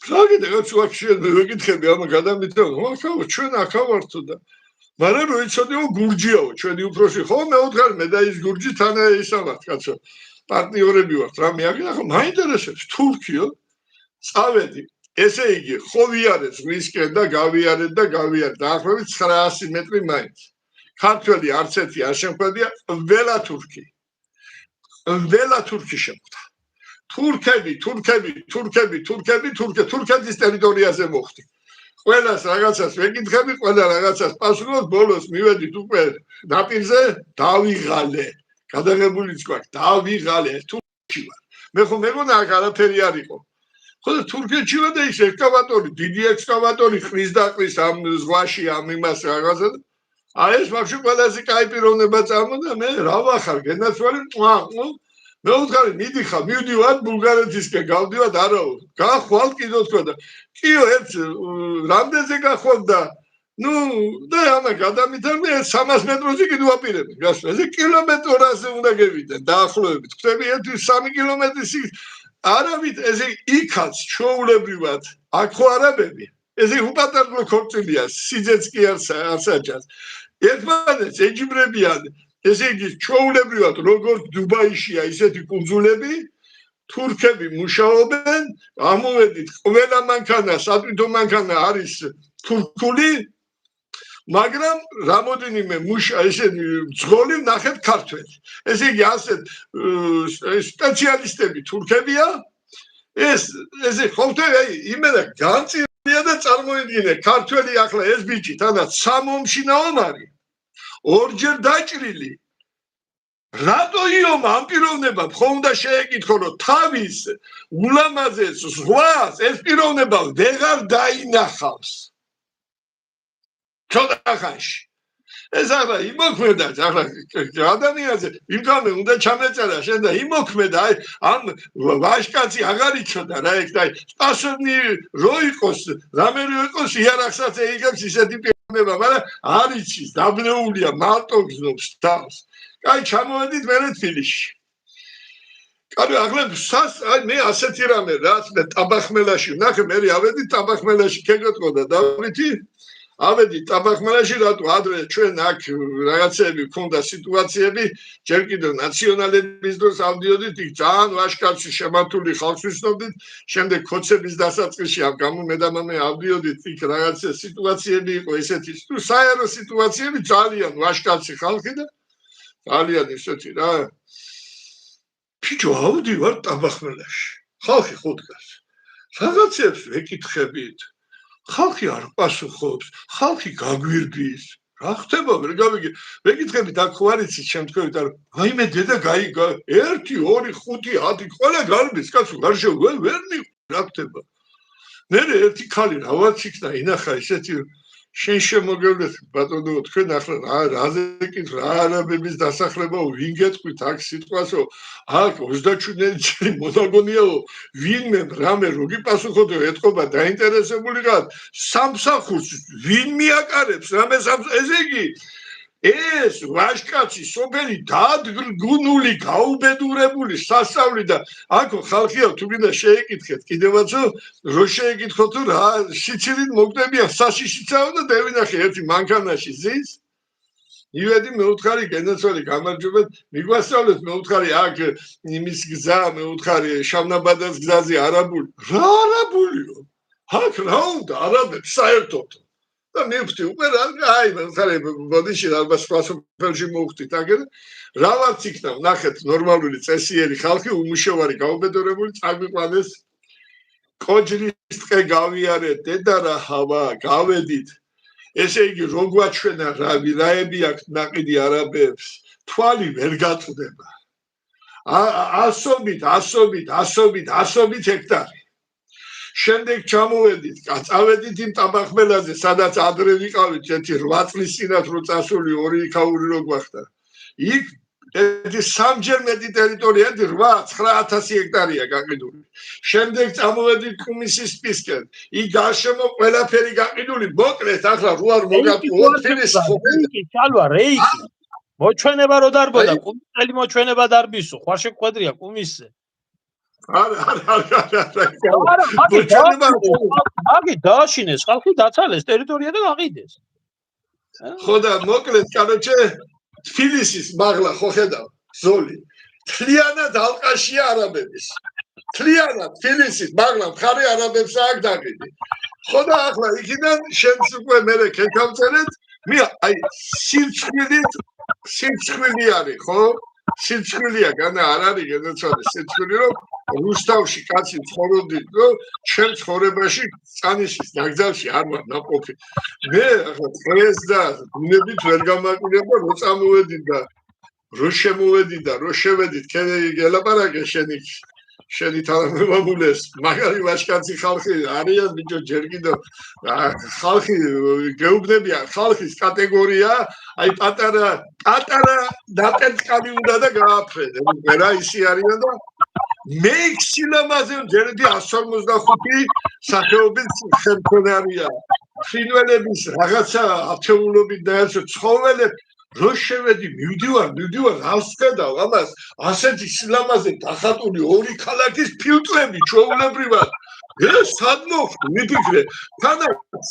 ფრაგი და რაც ვაფშე ვეკითხები ამ გადამითო ხო ჩვენ აქა ვართო და მაგრამ რო იცოდიო გურჯიაო ჩვენი უფროსი ხო მეუთხარ მე და ის გურჯი თან ისავართ კაცო პარტნიორები ვართ რა მეაგია ხო მაინტერესებს თურქიო წავედი ესე იგი ხო ვიარეთ ზღვისკენ და გავიარეთ დაახლოებით 900 მეტრი მაინც ქართველი არც ერთი არ შემოხვედია ველა თურქი შემოხვდა თურქეთის ტერიტორიაზე მოხვდი ყველას რაღაცას ვეკითხები, ყველა რაღაცას პასუხობს, ბოლოს მივედით უკვე ნაპირზე, დავიღალე. გადაღებულიც გვაქვს, დავიღალე, თურქეთში ვარ. მე ხო მეგონა აქ არაფერი არ იყო. ხო და თურქეთში ვარ და ის ექსკავატორი, დიდი ექსკავატორი ხრის და ყრის ამ ზღვაში, ამ იმას რაღაცა. აი ეს ვაფშე ყველაზე კაი პიროვნება წამოდა, მე რა ვახარ, გენაცვალე, მე უთხარი მიდიხარ, მივდივარ ბულგარეთისკენ, გავდივარ არაო. გახვალ კიდო თქვა და კიო ერთ რამდენზე გახვალ და ნუ და ამა გადამითარმე 300 მეტროზე კიდე ვაპირები. გასვლა, ეს კილომეტრაზე უნდა გევიდე დაახლოებით. ხტები 1-3 კილომეტრის არავით ეს იქაც ჩაულებრივად აქ ხო არაბები. ეს უპატარლო ქორწილია, სიძეც კი არ საჭას. ერთმანეთს ეჯიბრებიან ესე იგი ჩაულებრივად როგორც დუბაიშია ისეთი კუნძულები თურქები მუშაობენ ამოვედით ყველა მანქანა სატვირთო მანქანა არის თურქული მაგრამ რამოდენიმე ესენი ძღოლი ნახეთ ქართველი ესე იგი ასეთ სპეციალისტები თურქებია ესე ხოთე იმენა განწირია და წარმოიდგინე ქართველი ახლა ეს ბიჭი თანაც სამომშინაო არის ორჯერ დაჭრილი რატო იომა ამ პიროვნებამ ხომ უნდა შეეკითხო რომ თავის ულამაზეს ზღვას ეს პიროვნება ვეღარ დაინახავს ცოტა ხანში ეს ახლა იმოქმედა ახლა ადამიანზე იმგამე უნდა ჩამეწერა შენ და იმოქმედა აი ამ ვაშკაცი აღარ იცოდა რა ეგ და პასუხი რო იყოს რამე რო იყოს იარაღსაც ეიგებს ისეთი მაგრამ არ იცის დაბნეულია მარტო გზნობს თავს კაი ჩამოვედით მერე თბილისში კაი ახლა აი მე ასეთი რამე რაც მე ტაბახმელაში ნახე მე ავედი ტაბახმელაში ქეგეთყოდა დავითი ავედი ტაბახმელაში რატო ადრე ჩვენ აქ რაღაცები ქონდა სიტუაციები ჯერ კიდევ ნაციონალების დროს ავდიოდით იქ ძალიან ვაშკაცი შემართული ხალხს ვისნობდით შემდეგ ქოცების დასაწყისში ამ გამომედამამე ავდიოდით იქ რაღაც სიტუაციები იყო ესეთი საერო სიტუაციები ძალიან ვაშკაცი ხალხი და ძალიან ისეთი რა ბიჭო, ავდივარ ტაბახმელაში. ხალხი ხუდგას. რაღაცებს ვეკითხებით. ხალხი არ პასუხობს, ხალხი გაგვირბის. რა ხდება, ვერ გავიგე. ვეკითხებით აქ ხო არ იცი შემთხვევით არ. ვაიმე დედა გაი 1 2 5 10 ყველა გარბის კაცო გარშევ ვერ მიყვი რა ხდება. მერე ერთი ქალი რაღაც იქნა ინახა ისეთი შენ შემოგევლეთ ბატონო თქვენ ახლა რაზე კითხ რა არაბების დასახლება ვინ გეტყვით აქ სიტყვასო აქ 37 წელი მონაგონიაო ვინმე რამე როგი პასუხობდო ეთყობა დაინტერესებულიყავ სამსახურს ვინ მიაკარებს რამე ესე იგი ეს ვაშკაცი სოფელი დადგუნული გაუბედურებული სასწავლი და აქო ხალხია თუ გინდა შეეკითხეთ კიდევაცო რო შეეკითხოთ თუ რა სიცილით მოგდებია საშიშიცაო და დევინახე ერთი მანქანაში ზის ივედი მეუთხარი გენაცვალი გამარჯვებად მიგვასწავლეთ მეუთხარი აქ იმის გზა მეუთხარი შავნაბადას გზაზე არაბული რა არაბულიო აქ რა უნდა არაბებს საერთოდ და მივხვდი უკვე რა აი ხარ ბოდიში ალბათ სპასოფელში მოვხვდით აგერ რაღაც იქნა ნახეთ ნორმალური წესიერი ხალხი უმუშევარი გაუბედურებული წაგვიყვანეს კოჯრის ტყე გავიარეთ დედა რა ჰავა გავედით ესე იგი რო გვაჩვენა რაები აქვს ნაყიდი არაბებს თვალი ვერ გაწდება ასობით ჰექტარი შემდეგ ჩამოვედით, წავედით იმ ტაბახმელაზე, სადაც ადრე ვიყავით, ერთი 8 წლის წინათ რო წასული 2 იქაური რო გვახდა. იქ ერთი სამჯერ მეტი ტერიტორია 8-9000 ჰექტარია გაყიდული. შემდეგ წამოვედით კუმისის სპისკენ. იქ გარშემო ყველაფერი გაყიდული. მოკლედ ახლა რო არ მოგატყუო თბილისის რეიკი, ჩალვა რეიკი. მოჩვენება რო დარბოდა, კუმისელი მოჩვენება დარბისო, ხარ შეგვედრია კუმისზე. აგი დააშინეს ხალხი დაცალეს ტერიტორია და გაყიდეს ხო და მოკლედ კანოჩე თბილისის მაღლა ხო ხედავ ზოლი თლიანად ალყაშია არაბების თლიანად თბილისის მაღლა მხარე არაბებს აქ დაყიდი ხო და ახლა იქიდან შენს უკვე მერე ქეთავწერეთ აი სიცხვილი არის ხო სიცხვილია განა არ არის განაცვალე სიცხვილი რომ რუსთავში კაცი ცხოვრობდით რომ ჩემ ცხოვრებაში წანიშის ნაგზავში არ ვარ ნაყოფი მე ახლა დღეს და ბუნებით ვერ გამაკვირდა რომ წამოვედით და რო შემოვედით და რო შევედით გელაპარაკე შენი თანამემამულეს მაგარი ვაშკაცი ხალხი არიან ბიჭო ჯერ კიდევ ხალხი გეუბნებიან ხალხის კატეგორია აი პატარა დაპენწყალი უნდა და გააფრენე რა ისი არიან და მე ქსილამაზე ჯერდი 155 სახეობის ხელმძღვანელია ფრინველების რაღაცა ათეულობით და ეს ცხოველები რო შევედი მივდივარ რას ხედავ ამას ასეთი სილამაზე დახატული 2 ქალაქის ფილტრები ჩვეულებრივად ეს სადმო მიფიქრე თანაც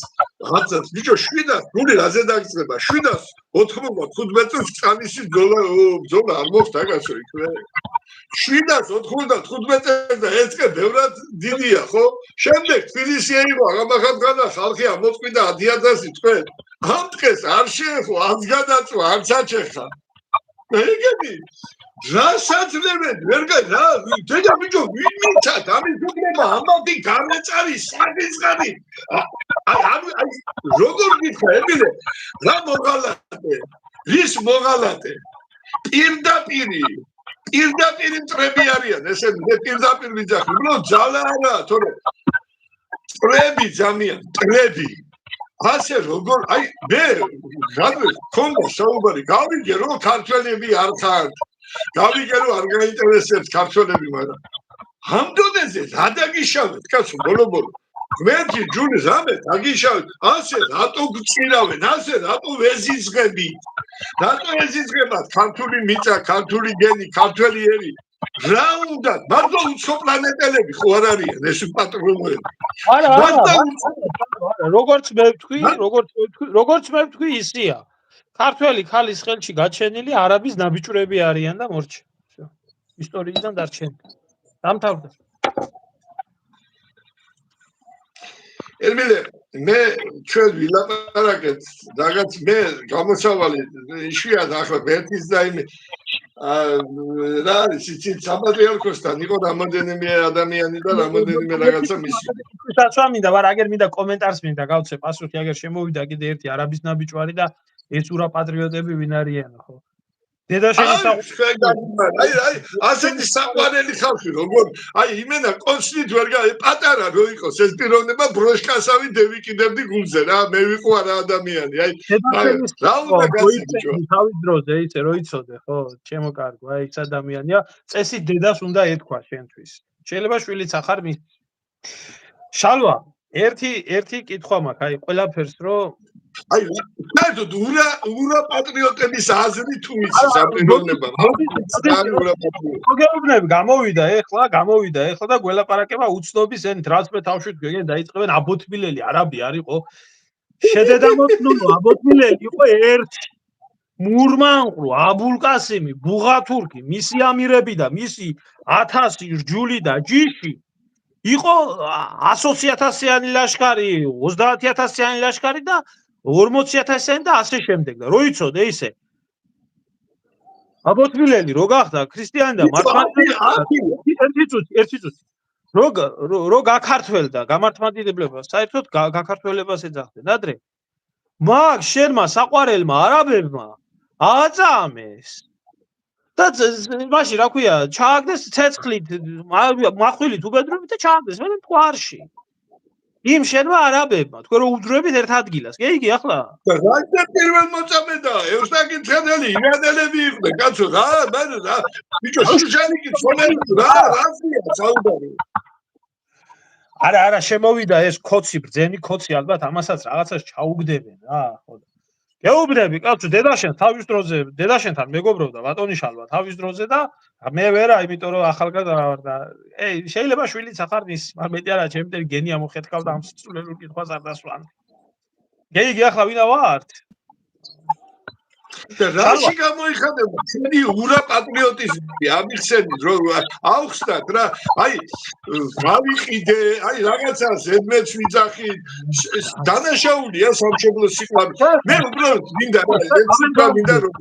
რაღაცა ბიჭო 700 გული რაზე დაგწება 795 წელს წამისი ბძოლა არ მოხდა კაცო იქვე 795 წელს და ეცკე ბევრად დიდია ხო შემდეგ თბილისი იყო აღმახანდა ხალხი ამოწყვიდა 10000 თქვენ ამ დღეს არ შეეხო არც გადაწვა არც აჩეხა ეგები რასაძლევად ვერ რა დედა ბიჭო ვინ მიცად ამის უბრალოდ ამბავი გამეწარი საგიზღარი აი როგორ გიქა ებილე რა მოგალატე ვის მოგალატე პირდაპირ მტრები არიან ესენი მე პირდაპირ ვიძახი უბრალოდ ძალა არა თორე მტრები ძალიან მტრები ასე როგორ აი მე რადგან კონდა საუბარი გავიგე რომ ქართველები არ ხართ გავიგე რომ არ გაინტერესებს ქართველები მაგრამ ამ დონეზე რა დაგიშავეთ კაცო ბოლო ღმერთი ჯული ზამე დაგიშავეთ ასე რატო გწირავენ ასე რატო ვეზიძღებით რატო ეზიძღებათ ქართული მიწა ქართული გენი ქართველი ერი რა უნდა მარტო უცხო პლანეტელები ხო არ არიან ეს პატრონები არა როგორც მე ვთქვი ისია ქართველი ხალის ხელში გაჩენილი არაბის ნაბიჯურები არიან და მორჩა ისტორიიდან დარჩენილი დამთავრდა ερμილე მე ჩვენ ვილაპარაკეთ რაღაც მე გამოსავალი იშვიათ ახლა ბერტის და იმ რა იცი საპატრიარქოსთან იყო რამოდენიმე ადამიანი და რამოდენიმე რაღაცა მისი. საერთოდ მინდა ვარ აგერ მინდა კომენტარს მინდა გავცე პასუხი აგერ შემოვიდა კიდე ერთი არაბის ნაბიჯვარი და ეს ურა პატრიოტები ვინ არიანო ხო? დედაშენის აი ასეთი საყვარელი ხალხი როგორ აი იმენა კონსტიტუცია ვერ გაი პატარა რო იყოს ეს პიროვნება ბროშკასავი დევიკიდებდი გულზე რა მე ვიყო არა ადამიანი აი რა უნდა გასიჯო თავის დროზე იცი რო იცოდე ხო ჩემო კარგო აი ეს ადამიანია წესი დედას უნდა ეთქვა შენთვის შეიძლება შვილიც ახარ მის შალვა ერთი კითხვა მაქვს აი ყველაფერს რო აი საერთოდ ურა პატრიოტების აზრი თუ იცი საპიროვნება მოგეუბნები გამოვიდა ეხლა და გველაპარაკება უცნობის ენით რაც მე თავშით გეგენ დაიწყებენ აბოთმილელი არაბი არისო შედედამოწნულო აბოთმილელი იყო ერთი მურმანყრუ აბულკასიმი ბუღათურკი მისი ამირები და მისი 1000 რჯული და ჯიში იყო 100,000-იანი ლაშქარი 30,000-იანი ლაშქარი და 40,000-იანი და ასე შემდეგ და რო იცოდე ისე აბოთმილელი რო გახდა ქრისტიანი და მართლმადიდებელი ერთი წუთი რო გაქართველდა გამართლმადიდებლობა საერთოდ გაქართველებას ეძახდნენ ადრე მაგ შენმა საყვარელმა არაბებმა აწამეს და მაშინ რა ქვია ჩააგდეს ცეცხლით მახვილით უბედრობით და ჩააგდეს მე მტყარში იმ შენმა არაბებმა თქვენ რო უდრებით ერთ ადგილას გეიგი ახლა რა პირველ მოწამედა ევსტაკითხელი ირანელები იყვნენ კაცო რა ბიჭო შუშანიკი ცოლები რაზია საუბარი არა შემოვიდა ეს კოცი ბრძენი კოცი ალბათ ამასაც რაღაცას ჩაუგდებენ რა ხო გეუბნები კაცო დედაშენ თავის დროზე დედაშენთან მეგობრობდა ბატონი შალვა თავის დროზე და მე ვერა იმიტომ რომ ახალგაზრდა ვარ და შეიძლება შვილიც ახარ მის მეტი არა ჩემი გენია მოხეთქავდა ამ სრულერულ კითხვას არ დასვან გეიგი ახლა ვინა ვართ და რაში გამოიხადება ჩვენი ურა პატრიოტიზმი ამიხსენით რომ აუხსნათ რა აი გავიყიდე აი რაღაცა ზედმეც ვიძახი დანაშაულია სამშობლოს სიყვარული მე უბრალოდ მინდა რომ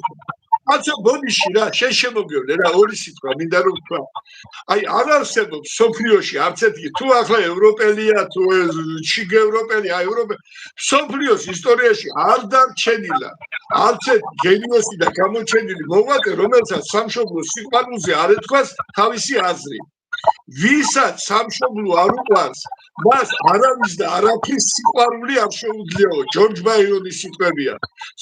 აცო ბოდიში რა შეშემოგევლე რა ორი სიტყვა მინდა რომ თქვა აი არ არსებობს სოფლიოში არც ერთი თუ ახლა ევროპელია თუ შიგ ევროპელია ევროპე სოფლიოს ისტორიაში არ დარჩენილა არც ერთი გენიოსი და გამოჩენილი მოღვაწე რომელსაც სამშობლოს სიყვარულზე არ ეთქვას თავისი აზრი ვისაც სამშობლო არ უყვარს მას არავის და არაფრის სიყვარული არ შეუძლიაო ჯორჯ ბაირონის სიტყვებია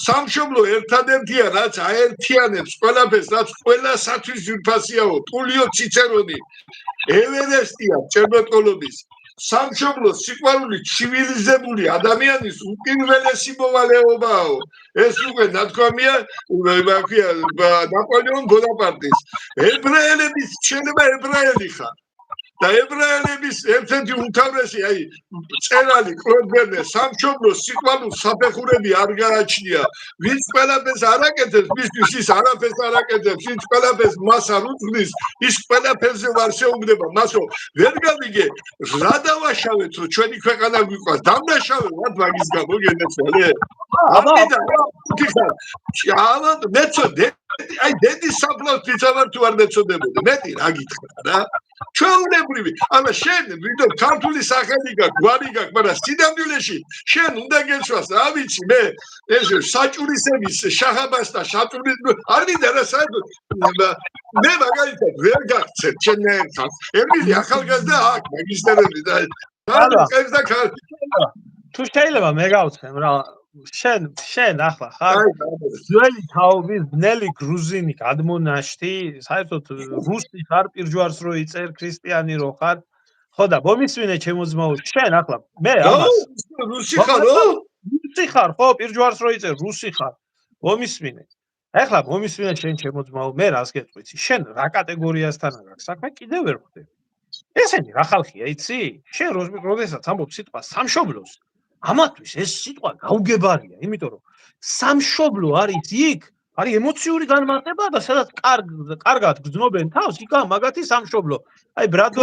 სამშობლო ერთადერთია რაც აერთიანებს ყველაფერს რაც ყველასათვის ძვირფასიაო ტულიო ციცერონი ევერესტია წერტოლობის სამშობლოს სიყვარული ცივილიზებული ადამიანის უპირველესი მოვალეობაო ეს უკვე ნათქვამია ნაპოლეონ ბონაპარტის ებრაელების შეიძლება ებრაელი ხარ და ებრაელების ერთ-ერთი უმთავრესი აი წერალი კლოდ ბერნე სამშობლოს სიყვარულს საფეხურები არ გააჩნია ვინც ყველაფერს არაკეთებს მისთვის ის არაფერს არაკეთებს ვინც ყველაფერს მას არ უძღვნის ის ყველაფერზე ვარ შეუგდება მასო ვერ გავიგე რა დავაშავეთ რომ ჩვენი ქვეყანა გვიყვარს დამნაშავებად მაგის გამო გენეცვალე აბა მეცოდე აი დედის საფლავს ფიცავარ თუ არ მეცოდებოდე მეტი რა გითხრა რა ჩვეულებრივი ამა შენ ვიდო ქართული სახელი გაქვს გვარი გაქვს მაგრამ სინამდვილეში შენ უნდა გეცვას რა ვიცი მე ეს საჭურისების შაჰაბას და შატურის არ მინდა რა საერთოდ მე მაგალითად ვერ გაგცეთ ჩემთან ემილი ახალგაზრდა აქ მაგისტრები და თუ შეიძლება მე გავცემ რა შენ ახლა ხარ ძველი თაობის ბნელი გრუზინი გადმონაშთი საერთოდ რუსი ხარ პირჯვარს რო იწერ ქრისტიანი რო ხარ ხო და მომისმინე ჩემო ძმაო შენ ახლა მე ამას რუსი ხარ ხო პირჯვარს რო იწერ რუსი ხარ მომისმინე ახლა მომისმინე შენ ჩემო ძმაო მე რას გეტყვიცი შენ რა კატეგორიასთან აქვს საქმე კიდევ ვერ ხვდები ესენი რა ხალხია იცი შენ როდესაც ამბობ სიტყვას სამშობლოს ამათვის ეს სიტყვა გაუგებარია, იმიტომ რომ სამშობლო არის იქ, არის ემოციური განმარტება და სადაც კარგად გრძნობენ თავს, იქა მაგათი სამშობლო. აი ბრატ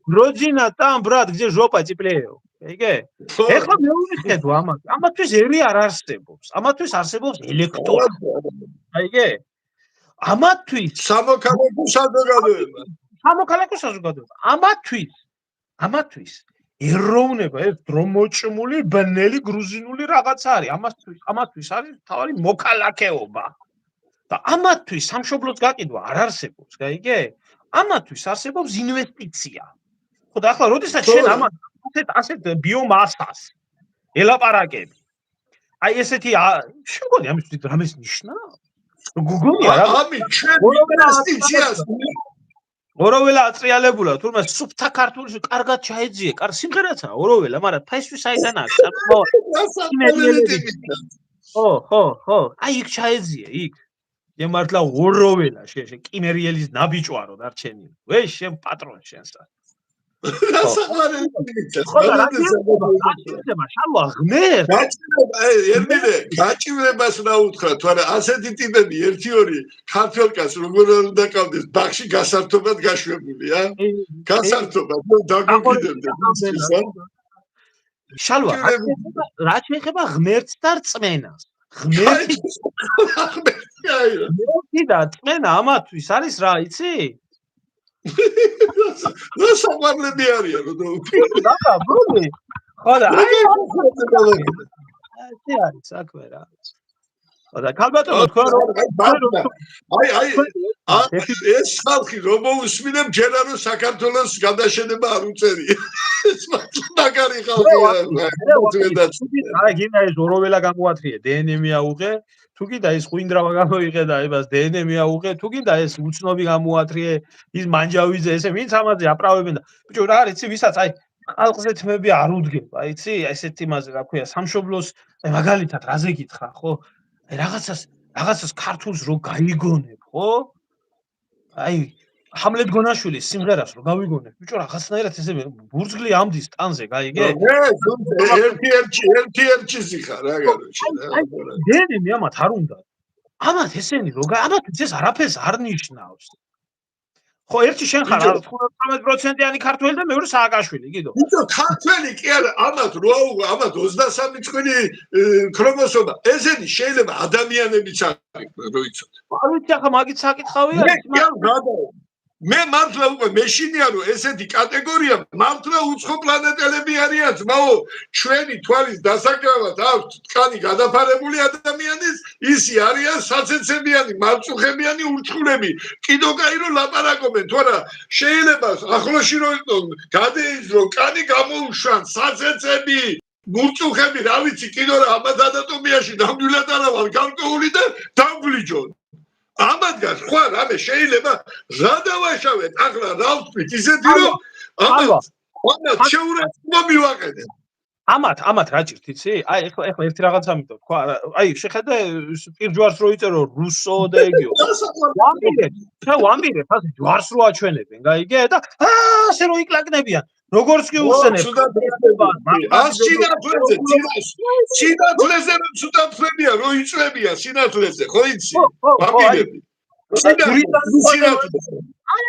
როძინა там брат, где жопа теплее. ეგე? ეხლა მე ვიხედო ამას. ამათვის ერი არ არსებობს. ამათვის არსებობს ელექტორატი. აიგე? ამათვის სამოქალაქო საზოგადოება. სამოქალაქო საზოგადოება. ამათვის ეროვნება ეს დრომოჭმული ბნელი გრუზინული რაღაცა არის. ამათვის არის თავი მოქალაქეობა. და ამათვის სამშობლოს გაყიდვა არ არსებობს, გაიგე? ამათვის არსებობს ინვესტიცია. ხო და ახლა როდესაც შენ ასეთ ბიომასას ელაპარაკები. აი ესეთი შეგონი ამისთვის რამეს ნიშნა? გუგლია რა. ამით ჩვენ ინვესტიციას ოროველა აწრიალებულა, თურმე სუფთა ქართულში კარგად ჩაეძიე, სიმღერაცა ოროველა, მაგრამ ფაისთვის აიდან აქვს. ხო, აი იქ ჩაეძიე, იქ. მე მართლა ოროველა შენ კიმერიელის ნაბიჭვარო დარჩენილი. ვეშ შენ პატრონ შენსა. შალვა ღმერთ გაჭირებას რა უთხრა თუ არა ასეთი ტიპები 1-2 ქართველ კაცს როგორ უნდა ყავდეს ბაღში გასართობად გაშვებულია გასართობად დაგუგიდებდა შალვა რა შეიძლება ღმერთს და რწმენას ღმერთი და რწმენა ამათვის არის რა იცი რა საყვარლები არიან რო და ბრული ხოდა აი არის საქმე რა და ქალბატონო თქვენ ეს ხალხი რომ მოусმინებ ჯერა რომ საქართველოს გადაშენება არ უწერია ეს მაგარი ხალხია აი გინდა ეს ოროველა გამოათრიე დნმ აუღე თუ გინდა ეს ღვინდრავა გამოიღე და ებას დნმ აუღე თუ გინდა ეს უცნობი გამოათრიე ის მანჯავიძე ესე ვინც ამაზე აправებენ და ბიჭო რა არის იცი ვისაც აი ყალყზე თმები არ უდგება იცი ესეთ იმაზე რა ქვია სამშობლოს მაგალითად რაზე გითხრა ხო აი რაღაცას ქართულს რო გაიგონებ ხო აი ჰამლეთ გონაშვილის სიმღერას რო გავიგონებ ბიჭო რაღაცნაირად ესე ბურძგლი ამდის ტანზე გაიგე ერთი სიხარ რა გაროჩი დნმ ამათ არ უნდა ამათ ესენი რო ამათ ეს არაფერს არ ნიშნავს ხო ერთი შენ ხარ 15%-იანი ქართველი და მეორე სააკაშვილი კიდო ბიჭო ქართველი კი არა ამათ რო აუღა ამათ 23 წყვილი ქრომოსომა ესენი შეიძლება ადამიანებიც არის რო იცოთ არ ვიცი ახლა მაგით საკითხავია მე მართლა უკვე მეშინია რომ ესეთი კატეგორია მართლა უცხო პლანეტელები არიან ძმაო ჩვენი თვალის დასაკრავად აქვს თქანი გადაფარებული ადამიანის ისი არიან საცეცებიანი მარწუხებიანი ურჩხულები კიდო კაი რომ ლაპარაკობენ თუ არა შეიძლება ახლოში რომ გადეიზრო კანი გამოუშვან საცეცები მურწუხები რა ვიცი კიდო რა ამათ ანატომიაში ნამდვილად არა ვარ გამკეული და დამგლიჯონ ამადგან სხვა რამე შეიძლება რა დავაშავეთ ახლა რა ვთქვით ისეთი რომ ამათ შეურაცხმო მივაყენებ ამათ რა ჭირთ იცი აი ეხლა ერთი რაღაცა მითო თქვა აი შეხედე პირჯვარს რო იწერო რუსო და ეგიო ვამბირებ ასე ჯვარს რო აჩვენებენ გაიგე და ასე რო იკლაკნებიან როგორც კი უხსენებ სინათლეზე ცუდაფლებია რო იწვევია სინათლეზე ხო იცი ვამბირები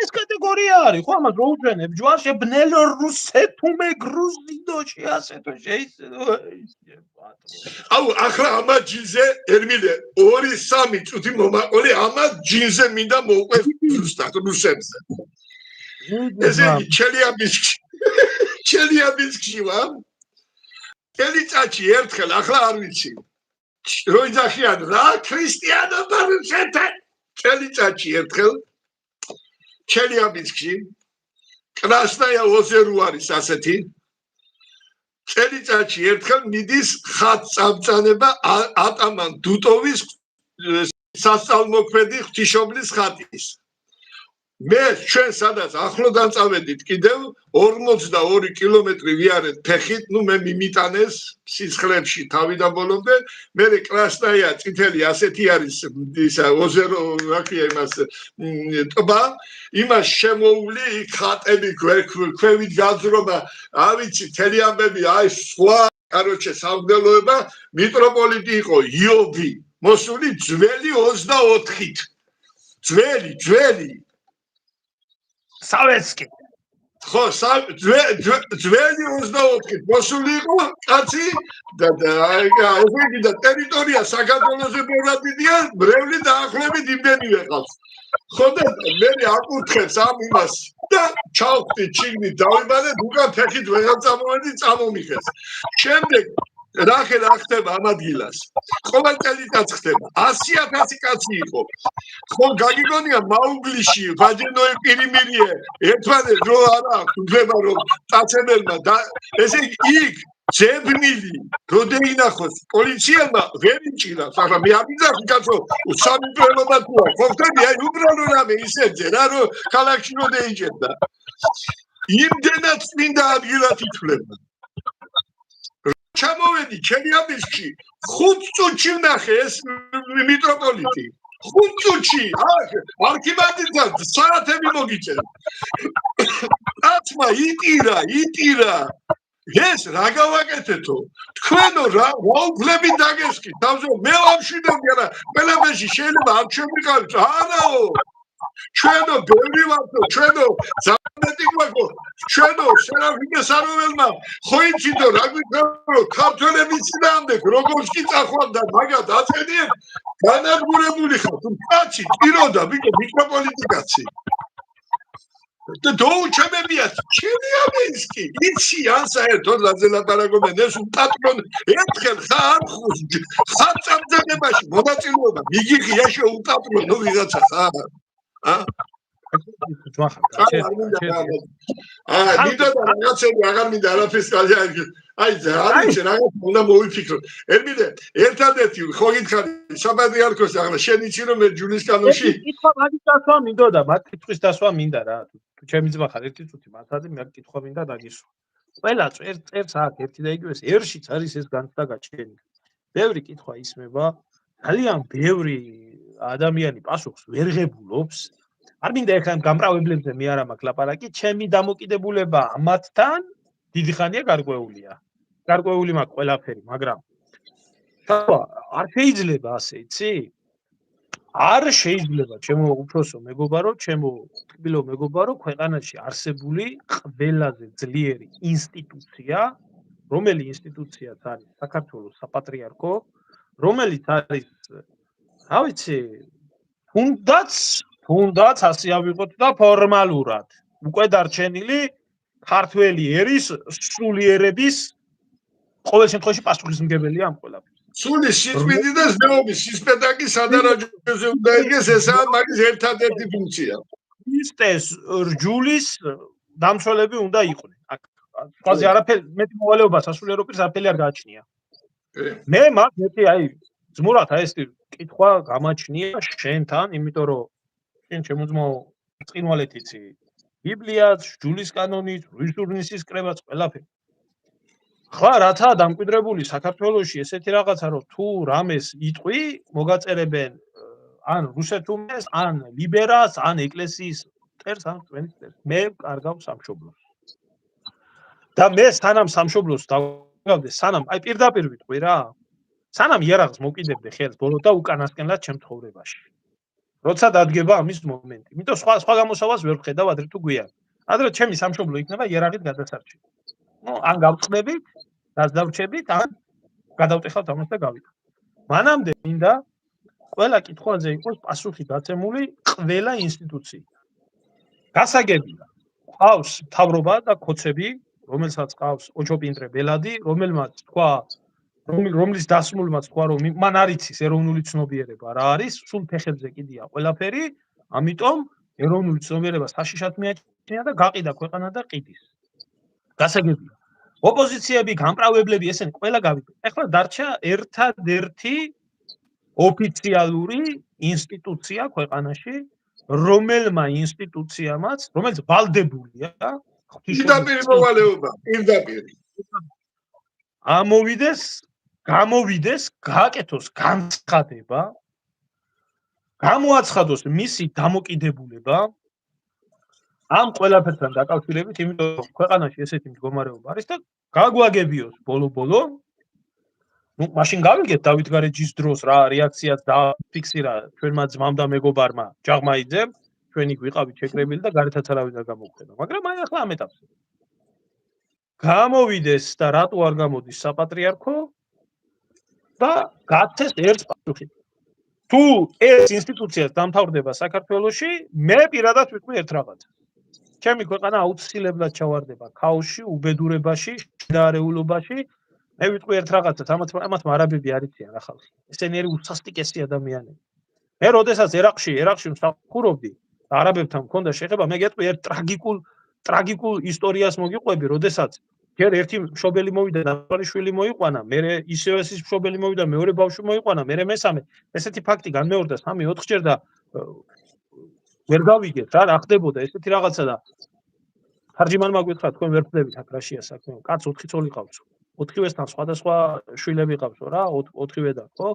ეს კატეგორია არის ხო ამას რო უჩვენებ ჯვარში ბნელ რუსეთუმე გრუზინოში ასე თუ შეიძლება აუ ახლა ამა ჯინზე ერმილე 2-3 წუთი მომაყოლე ამა ჯინზე მინდა მოუყვეს ზუსტად რუსებზე ესენი ჩელიაბინსკში ვარ კელიწაში ერთხელ ახლა არ ვიცი რო იძახიან რა ქრისტიანობა რუსეთთან კელიწაში ერთხელ ჩელიაბინსკში კრასნაია ოზერო არის ასეთი წელიწადში ერთხელ მიდის ხატწამწანება ატამან დუტოვის სასწავლმოქმედი ღვთისმშობლის ხატის მე ჩვენ სადაც ახლოდან წავედით კიდევ 42 კილომეტრი ვიარეთ ფეხით ნუ მე მიმიტანეს სისხლებში თავიდან ბოლომდე მე კრასნაია წითელი ასეთი არის ისა ოზერო რა ქვია იმას ტბა იმას შემოული ხატები ქვევით გაძრობა ავიცი თელი ამბები აი სხვა კაროჩე სამგდელოება მიტროპოლიტი იყო იოვი მოსული ძველი 24-ით ძველი სავეცკი ხო, ძველი 24-ით მოსული იყო კაცი და ესე და ტერიტორია საქართველოზე ბევრად დიდია, მრევლი დაახლოებით იმდენივე ყავს. ხო და მე აკურთხებს ამ იმას და ჩავხდი ჩიგნით დავიბანეთ, უკან ფეხით ვეღარ წამოვედი, წამომიხეს. შემდეგ რა ხდება ამ ადგილას? ყოველ წელიწადს ხდება 100,000 კაცი იყო. ხო გაგიგონია მაუგლიში ვაჯენოე პირიმირიე ერთმანეთს რო არა უძება რომ წაცებელმა და ესე იქ ძებნილი როდეინახოს პოლიციელმა ვერ იჭირავს, მაგრამ მე ამიძახი კაცო სამიწველობა თუ აქვს, ხო ხტები აი უბრალო რამე ისეთზე რა რომ ქალაქში როდეიჭერდა. იმდენად წმინდა ადგილად ითვლება. ჩამოვედი ჩემი ამბისში 5 წუთში ვნახე ეს მიტროპოლიტი 5 წუთში არქიმანდრიტთან საათები მოგიწევ აცმა იტირა ეს რა გავაკეთეთო თქვენო რა უფლები დაგესკით თავზე მე ვამშვიდობდი არა ყველაფერში შეიძლება არ შემიყავით არაო ჩვენო ბევრი ვართ ჩვენო ზამეტი გვაქვს ჩვენო სერაფიმე საროველმა ხო იციდო რა გიქნებო ქართველების წინააღმდეგ როგორც კი წახვანდა მაგათ აწედიეთ განადგურებული ხარ თუ კაცი ტიროდა მიკროპოლიტიკაცი და დაუჩემებიათ ჩემი ამისკი იცი ან საერთოდ ლაზელატარაგობენ ეს პატრონ ერთხელ ხარ ხაწამძებაში მონაწილეობა მიგიღია შეუპატრონო ვიღაცა ხარ მინდა რაღაცები აღარ მინდა არაფერს გაიარგე აი ზარიჩე რაღაც უნდა მოვიფიქრო ερμიდე ერთადერთი ხო გითხარი საპატრიარქოს ახლა შენ იცი რომ ჯულის კანონში კითხვა მაგის დასვა მინდოდა მაგ კითხვის დასვა მინდა რა თუ ჩემი ძმა ხარ ერთი წუთი მართალი მე კითხვა მინდა დაგისვა ყველა წერს აქ ერთი და იგივე ერშიც არის ეს განცდა გაჩენილი ბევრი კითხვა ისმება ძალიან ბევრი ადამიანი პასუხს ვერ ღებულობს არ მინდა ეხლა გამправებლებზე მე არა მაქვს ლაპარაკი ჩემი დამოკიდებულება ამათთან დიდი ხანია გარკვეული მაქვს ყველაფერი მაგრამ არ შეიძლება ასე იცი არ შეიძლება ჩემო უფროსო მეგობარო ჩემო ტკბილო მეგობარო ქვეყანაში არსებული ყველაზე ძლიერი ინსტიტუცია რომელი ინსტიტუციაც არის საქართველოს საპატრიარქო რომელიც არის რა ვიცი თუნდაც ასე ავიღოთ და ფორმალურად უკვე დარჩენილი ქართველი ერის სულიერების ყოველ შემთხვევაში პასუხისმგებელია ამ ყველაფერს. სული სიწმინდი და ზეობის სისპეტაკი სადარაჯოზე უნდა იგეს ესაა მაგის ერთადერთი ფუნქცია. ისტეს რჯულის დამცველები უნდა იყვნენ. აქ სხვაზე არაფერი მეტი მოვალეობა სასულიერო პირს არაფერი არ გააჩნია. მე მაგ მეტი აი ძმურად აი ეს კითხვა გამაჩნია შენთან, იმიტომ რომ შენ შემოძმო წინვალეთ იცი ბიბლიაც, ჯულის კანონიც, რუისურნისის კრებაც ყველაფერი. ხლა რათა დამკვიდრებული საქართველოში ესეთი რაღაცა რომ თუ რამეს იტყვი, მოგაწერებენ ან რუსეთუმეს, ან ლიბერას, ან ეკლესიის წერს, ან თქვენის წერს. მე კარგავ სამშობლოს. და მე სანამ სამშობლოს დავგავდე, სანამ აი პირდაპირ ვიტყვი რა. სანამ იარაღს მოკიდებდე ხელს ბოლო და უკანასკნელად ჩემ ცხოვრებაში. როცა დადგება ამის მომენტი. იმიტომ სხვა გამოსავალს ვერ ვხედავ ადრე თუ გვიან. ადრე ჩემი სამშობლო იქნება იარაღით გადასარჩენი. ან გავწმებით, დასდავრჩებით, ან გადავტეხავთ ამას და გავიდეთ. მანამდე მინდა ყველა კითხვაზე იყოს პასუხი გაცემული ყველა ინსტიტუციიდან. გასაგებია, ყავს მთავრობა და ქოცები, რომელსაც ყავს ოჩოპინტრე ბელადი, რომლის დასმულმაც თქვა რომ მან არ იცის ეროვნული ცნობიერება რა არის, სულ ფეხებზე კიდია ყველაფერი, ამიტომ ეროვნული ცნობიერება საშიშად მიაჩნია და გაყიდა ქვეყანა და ყიდის. გასაგებია. ოპოზიციები, გამправებლები ესენი ყველა გავიგე. ეხლა დარჩა ერთადერთი ოფიციალური ინსტიტუცია ქვეყანაში, რომელიც ვალდებულია პირდაპირ მოვალეობა, პირდაპირ. გამოვიდეს, გააკეთოს განცხადება, გამოაცხადოს მისი დამოკიდებულება ამ ყველაფერთან დაკავშირებით, იმიტომ რომ ქვეყანაში ესეთი მდგომარეობა არის და გაგვაგებიოს ბოლო-ბოლო. მაშინ გავიგეთ დავით გარეჯის დროს რა რეაქციაც დააფიქსირა ჩვენმა ძმამ და მეგობარმა ჯაღმაიძემ, ჩვენი ვიყავით შეკრებილი და გარეთაც არავინ არ გამოგვხდება. მაგრამ აი ახლა ამ ეტაპზე გამოვიდეს და რატო არ გამოდის საპატრიარქო და გაცეს ერთ პასუხი. თუ ეს ინსტიტუცია დამთავრდება საქართველოში, მე პირადად ვიტყვი ერთ რაღაცას. ჩემი ქვეყანა აუცილებლად ჩავარდება ქაოსში, უბედურებაში, შედარეულობაში. მე ვიტყვი ერთ რაღაცას, ამათ არაბები არ იციან რა ხალხი. ესენი არის უსასტიკესი ადამიანები. მე როდესაც ერაყში მსახურობდი, არაბებთან მქონდა შეხება, მე გეტყვი ერთ ტრაგიკულ ისტორიას მოგიყვები, როდესაც ჯერ ერთი მშობელი მოვიდა და მეორე შვილი მოიყვანა, მერე ისევ ის მშობელი მოვიდა, მეორე ბავშვი მოიყვანა, მერე მესამე. ესეთი ფაქტი განმეორდა 3-4 ჯერ და ვერ გავიგეთ რა ხდებოდა ესეთი რაღაცა და თარჯიმანმა გვითხრა თქვენ ვერ ხდებით აქ რაშია საქმე. კაც 4 ცოლი ყავს. 4-ვესთან სხვადასხვა შვილები ყავს რა, 4-ვედან, ხო?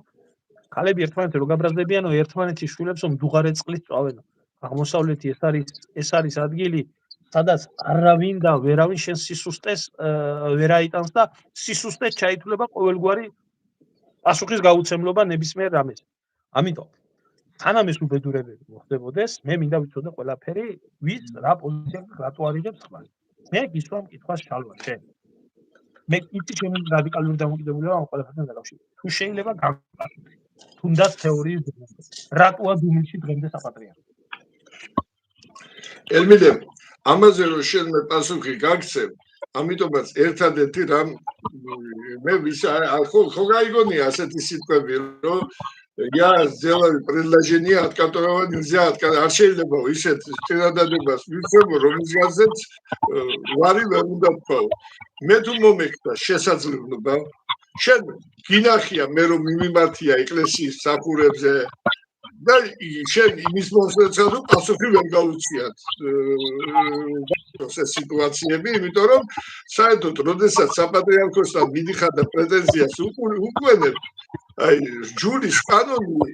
ქალები ერთმანეთს რო გაბრაზდებიანო, ერთმანეთის შვილებს მდუღარე წყლის წვავენ. აღმოსავლეთი ეს არის ადგილი, სადაც არავინ და ვერავინ შენ სისუსტეს ვერ აიტანს და სისუსტეს ჩაითვლება ყოველგვარი პასუხის გაუცემლობა ნებისმიერ რამეზე. ამიტომ სანამ ეს უბედურებები მოხდებოდეს, მე მინდა ვიცოდე ყველაფერი, ვის რა პოზიციაზე რატო არიგებს ხმალი. მე გისვამ კითხვას შალვა შენ. მე იცი ჩემი რადიკალური დამოკიდებულება ამ ყველაფერთან დაკავშირებით. თუ შეიძლება გამპასუხე. თუნდაც თეორიის დრო. რატოა დუმილში დღემდე საპატრიარქო? ელმიდე, ამაზე რომ შენ მე პასუხი გაგცემ, ამიტომაც ერთადერთი რამ მე ხო გაიგონია ასეთი სიტყვები, რომ я сделаю предложение, от которого нельзя отказаться. არ შეიძლება ისეთ წინადადებას ვიცემო, რომელზეც ვარი ვერ უნდა თქვა. მე თუ მომექცა შესაძლებლობა, შენ გინახია მე რომ მიმართია ეკლესიის მსახურებზე და შენ იმის მოსწრება რომ პასუხი ვერ გაუწიათ ეს სიტუაციები, იმიტომ რომ საერთოდ როდესაც საპატრიარქოსთან მიდიხარ და პრეტენზიას უყურებ, აი ჯურის კანონი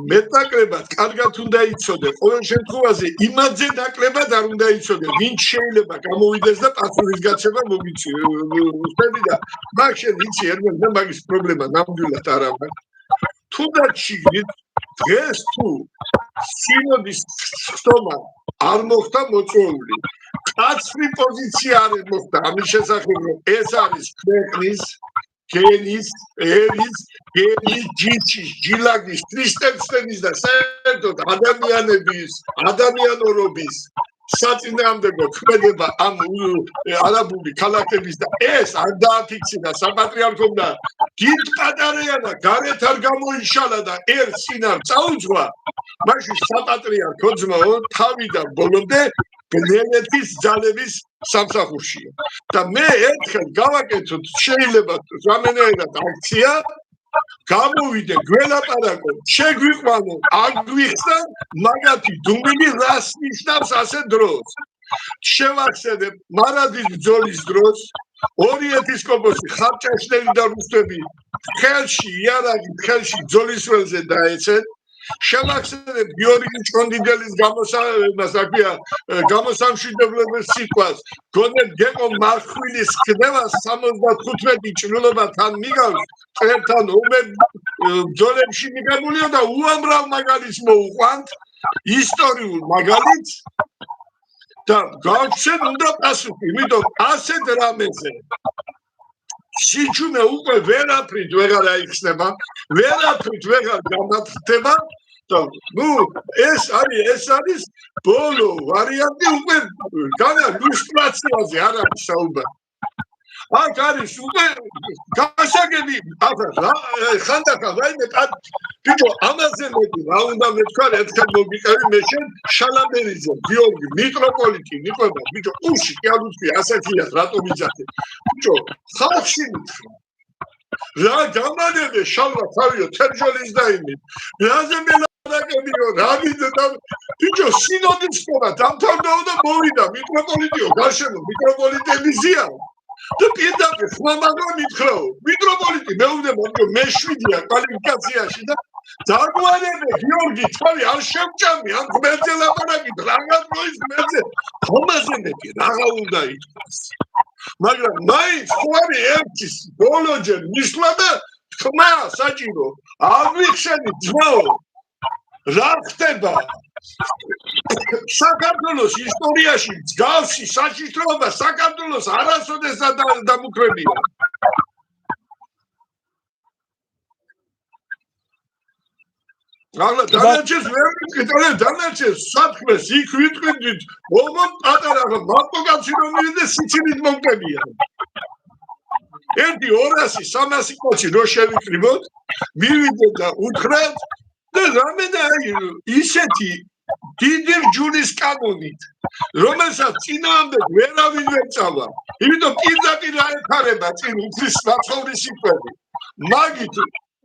მეტნაკლებად კარგად უნდა იცოდე, ყოველ შემთხვევაში იმაზე ნაკლებად არ უნდა იცოდე, ვინც შეიძლება გამოვიდეს და პასუხის გაცემა მოგიწევს და მაგ შენ იცი ერმენ და მაგის პრობლემა ნამდვილად არ აქვს. თუნდაც შიგნით დღეს თუ სინოდის ხტომა არ მოხდა მოწვეული, კაცრი პოზიცია არ მოხდა ამის შესახებ, რომ ეს არის ქვეყნის გენის, ერის, ჯიშის, ჯილაგის, ქრისტიანობის და საერთოდ ადამიანურობის საწინააღმდეგო ქმედება ამ არაბული ქალაქების და ეს არ დააფიქსირა საპატრიარქომ და დიდ პატარაიანა გარეთ არ გამოიშალა და ერთ სინარ წაუძღვა, მაშინ საპატრიარქო ძმაო თავიდან ბოლომდე გნენეთის ძალების სამსახურშია. და მე ერთხელ გავაკეთოთ შეიძლება რამენერად აქცია, გამოვიდე გველაპარაკო, შეგვიყვანო, აგვიხსნა მაგათი დუმილი რას ნიშნავს ასე დროს. შევახსენებ მარადის ბრძოლის დროს ორი ეპისკოპოსი ხარჭაშნელი და რუსები ხელში იარაღი ხელში ბრძოლის ველზე დაეცენ. შევახსენებ გიორგი ჭონდიდელის გამოსამშვიდებლობის სიტყვას, გონებ გეკო მარხვილის ხდება 75 ჭრილობა თან მიგავს, ერთთან ბრძოლებში მიგებულია და უამრავ მაგალითს მოუყვანთ, ისტორიულ მაგალითს და გავჩენ უნდა პასუხი, იმიტომ ასეთ რამეზე სიჩუმე უკვე ვერაფრით ვეღარ აიხსნება, ვერაფრით ვეღარ გამართდება და ეს არის ბოლო ვარიანტი უკვე განა ლუსტრაციაზე არ არის საუბარი. აქ არის უკვე გასაგები ხანდახან რაიმე ბიჭო ამაზე მეტი რა უნდა მეთქვა ერთხელ მოგიყევი მე შენ შალაბერიძე გიორგი მიტროპოლიტი ნიკოლა ბიჭო უში კი არ უცი ასეთია რატომ იძახე ბიჭო ხალხში რა გამანებე შალვა თავიო თერჯოლის დაიმი რაზე მელაკებიო რა ვიდა ბიჭო სინოდის ხობა დამთავრდა და მოვიდა მიტროპოლიტიო გარშემო მიტროპოლიტელიზია და პირდაპირ ხმამაგო მითხრაო მიტროპოლიტი მეუბნება რომ მე 7-ია კვალიფიკაციაში და დაგვანებე გიორგი თავი არ შევჭამი ამ ღმერთზე ლაპარაკით რაღაც მოის ღმერთზე ხომაზე მეტი რაღა უნდა ითქვას მაგრამ მაინც ხوارი ერთის ბოლოჯერ მისვლა და თქმა საჭირო აღვიხსენი ძმაო რა ხდება საქართველოს ისტორიაში მსგავსი საშიშროება საქართველოს არასოდეს დამუქრებია. Ağla danacız verdik danacız satmaz ilk vitrin olmam adara maptogatsiyonu da siçiniz moktabiya. Erdi orası samasi koçi roşevikribot bir videoda ukrat da rameda iseti didir juris kanonit. Romesa çinamda veravin veçava. İbido pirda aykareba çin ukris vatsovri sikwedi. Magit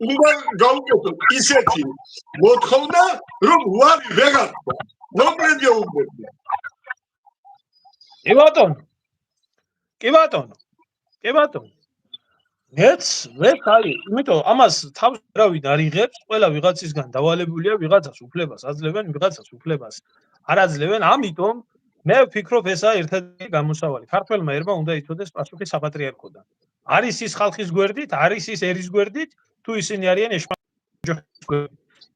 უნდა გავუკეთოთ ისეთი მოთხოვნა, რომ უარი ვეღარქვა. ნოკლედია უბრალოდ. კი ბატონო. მეც აი, იმიტომ ამას თავს ერავინ არ იღებს, ყველა ვიღაცისგან დავალებულია, ვიღაცას უფლებას აძლევენ, ვიღაცას უფლებას არ აძლევენ, ამიტომ მე ვფიქრობ ესაა ერთადერთი გამოსავალი. ქართველმა ერმა უნდა იცოდეს პასუხი საპატრიარქოდან. არის ის ხალხის გვერდით, არის ის ერის გვერდით, თუ ისინი არიან ეშმაკ.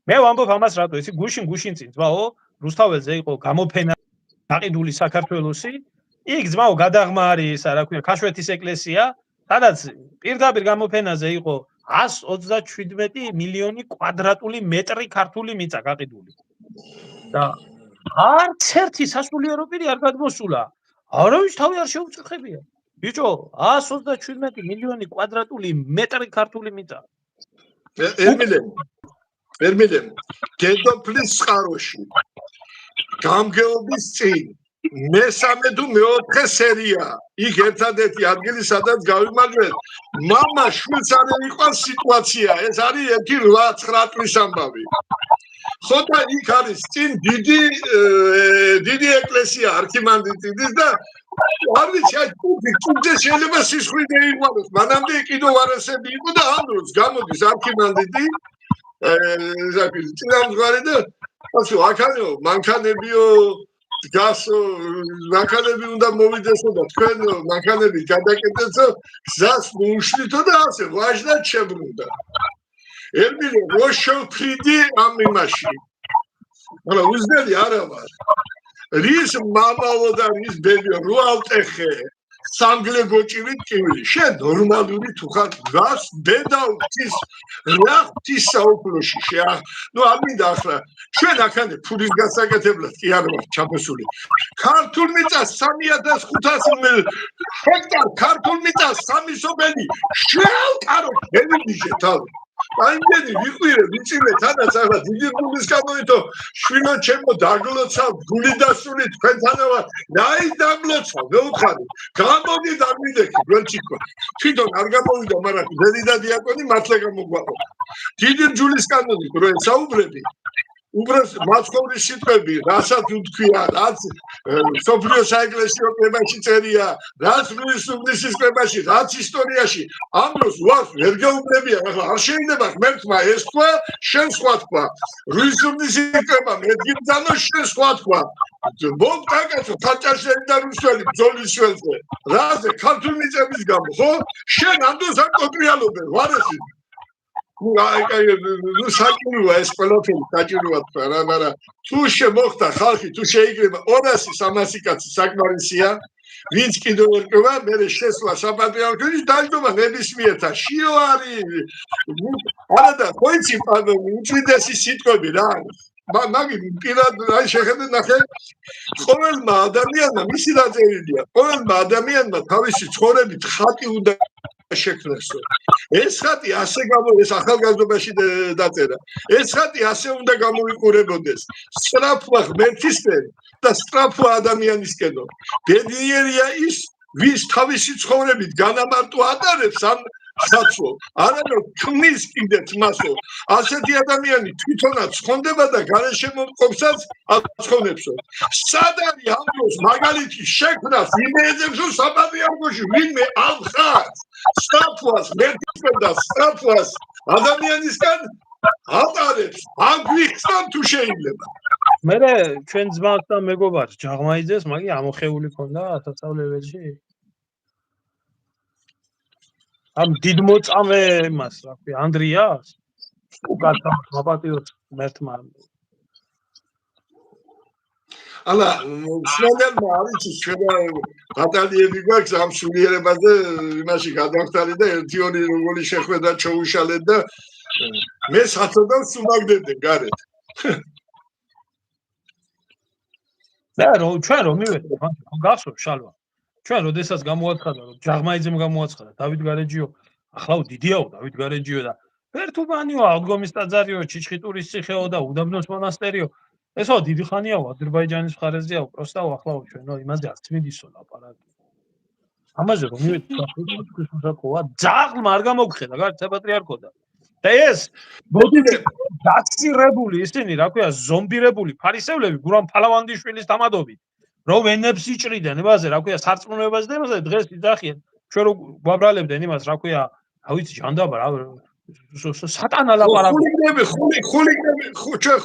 მე ვამბობ ამას რატო, ისი გუშინ წინ ძმაო, რუსთაველზე იყო გამოფენა გაყიდული საქართველოსი, იქ ძმაო გადაღმა არის, რა ქვია, ქაშვეთის ეკლესია, სადაც პირდაპირ გამოფენაზე იყო 137 მილიონი კვადრატული მეტრი ქართული მიწა გაყიდული. და არც ერთი სასულიერო პირი არ გადმოსულა. არავის თავი არ შეუწყებია. ბიჭო, 137 მილიონი კვადრატული მეტრი ქართული მიწა. ερμილემ დედოფლის წყაროში გამგეობის წინ მესამე თუ მეოთხე სერია იქ ერთადერთი ადგილი სადაც გავიმაგრეთ მამა შვილს არ ეყავს სიტუაცია ეს არის 1-8 წლის ამბავი ხო და იქ არის წინ დიდი ეკლესია არქიმანდრიტის და არ ვიცი აი თუნდე შეიძლება სისხლიდე იყვალოს მანამდე კიდევ არასები იყო და ამ დროს გამოდის არქიმანდრიტი წინამძღვარი და ასე აქანეო მანქანებიო გასო მანქანები უნდა მოვიდესო და თქვენ მანქანები გადაკეთეთო გზას მოუშლითო და ასე ვაჟდა შებრუნდა ερμილე რო შევფრიდი ამ იმაში არა უზნელი არა ვარ რის მამალო და რის ბებიო რო ავტეხე სამგლე გოჭივით კივილი შენ ნორმალური თუ ხარ გას დედა ღვთის რა ღვთის საუფლოში შეა ნუ ამინდა ახლა ჩვენ აქამდე ფულის გასაკეთებლად კი არ ვარ ჩაფესული ქართულ მიწა 3500 ჰექტარ ქართულ მიწა სამი სოფელი შევკარო გემიჯე თავი აიმდენი ვიყვირე ვიცილე თანაც ახლა დიდი გულის გამოითო შვილო ჩემო დაგლოცა გული დასული თქვენთანავა რაი დაგლოცა მეუთხარი გამოდი დამიდექი გველჩიკო თვითონ არ გამოვიდა მაგრამ ძელი და დიაკონი მართლა გამოგვაყო დიდი ჯულის კანონი რო საუბრები უბრალოდ მაცხოვრის სიტყვები რასაც უთქვია რაც სოფლიო საეკლესიო კრებაში წერია რაც ლუისუბნისის კრებაში რაც ისტორიაში ამ დროს უას ვერ გაუბრებია ახლა არ შეიძლება ღმერთმა ეს თქვა შენ სხვა თქვა ლუისუბნისის კრება მედგინძანო შენ სხვა თქვა მოგკაკაცო თაჭაშელი და რუსელი ბრძოლის შველზე რაზე ქართული მიწების გამო ხო შენ ამ დროს არ კონტრიალობენ ვარესი ნუ საჭიროა ეს ყველაფერი საჭიროა რა მაგრამ თუ შემოხდა ხალხი თუ შეიძლება 200-300 კაცი საკმარისია ვინც კიდევ ერკვა მე შესვლა საპატრიარქოში დაიჯობა ნებისმიერთა შიო არის არა და ხოიცი უჭვიდესი სიტყვები რა მაგი პირად აი შეხედე ნახე ყოველმა ადამიანმა მისი დაწერილია ყოველმა ადამიანმა თავისი ცხოვრებით ხატი უნდა შექმნასო ეს ხატი ასე ეს ახალგაზრდობაში დაწერა ეს ხატი ასე უნდა გამოიყურებოდეს სწრაფვა ღმერთისკენ და სწრაფვა ადამიანისკენო ბედნიერია ის ვის თავისი ცხოვრებით განამარტო ატარებს ამ ხატსო არამედ ქმნის კიდეც მასო ასეთი ადამიანი თვითონაც ცხონდება და გარშემოყოფსაც აცხონებსო სად არის ამ დროს მაგალითი შექმნას იმეძებსო საპატრიარქოში ვინმე ამხარს სწრაფვას მერტისკენ და სწრაფვას ადამიანისკენ ატარებს აგვიხსნა თუ შეიძლება მე ჩვენ ძმას და მეგობარს ჯაღმაიძეს მაგი ამოხეული ქონდა სასწავლებელში ამ დიდ მოწამე იმას რა ქვია ანდრიას უკაცავს მაპატიოს მერთმა ალა სმენელმა არის ჩვენა ბატალიები გვაქვს ამ სულიერებაზე იმაში გადავხტარი და ერთი ორი როგორი შეხვედრა ჩაუშალეთ და მე საწოდავს უმაგდებდი გარეთ და ჩვენ რომ მივედი გახსოვს შალვა ჩვენ როდესაც გამოაცხადა რომ ჯაღმაიძემ გამოაცხადა დავით გარეჯიო ახლა დიდიაო დავით გარეჯიო და ერთუბანიო აღდგომის ტაძარიო ჩიჩხიტურის ციხეო და უდაბნოს მონასტერიო ესო დიდი ხანიაო აზერბაიჯანის მხარეზეაო პროსტაო ახლა ჩვენო იმაზე არც მიდისო ლაპარაკი ამაზე რომ მივედი საქართველოს მოსაკოა ძაღლმა არ გამოგხედა გარეთ საპატრიარქო და ეს მოდიდი დაცირებული ისინი რა ქვია ზომბირებული ფარისევლები გურამ ფალავანდიშვილის დამადობით რომ ენებს იჭრიდნენ იმაზე რა ქვია სარწმუნოებაზე და იმაზე დღეს იძახიან ჩვენ რო გვაბრალებდნენ იმას რა ქვია რა ვიცი ჟანდაბა რა სატანა ლაპარაკი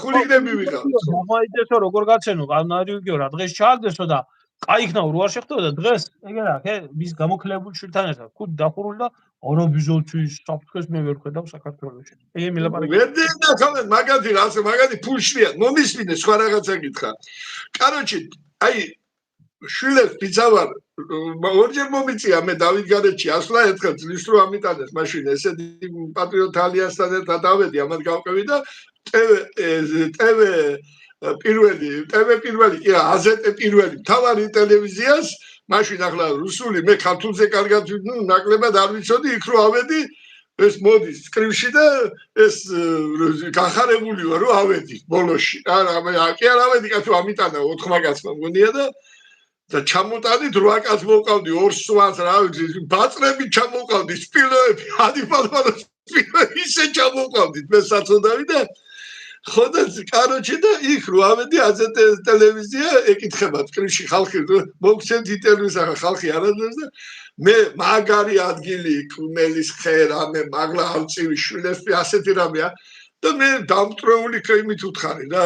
ხულიგნები ვიყავ გამოიწესო როგორ გაცენო ყანარიუგიო რა დღეს ჩააგდესო და კაიქნა რო არ შეხტო და დღეს ეგერა მის გამოქლებულ შვილთან ერთად ხუთ დახურული და ორობიზოლთვის საფრთხეს მე ვერ ხედავ საქართველოში ეგ მილაპარაკი ვერ და ხალხ მაგათი რასე მაგათი ფულშია მომისმინე სხვა რაღაცა გითხრა კაროჩი აი შვილებს ბიძავარ ორჯერ მომიწია მე დავით გარეჯი ასვლა ერთხელ ძლის რო ამიტანეს მაშინ ესეთი პატრიოტ ალიანსთან ერთად ავედი ამათ გავყევი და ტევე პირველი კი აზეტე პირველი თავარი ტელევიზიას მაშინ ახლა რუსული მე ქართულზე კარგად ნაკლებად არ ვიცოდი იქ რო ავედი ეს მოდის სკრიფში და ეს გახარებულიო რომ ავედი ბოლოში არა მე კი არ ავედი კაცო ამიტანა 4 მაგაცმა მგონია და ჩამოტანით 8 კაც მოვყავდი 2 სვანს რა ვიცი ბაწრები ჩამოვყავდი სპილოები ადიფალმანო სპილოები ისე ჩამოვყავდით მე საწოდავი და ხოდა კაროჩი და იქ რო ავედი აზეტე ტელევიზია ეკითხება სკრიფში ხალხი მოგცემთ ინტერვიუს ახლა ხალხი არაძებს და მე მაგარი ადგილი კუნელის ხერა მე მაგლა ავწივი შვილებს ასეთი რამეა და მე დამტრეული იმით უთხარი და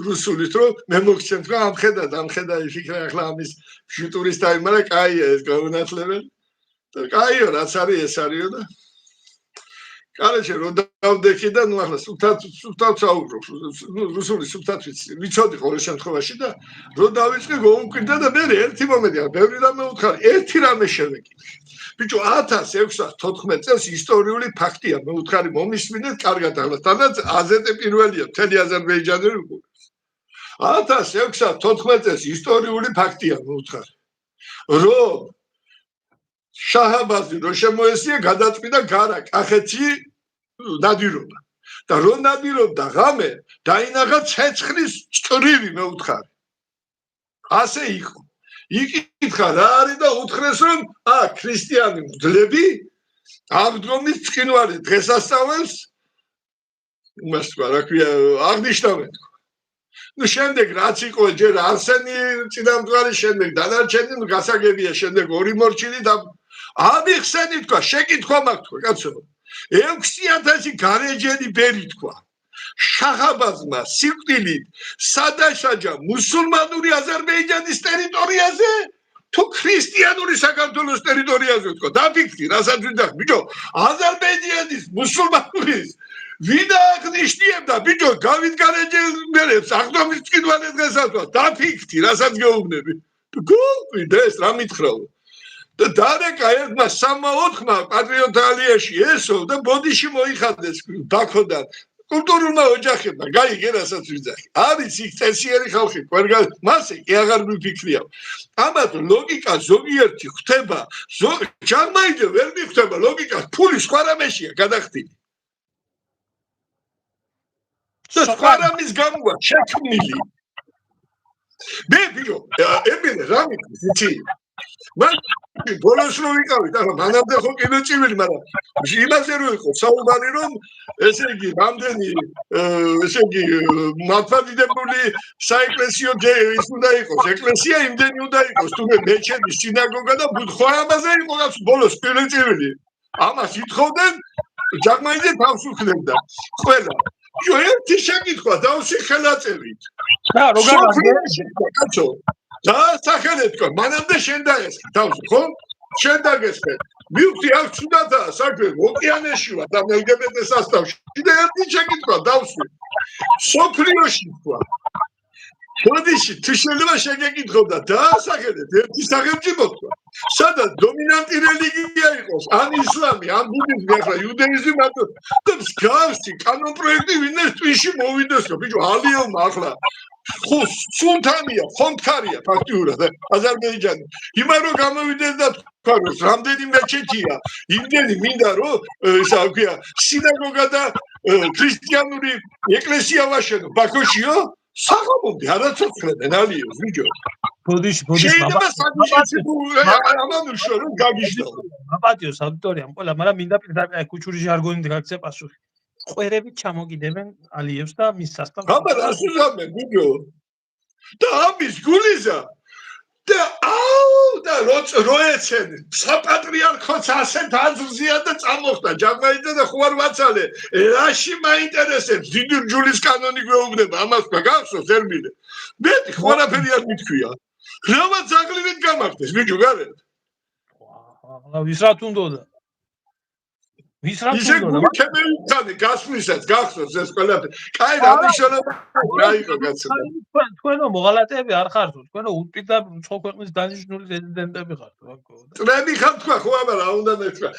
რუსულით რომ მე მოგცემთ რა ამხედა იფიქრე ახლა ამის შიტურის ტაიმი მაგრამ კაია ეს გაუნათლებელი და კაიო რაც არის ეს არისო და კაროჩე რომ დავდექი და ნუ ახლა სულთად საუბრობ რუსული სულთად ვიცოდი ყოველ შემთხვევაში და რომ დავიწყე გოუკვირდა და მე ერთი მომენტი არა ბევრი რამე უთხარი ერთი რამე შევეკითხე ბიჭო 1614 წელს ისტორიული ფაქტია მე უთხარი მომისმინეთ კარგად ახლა თანაც აზეტე პირველია მთელი აზერბაიჯანი უყურებს 1614 წელს ისტორიული ფაქტია მე უთხარი რომ შაჰაბაზი რო შემოესია გადაწყვიტა გარა კახეთში ნადირობა და რო ნადირობდა ღამე დაინახა ცეცხლის ჭრილი მე უთხარი ასე იყო იკითხა რა არის და უთხრეს რომ ქრისტიანი მგლები აღდგომის წკინვარი დღესასწაულს იმას თქვა რა ქვია აღნიშნავენ ნუ შემდეგ რაც იყო ჯერ არსენი წინამძღვარი შემდეგ დანარჩენი ნუ გასაგებია შემდეგ ორი მორჩილი და ამიხსენი თქვა შეკითხვა მაქვს თქვა კაცო 6000 გარეჯენი ბერი თქვა შაჰაბაზმა სიკვდილით სადაშაჯა მუსულმანური აზერბაიჯანის ტერიტორიაზე თუ ქრისტიანული საქართველოს ტერიტორიაზე თქვა დაფიქრდი რასაც ვიძახ ბიჭო აზერბაიჯანის მუსულმანურის ვინ აღნიშნიებდა ბიჭო გავით გარეჯენებს აღდგომის წკინვალე დღესასწაულს დაფიქრდი რასაც გეუბნები გულკვირდა ეს რა მითხრაო და დარეკა ერთმა 3-4-მა პატრიოტ ალიაში ესო და ბოდიში მოიხადეს ბაქოდან კულტურულმა ოჯახებმა გაიგე რასაც ვიძახი არის იქ წესიერი ხალხი ყველგან მასე კი აღარ მიფიქრია ამათ ლოგიკა ზოგიერთი ხვდება ჯარმაიძე ვერ მიხვდება ლოგიკა ფული სხვა რამეშია გადახდილი სხვა რამის გამოვა შექმნილი მე ბიჭო ემილე რა მითხრი მან ბოლოს რო ვიყავით ახლა მანამდე ხო კიდე ჭივილი მაგრამ იმაზე რო იყო საუბარი რომ ესე იგი რამდენი ესე იგი მართლმადიდებლური საეკლესიო ის უნდა იყოს ეკლესია იმდენი უნდა იყოს თუმე მეჩეთი სინაგოგა და ხო ამაზე იყო რაც ბოლოს კიდე ჭივილი ამას ითხოვდნენ ჯაღმაიძე თავს უხდებდა ყველა ერთი შეკითხვა დავსი ხელაწევით რა როგორ გაგაცო და სახელეთ თქვა მანამდე შენ დაესხე თავს ხო შენ დაგესხე მივხვდი აქ ცუდადა საქმე ოკეანეში ვარ და LGBT სასწავლში და ერთი შეკითხვა დავსვი სოფლიოში თქვა ბოდიში თუ შეიძლება შეგეკითხოთ და დაასახელეთ ერთი სახელმწიფო სადაც დომინანტი რელიგია იყოს ან ისლამი ან ბუდიზმი ახლა იუდეიზმი მარტო და მსგავსი კანონპროექტი ვინმე თვიში მოვიდოსო ბიჭო ალიელმა ახლა სულთანია ხონთქარია ფაქტიურად აზერბაიჯანი იმან რომ გამოვიდეს და თქვა რომ რამდენი მეჩეთია იმდენი მინდა რომ ისა ქვია სინაგოგა და ქრისტიანული ეკლესია ვაშენო ბაქოშიო საღამოდი არაცოცხლებენ ალიოს ბიჭო ბოდიში შეიძლება საკუთრებული ამამუშო რომ გაგიშდო აპატიოს აუდიტორიამ ყველა მაგრამ მინდა პირდაპირ ქუჩური ჟარგონით გაქცე პასუხი ყვერებით ჩამოგიდებენ ალიევს და მის სასტავს აბა რასუზამენ ბიჭო და ამის გულიზა და და როეცენ საპატრიარქოც ასეთ აზრზია და წამოხდა ჯაგმაიძე და ხوار ვაცალე რაში მაინტერესებს დიდი ჯულის კანონი გვეუბნება ამას გახსოვს ერმილე მე ხوارაფერი არ მithქვია რამაც აგლივით გამახდეს ბიჭო გარეთ ვის რა თუნდოდა ისე გულქებელთანი გასვლისას გახსოვს ეს ყველაფერი კაი რა მნიშვნელობა რა იყო კაცო თქვენო მოღალატეები არ ხართ თქვენო უპირდაპირ უცხო ქვეყნის დანიშნული რეზიდენტები ხართ ტრები ხართ თქვა ხო აბა რა უნდა მეთქვა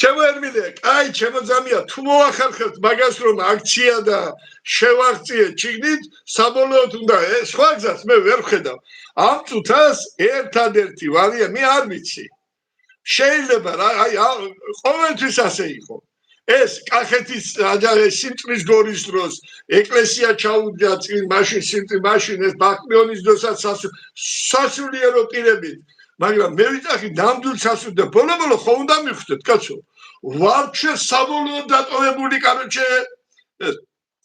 ჩემო ერმილე კაი ჩემო ძამია თუ მოახერხებთ მაგას რომ აქცია და შევაღწიეთ ჩიგნით საბოლოოდ უნდა სხვა გზას მე ვერ ვხედავ ამ წუთას ერთადერთი ვარია მე არ ვიცი შეიძლება რა აი ყოველთვის ასე იყო ეს კახეთის აჯაღის სიმწრის გორის დროს ეკლესია ჩაუდგა წინ მაშინ სიმწრი მაშინ ეს ბაკმიონის დროსაც სასულიერო პირებით მაგრამ მე ვიტახი ნამდვილ სასულიერო ბოლო ხო უნდა მიხვდეთ კაცო ვარჩე საბოლოოდ დატოვებული კაროჩე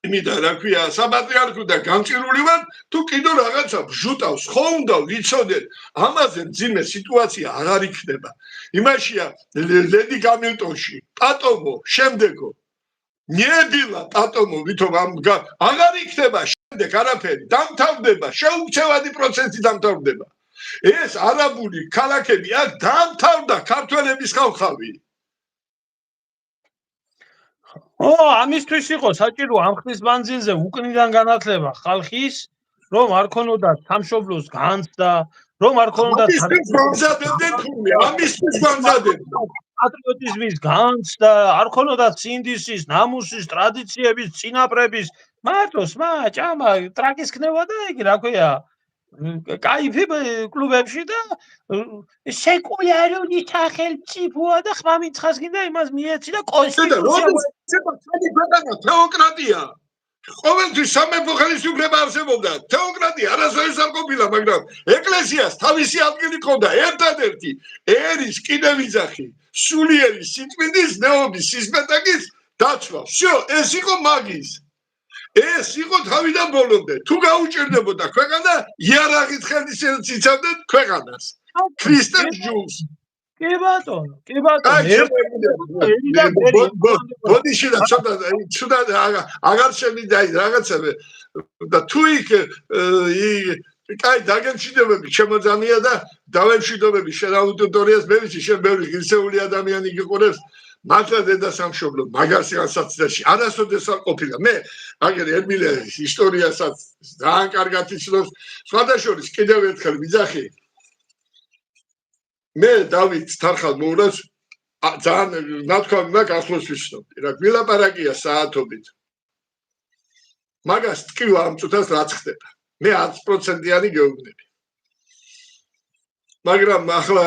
იმიდა რა ქვია საპატრიარქო და გამჭირული ვარ თუ კიდო რაღაცა ბჟუტავს ხო უნდა ვიცოდეთ ამაზე მძიმე სიტუაცია აღარ იქნება იმაშია ლედი გამილტონში პატომო შემდეგო ნებილა პატომო ვითომ აღარ იქნება შემდეგ არაფერი დამთავრდება შეუმჩევადი პროცესი დამთავრდება ეს არაბული ქალაქები აქ დამთავრდა ქართველების ხალხავი ამისთვის იყო საჭირო ამ ხნის მანძილზე უკნიდან განათლება ხალხის, რომ არ ქონოდა სამშობლოს განცდა, რომ არ ქონოდა პატრიოტიზმის განცდა, არ ქონოდა სინდისის, ნამუსის, ტრადიციების, წინაპრების, მარტო სმა, ჭამა, ტრაკის ქნება და იგი რა ქვია, кайფი კლუბებში და სეკულარული სახელმწიფოა და ხმამიცხას გინდა იმას მიეცი და კონსტიტუცია თეოკრატია ყოველთვის სამეფო ხელისუფლება არსებობდა თეოკრატია არასოდეს არ ყოფილა მაგრამ ეკლესიას თავისი ადგილი ჰქონდა ერთადერთი ერის კიდევ იძახი სულიერი სიწმინდის ნეობის სისმეტაკის დაცვა всё ეს იყო მაგის ეს იყო თავიდან ბოლომდე თუ გაუჭირდებოდა ქვეყანა იარაღით ხელის იცავდნენ ქვეყანას ქრისტეს ჯულს კი ბატონო ბოდიში და ცოტა აღარ შემიდა რაღაცები და თუ იქ კაი დაგემშვიდობები შემოძამია და დავემშვიდობები შენ აუდიტორიას მე ვიცი შენ ბევრი ღირსეული ადამიანი გიყურებს მართლა დედა სამშობლო მაგას განსაცდელში არასოდეს არ ყოფილა მე აგერ ერმილერის ისტორიასაც ძალიან კარგად იცნობს სხვადასხვა კიდევ ერთხელ ვიძახი მე დავით თარხალ მოურას ძალიან ნათქვამი მაქვს ახლოს ვიცნობ რა გვილაპარაკია საათობით მაგას ტკივა ამ წუთას რაც ხდება მე 10%-იანი გეუბნები მაგრამ ახლა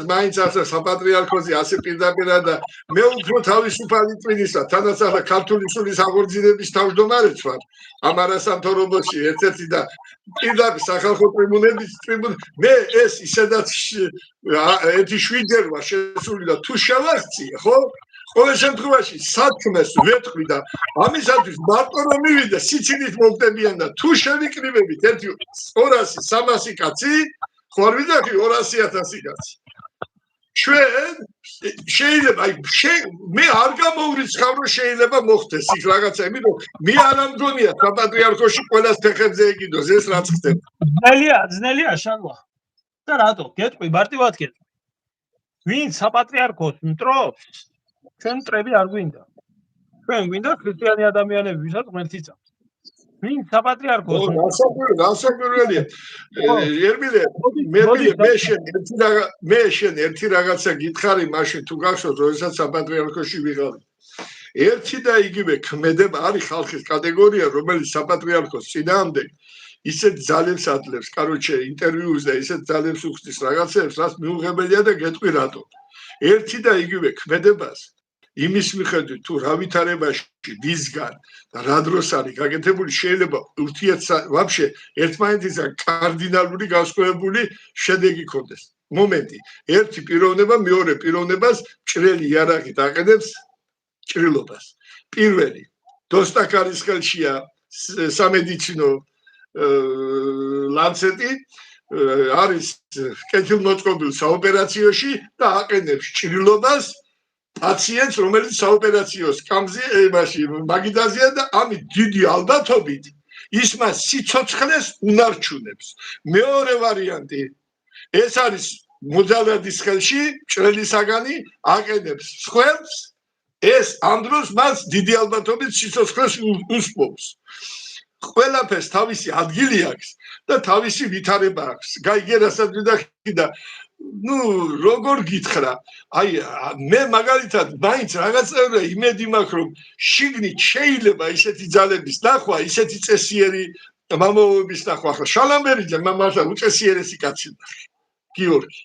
მაინც ასე საპატრიარქოზე ასე პირდაპირა და მე უფრო თავისუფალი წინისა თანაც ახლა ქართული სულის აღორძინების თავმჯდომარეც ვარ ამ არასამთავრობოში ერთ-ერთი და პირდაპირ სახალხო ტრიბუნების მე ეს ისედაც ერთი შვიდერვა შესული და თუ შევახციე ხო ყოველ შემთხვევაში საქმეს ვეთქვი და ამისათვის მარტო რომ მივიდე სიცილით მომხდებიან და თუ შევიკრიბებით 200-300 კაცი ხო არ ვიძახი 200,000 კაცი ჩვენ შეიძლება მე არ გამოვრიცხავ რომ შეიძლება მოხდეს იქ რაღაცა იმიტომ მე არ ამგონია საპატრიარქოში ყველას ფეხებზე ეკიდოს ეს რაც ხდება ძნელია შალვა და რატო გეტყვი მარტივად გეტყვი ვინ საპატრიარქოს მტრობს ჩვენ მტრები არ გვინდა ჩვენ გვინდა ქრისტიანი ადამიანები ვისაც ღმერთი წამს ვინ საპატრიარქოს გასაკვირველია. ერმილე, მე შენ ერთი რაღაცა გითხარი, მაშინ თუ გახსოვს, როდესაც საპატრიარქოში ვიყავი. ერთი და იგივე ქმედება არის ხალხის კატეგორია, რომელიც საპატრიარქოს წინააღმდეგ ისეთ ძალებს ადლებს, კაროჩე, ინტერვიუს და ისეთ ძალებს უხდის რაღაცებს, რაც მიუღებელია და გეტყვი რატო. ერთი და იგივე ქმედებას იმის მიხედვით თუ რა ვითარებაში ვისგან და რა დროს არის გაკეთებული შეიძლება ვაფშე ერთმანეთისგან კარდინალური განსხვავებული შედეგი ქონდეს. მომენტი, ერთი პიროვნება მეორე პიროვნებას ჭრელი იარაღით აყენებს ჭრილობას. პირველი დოსტაკარის ხელშია სამედიცინო ლანცეტი არის კეთილმოწყობილ საოპერაციოში და აყენებს ჭრილობას პაციენტს, რომელიც საოპერაციო სკამზე, მაგიდაზეა და ამით დიდი ალბათობით ის მას სიცოცხლეს უნარჩუნებს. მეორე ვარიანტი ეს არის მოძალადის ხელში ჭრელი საგანი აყენებს სხვებს, ეს ამ დროს მას დიდი ალბათობით სიცოცხლეს უსპობს. ყველაფერს თავისი ადგილი აქვს და თავისი ვითარება აქვს. გაიგე რასაც ვიდახი და როგორ გითხრა, აი მე მაგალითად მაინც რაღაცა იმედი მაქვს, რომ შიგნით შეიძლება ისეთი ძალების ნახვა, ისეთი წესიერი მამაოების ნახვა. ახლა შალამბერიძე მამასა უწესიერესი კაცი ნახე, გიორგი.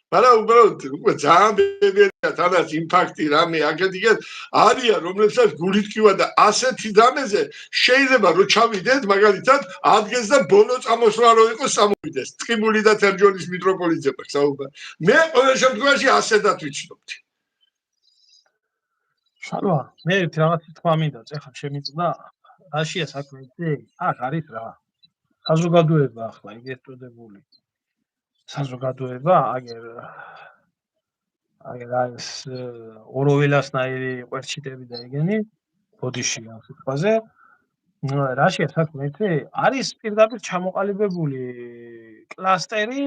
მაგრამ უბრალოდ უკვე ძალიან ბევრია თანაც იმპაქტი რამე აგედიგეთ არიან, რომლებსაც გულით კივა და ასეთი დამეზე შეიძლება რომ ჩავიდეთ მაგალითად ადგეს და ბოლო წამოსვლა რო იყოს სამოვიდეს. ტყიბული და თერჯოლის მიტროპოლიტზე მაქვს საუბარი. მე ყოველ შემთხვევაში ასეთად ვიცნობდი. შალვა, მე ერთი რაღაცი თქვა მინდა, ეხლა შემიწდა. რაშია საქმე იცი? აქ არის რა. საზოგადოება ახლა ეგეთ წოდებული. საზოგადოება აგერ არის ოროველასნაირი ყვერჩიტები და ეგენი ბოდიში ამ სიტყვაზე. რაშია საქმე იცი? არის პირდაპირ ჩამოყალიბებული კლასტერი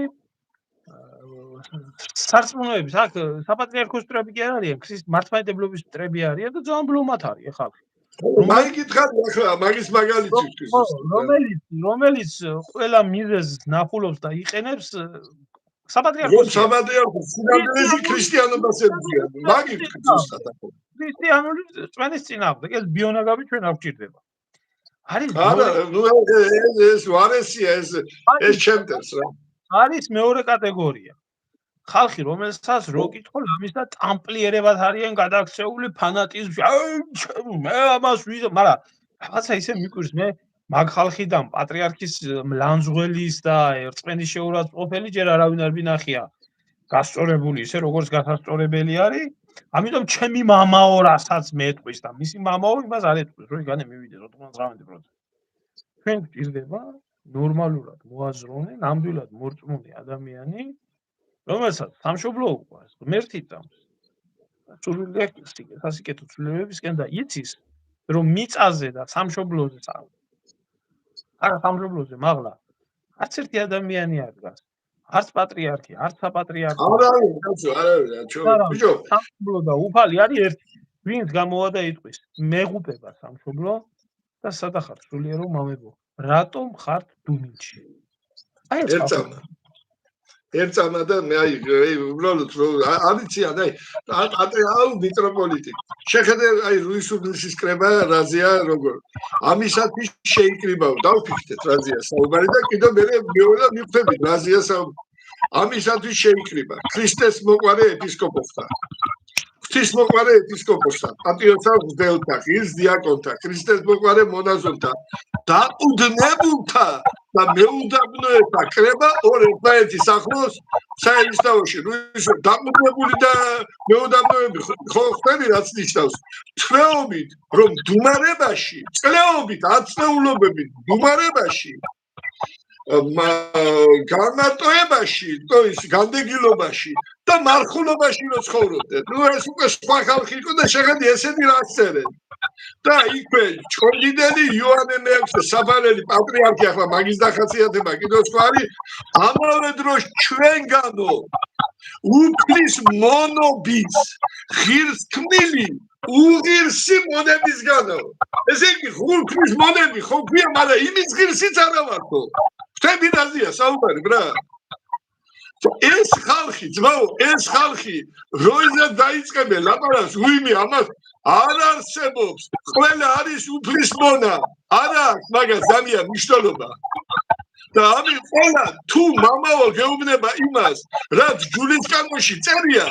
სარწმუნოების, აქ საპატრიარქოს მტრები კი არ არიან, ქრისტეს მართლმადიდებლობის მტრები არიან და ძალიან ბლომად არის ხალხი. მაგითხარი ახლა მაგის მაგალითი ვთქვის. რომელიც ყველა მიზეზს ნახულობს და იყენებს საპატრიარქოს. საპატრიარქოს სინამდვილეში ქრისტიანობას ებრძვიან. მაგით ზუსტად ახლა. ქრისტიანული წვენის წინააღმდეგ ეს ბიონაგავი ჩვენ არ გვჭირდება. არის არა, ეს ვარესია ეს ჩემთვის რა. არის მეორე კატეგორია. ხალხი, რომელსაც რო კითხო ამის და ტამპლიერებად არიან გადაქცეული ფანატიზმში. მე ამას ვიზა, მაგრამ რაღაცა ისე მიკვირს მე მაგ ხალხიდან პატრიარქის მლანძღველის და ერწყმენის შეურაცხყოფელი ჯერ არავინ არ ვინახია გასწორებული ისე როგორც გასასწორებელი არის. ამიტომ ჩემი მამაო რასაც მეტყვის და მისი მამაო იმას არ ეტყვის, რომ იგანე მივიდე 99%. ჩვენ გვჭირდება ნორმალურად მოაზროვნე, ნამდვილად მორწმუნე ადამიანი, რომელსაც სამშობლო უყვარს, ღმერთი წამს. სასიკეთო ცვლილებებისკენ და იცის, რომ მიწაზე და სამშობლოზე არა სამშობლოზე, მაღლა არც ერთი ადამიანი არ დგას. არც პატრიარქი, არც საპატრიარქო. ბიჭო, სამშობლო და უფალი არის ერთი. ვინც გამოვა და იტყვის, მეღუპება სამშობლო და სადახარ სულიერო მამებო. რატომ ხართ დუმილში? აი ეს ერთამა და მე უბრალოდ არიციან მიტროპოლიტი. შეხედე რუისუბნის კრება რაზია როგორ. ამისათვის შეიკრიბავ დავფიქრეთ რაზია საუბარი და კიდევ მეორე მივხვდებით რაზია საუბარი. ამისათვის შეიკრიბა ქრისტეს მოყვარე ეპისკოპოსთან. ღვთისმოყვარე ეპისკოპოსთან, პატრიოტთა მღვდელთა, ღირს დიაკონთა, ქრისტეს მოყვარე მონაზონთა, დაუდნებულთა და მეუდაბნოებთა კრება ორ ერთმანეთის ახლოს საერისთავოში. დაუდნებული და მეუდაბნოები ხო ხდები რაც ნიშნავს თვეობით, რომ დუმარებაში, წლეობით, ათწლეულობებით დუმარებაში განმარტოებაში, განდეგილობაში და მარხულობაში რო ცხოვრობდნენ. ეს უკვე სხვა ხალხი იყო და შეხედე ესენი რა წერენ. და იქვე ჭკონდიდელი იოანე მე-6 საფარელი პატრიარქი ახლა მაგის დახასიათება კიდევ სხვა არის. ამავე დროს ჩვენგანო უფლის მონობის ღირსქმილი უღირსი მონებისგანო. ესე იგი ხურფის მონები ხო ქვია, მაგრამ იმის ღირსიც არა ვარ ხო. ხვდებინაზეა საუბარი, ბრა. ეს ხალხი როიზე დაიწყებენ ლაპარაკს უიმე ამას არ არსებობს. ყველა არის უფლის მონა. არა, მაგას ძალიან მნიშვნელობა. და ამი ყველა თუ მამაო გეუბნება იმას, რაც ჯულისკანონში წერია,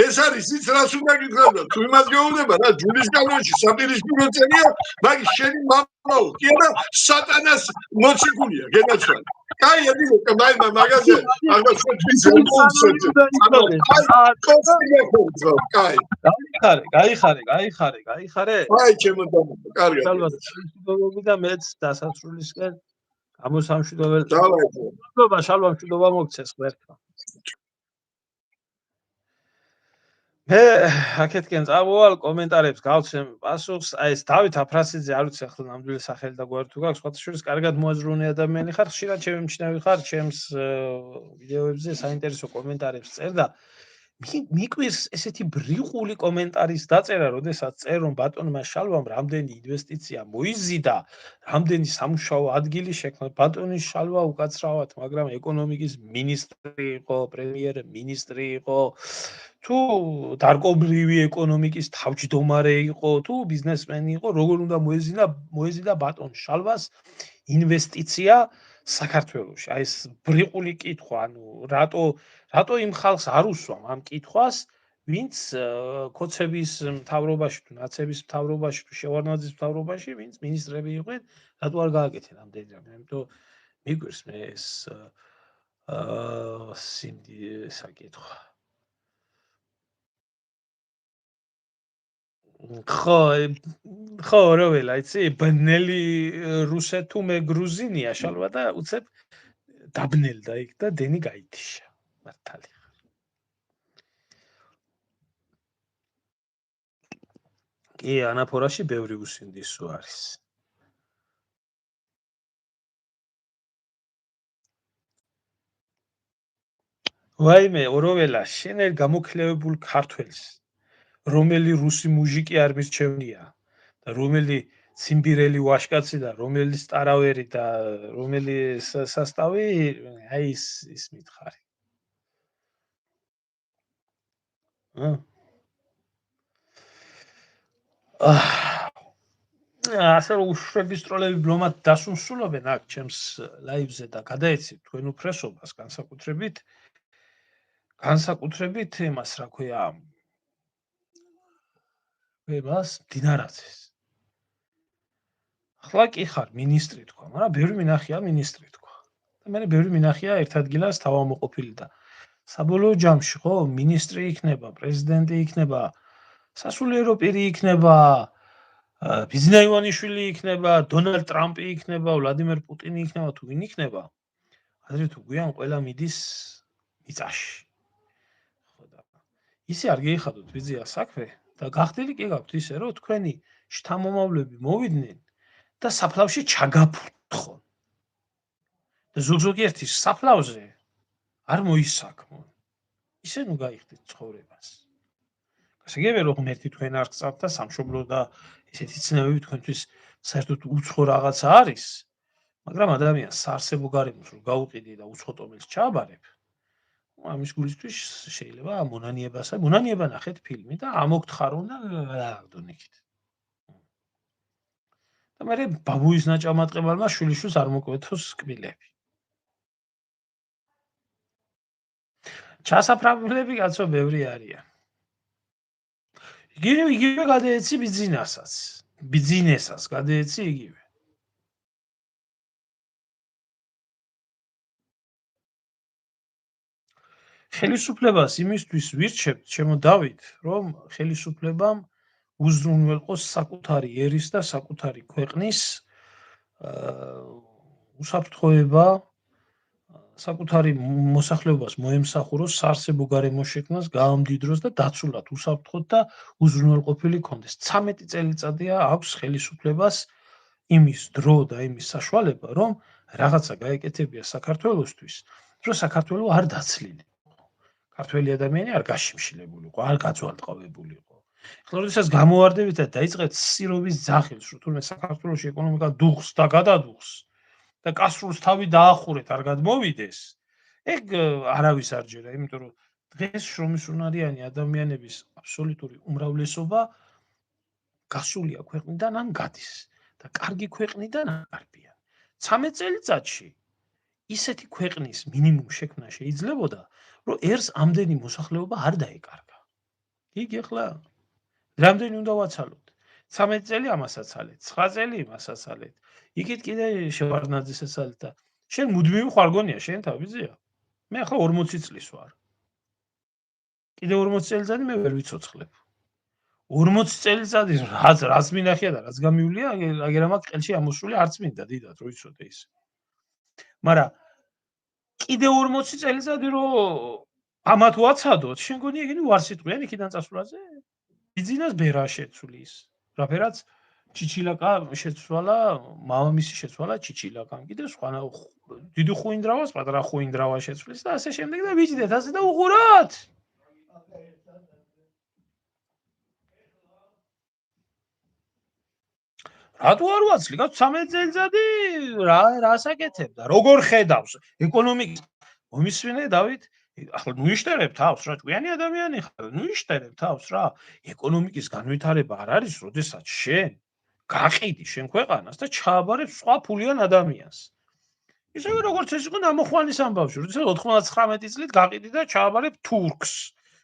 ეს არის ის რაც უნდა გითხრა, თუ იმას გეუბნება, რაც ჯულისკანონში საპირისპირო წერია, მაგის შენი მამაო კი არა სატანას მოციქულია, გენაცვალე. კაი, ედინე, მაგაზე აღარ შეთვის ემოციები. გაიხარე. აი, ჩემო დამო, კარგად. ალბათ და მეც დასასრულისკენ გამოსამშვიდობელ. დავაი. შალვა მშვიდობა მოგცეს ღმერთმა. მე აქეთკენ წავალ კომენტარებს გავცემ პასუხს. აი ეს დავით აფრასიძე არ ვიცი ახლა ნამდვილი სახელი და გვარი თუ გაქვს, სხვათა შორის კარგად მოაზროვნე ადამიანი ხარ, ხშირად შემემჩნევი ხარ ჩემს ვიდეოებზე საინტერესო კომენტარებს წერ და მიკვირს ესეთი ბრიყული კომენტარის დაწერა, როდესაც წერ რომ ბატონმა შალვამ რამდენი ინვესტიცია მოიზიდა, რამდენი სამუშაო ადგილი შექმნა. ბატონის შალვა უკაცრავად, მაგრამ ეკონომიკის მინისტრი იყო, პრემიერ-მინისტრი იყო, თუ დარგობრივი ეკონომიკის თავმჯდომარე იყო, თუ ბიზნესმენი იყო, როგორ უნდა მოეზიდა ბატონ შალვას ინვესტიცია საქართველოში. აი ეს ბრიყული კითხვა, ანუ რატო იმ ხალხს არ უსვამ ამ კითხვას, ვინც ქოცების მთავრობაში თუ ნაცების მთავრობაში თუ შევარდნაძის მთავრობაში, ვინც მინისტრები იყვნენ, რატო არ გააკეთეს ამდენი რამე. ამიტომ მიგვირს მე ეს საკითხვა. ხო, როველა, იცი, ბნელი რუსე თუ მე გრუზინია შალვა და უცებ დაბნელდა იქ და დენი გაითიშა. მართალი ხარ. კი, ანაფორაში ბევრი უსინდისო არის. ვაიმე, როველა, შენ ერთ გამოქლევებულ ქართველს, რომელი რუსი მუჟიკი არ მირჩევნია და რომელი ციმბირელი ვაშკაცი და რომელი სტარავერი და რომელი სასტავი, აი ის მითხარი. ასე რომ უშვების სტროლები ბლომად დასუსულობენ აქ ჩემს ლაივზე და გადაეცით თქვენ უფრესობას განსაკუთრებით იმას, რა ქვია, ვებას დინარაძეს. ახლა კი ხარ მინისტრი თქვა, მაგრამ ბევრი მინახია მინისტრი თქვა. და მე ბევრი მინახია ერთ ადგილას თავმოყოფილი და საბოლოო ჯამში ხო მინისტრი იქნება, პრეზიდენტი იქნება, სასულიერო პირი იქნება, ბიზნა ივანიშვილი იქნება, დონალდ ტრამპი იქნება, ვლადიმერ პუტინი იქნება, თუ ვინ იქნება, ადრე თუ გვიან ყველა მიდის მიწაში. ხო და ისე არ გეიხადოთ ვიზია საქმე და გახდილი კი გაქვთ ისე, რომ თქვენი შთამომავლები მოვიდნენ და საფლავში ჩაგაფრთხონ. და ზოგიერთის საფლავზე არ მოისაქმონ. ისე ნუ გაიხდით ცხოვრებას. გასაგებია რომ ღმერთი თქვენ არ გწავთ და სამშობლო და ესეთი ცნებები თქვენთვის საერთოდ უცხო რაღაცა არის, მაგრამ ადამიანს საარსებო გარემოს რომ გაუყიდი და უცხოტომელს ჩააბარებ, ამის გულისთვის შეიძლება მონანიება ნახეთ ფილმი და ამოგთხარონ და გააგდონ იქით. და მე ბაბუის ნაჭამატყებალმა შვილიშვილს არ მოკვეთოს კბილები. ჩასაფრამილები კაცო ბევრი არიან. იგივე გადაეცი ბიზნესას გადაეცი იგივე. ხელისუფლებას იმისთვის ვირჩევთ, ჩემო დავით, რომ ხელისუფლებამ უზრუნველყოს საკუთარი ერის და საკუთარი ქვეყნის უსაფრთხოება, საკუთარი მოსახლეობას მოემსახუროს, საარსებო გარემოს შექმნას, გაამდიდროს და დაცულად უსაფრთხოდ და უზრუნველყოფილი ქონდეს. 13 წელიწადია აქვს ხელისუფლებას იმის დრო და იმის საშუალება, რომ რაღაცა გაეკეთებია საქართველოსთვის, რომ საქართველო არ დაცლილიყო. ქართველი ადამიანი არ გაშიმშილებული იყო, არ გაძვალტყავებული იყო. ახლა როდესაც გამოვარდებით და დაიწყეთ სირობის ძახილს, რომ თურმე საქართველოს ეკონომიკა დუხს და გადადუხს და კასრულს თავი დაახურეთ, არ გადმოვიდეს, ეგ არავის არ ჯერა, იმიტომ რომ დღეს შრომისუნარიანი ადამიანების აბსოლუტური უმრავლესობა გასულია ქვეყნიდან ან გადის და კარგი ქვეყნიდან არბიან. 13 წელიწადში ისეთი ქვეყნის მინიმუმ შექმნა შეიძლებოდა, რომ ერს ამდენი მოსახლეობა არ დაეკარგა. იქ ახლა რამდენი უნდა ვაცალოთ? 13 წელი ამას აცალეთ, 9 წელი იმას აცალეთ. იქით კიდე შევარდნაძეს აცალეთ და შენ მუდმივი ხარ გონია შენ თავიზეა? მე ახლა 40 წლის ვარ. კიდე 40 წელიწადი მე ვერ ვიცოცხლებ. 40 წელიწადი რაც მინახია და რაც გამივლია, აგერ ამას ყელში ამოსული არც მინდა დიდად რო იცოდე ის. მაგრამ კიდე 40 წელიწადი რო ამათ ვაცადოთ, შენ გონია ეგენი ვარსიტყვიან იქიდან წასვლაზე? ბიძინას ბერა შეცვლის. რაფერაც ჩიჩილაკა შეცვალა, მამამისი შეცვალა ჩიჩილაკამ. კიდე სხვა დიდი ხუინდრავას, პატარა ხუინდრავა შეცვლის და ასე შემდეგ და ვიჭდეთ ასე და უყუროთ. რატო არ ვაცლი? 13 წელიწადი რას აკეთებდა? როგორ ხედავს ეკონომიკის მომისვენე დავით? ახლა ნუ იშტერებ თავს რა, ჭკვიანი ადამიანი ხარ, ნუ იშტერებ თავს რა. ეკონომიკის განვითარება არ არის, როდესაც შენ გაყიდი შენ ქვეყანას და ჩააბარებ სხვა ფულიან ადამიანს. ისევე როგორც ეს იყო ნამოხვანის ამბავში, როდესაც 99 წლით გაყიდი და ჩააბარებ თურქს.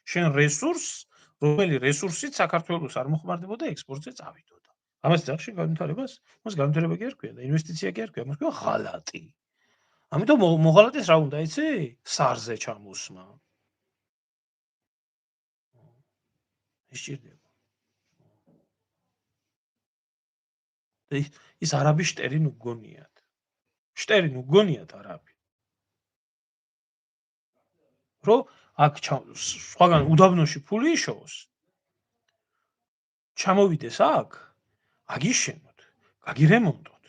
შენ რესურსს, რომელი რესურსით საქართველოს არ მოხმარდებოდა ექსპორტზე წავიდოდა. ამას ძახში განვითარებას, მას განვითარება კი არ ქვია და ინვესტიცია კი არ ქვია, მას ქვია ღალატი. ამიტომ მოღალატეს რა უნდა იცი? სარზე ჩამოსმა. ისჭირდება. ის არაბი შტერინ უგონიათ. შტერინ უგონიათ არაბი. რო აქ სხვაგან უდაბნოში ფული იშოვოს. ჩამოვიდეს აქ, აგიშენოთ, გაგირემონტოთ,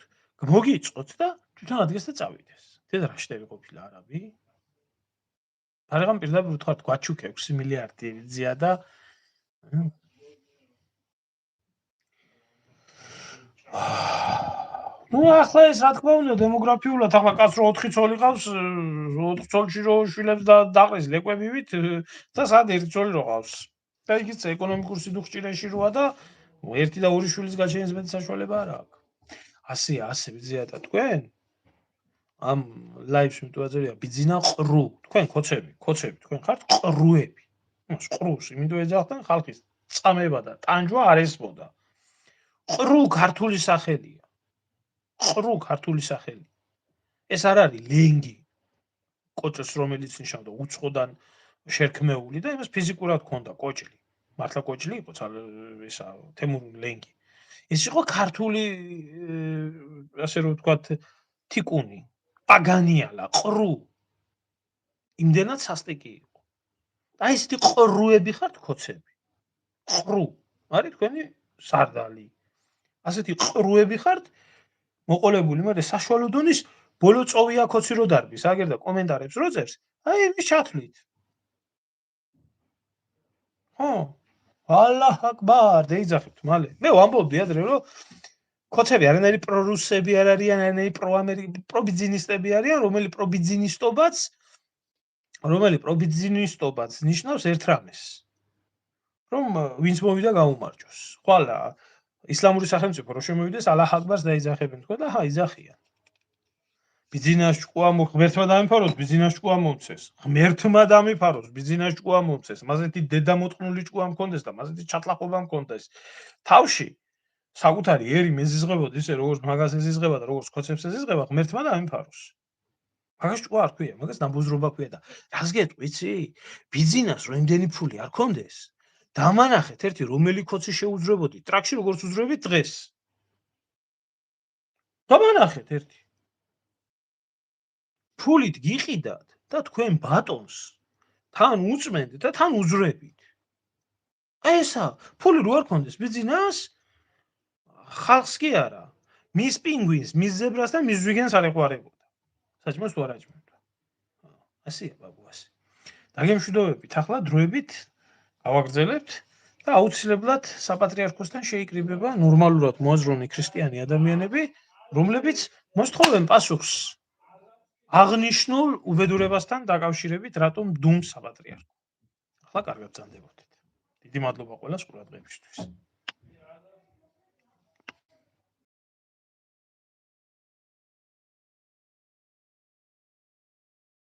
მოგიწყოთ და თვითონ ადგეს და წავიდეს. დედა რა შტერი ყოფილა არაბი? არაღამ პირდაპირ ვთქვათ, გვაჩუქე 6 მილიარდი ზია და ნუ ახლა ეს რა თქმა უნდა დემოგრაფიულად ახლა კაცს რო 4 ცოლი ყავს, 4 ცოლში რო შვილებს და დაყრის ლეკვებივით და სად 1 ცოლი რო ყავს. და იქიც ეკონომიკურ სიდუხჭირეში როა და 1 და 2 შვილის გაჩენის მეტი საშუალება არ აქვს. ასე ვიძია და თქვენ ამ ლაივს მიტოვაძებია ბიძინა ყრუ. თქვენ ქოცები, თქვენ ხართ ყრუები. მას ყრუს იმიტომ ეძახდნენ ხალხის წამება და ტანჯვა არ ესმოდა. ყრუ ქართული სახელია. ყრუ ქართული სახელი. ეს არ არის ლენგი. კოჭს რომელიც ნიშნავდა უცხოდან შერქმეული და იმას ფიზიკურად ჰქონდა კოჭლი. მართლა კოჭლი იყო ისა თემურული ლენგი. ეს იყო ქართული ასე რომ ვთქვათ თიკუნი. პაგანიალა, ყრუ. იმდენად სასტიკი იყო. და ესეთი ყრუები ხართ ქოცები. ყრუ. არის თქვენი სარდალი. ასეთი ყრუები ხართ მოყოლებული, მაგრამ საშუალო დონის ბოლო წოვია ქოცი რო დარბის, აგერ და კომენტარებს რო წერს, აი იმის ჩათვლით. ხო. ალლაჰ აკბარ, დაიძახებთ მალე. მე ვამბობდი ადრე რომ ქოცები არანაირი პრორუსები არ არიან, არანაირი პრობიძინისტები არიან, რომელი პრობიძინისტობაც ნიშნავს ერთ რამეს. რომ ვინც მოვიდა გაუმარჯოს. ხვალა ისლამური სახელმწიფო რო შემოვიდეს, ალლაჰ აკბარს დაიძახებენ თქო და აიძახიან. ბიძინას ჭკუა ღმერთმა დამიფაროს, ბიძინას ჭკუა მომცეს. ღმერთმა დამიფაროს, ბიძინას ჭკუა მომცეს. მაზეთი დედამოწყნული ჭკუა მქონდეს და მაზეთი ჩატლაყობა მქონდეს. თავში საკუთარი ერი მეზიზღებოდი ისე როგორც მაგას ეზიზღება და როგორც ქოცებს ეზიზღება, ღმერთმა დამიფაროს. მაგას ჭკუა არ ქვია, მაგას ნაბუზრობა ქვია და რას გეტყვი, იცი? ბიძინას რომ იმდენი ფული არ ქონდეს, დამანახეთ ერთი რომელი ქოცი შეუძრებოდი, ტრაქში როგორც უძრებით დღეს. დამანახეთ ერთი. ფულით გიყიდათ და თქვენ ბატონს თან უწმენდით და თან უძრებით. აი ესა, ფული რო არ ქონდეს ბიძინას, ხალხს კი არა, მის პინგვინს, მის ზებრას და მის ზვიგენს არ ეყვარებოდა. საჭმელს თუ არ აჭმევდა. ასეა ბაბუ, ასე. დაგემშვიდობებით, ახლა დროებით გავაგრძელებთ და აუცილებლად საპატრიარქოსთან შეიკრიბება ნორმალურად მოაზროვნე ქრისტიანი ადამიანები, რომლებიც მოსთხოვენ პასუხს აღნიშნულ უბედურებასთან დაკავშირებით, რატომ დუმს საპატრიარქო. ახლა კარგად ბრძანდებოდეთ. დიდი მადლობა ყველას ყურადღებისთვის.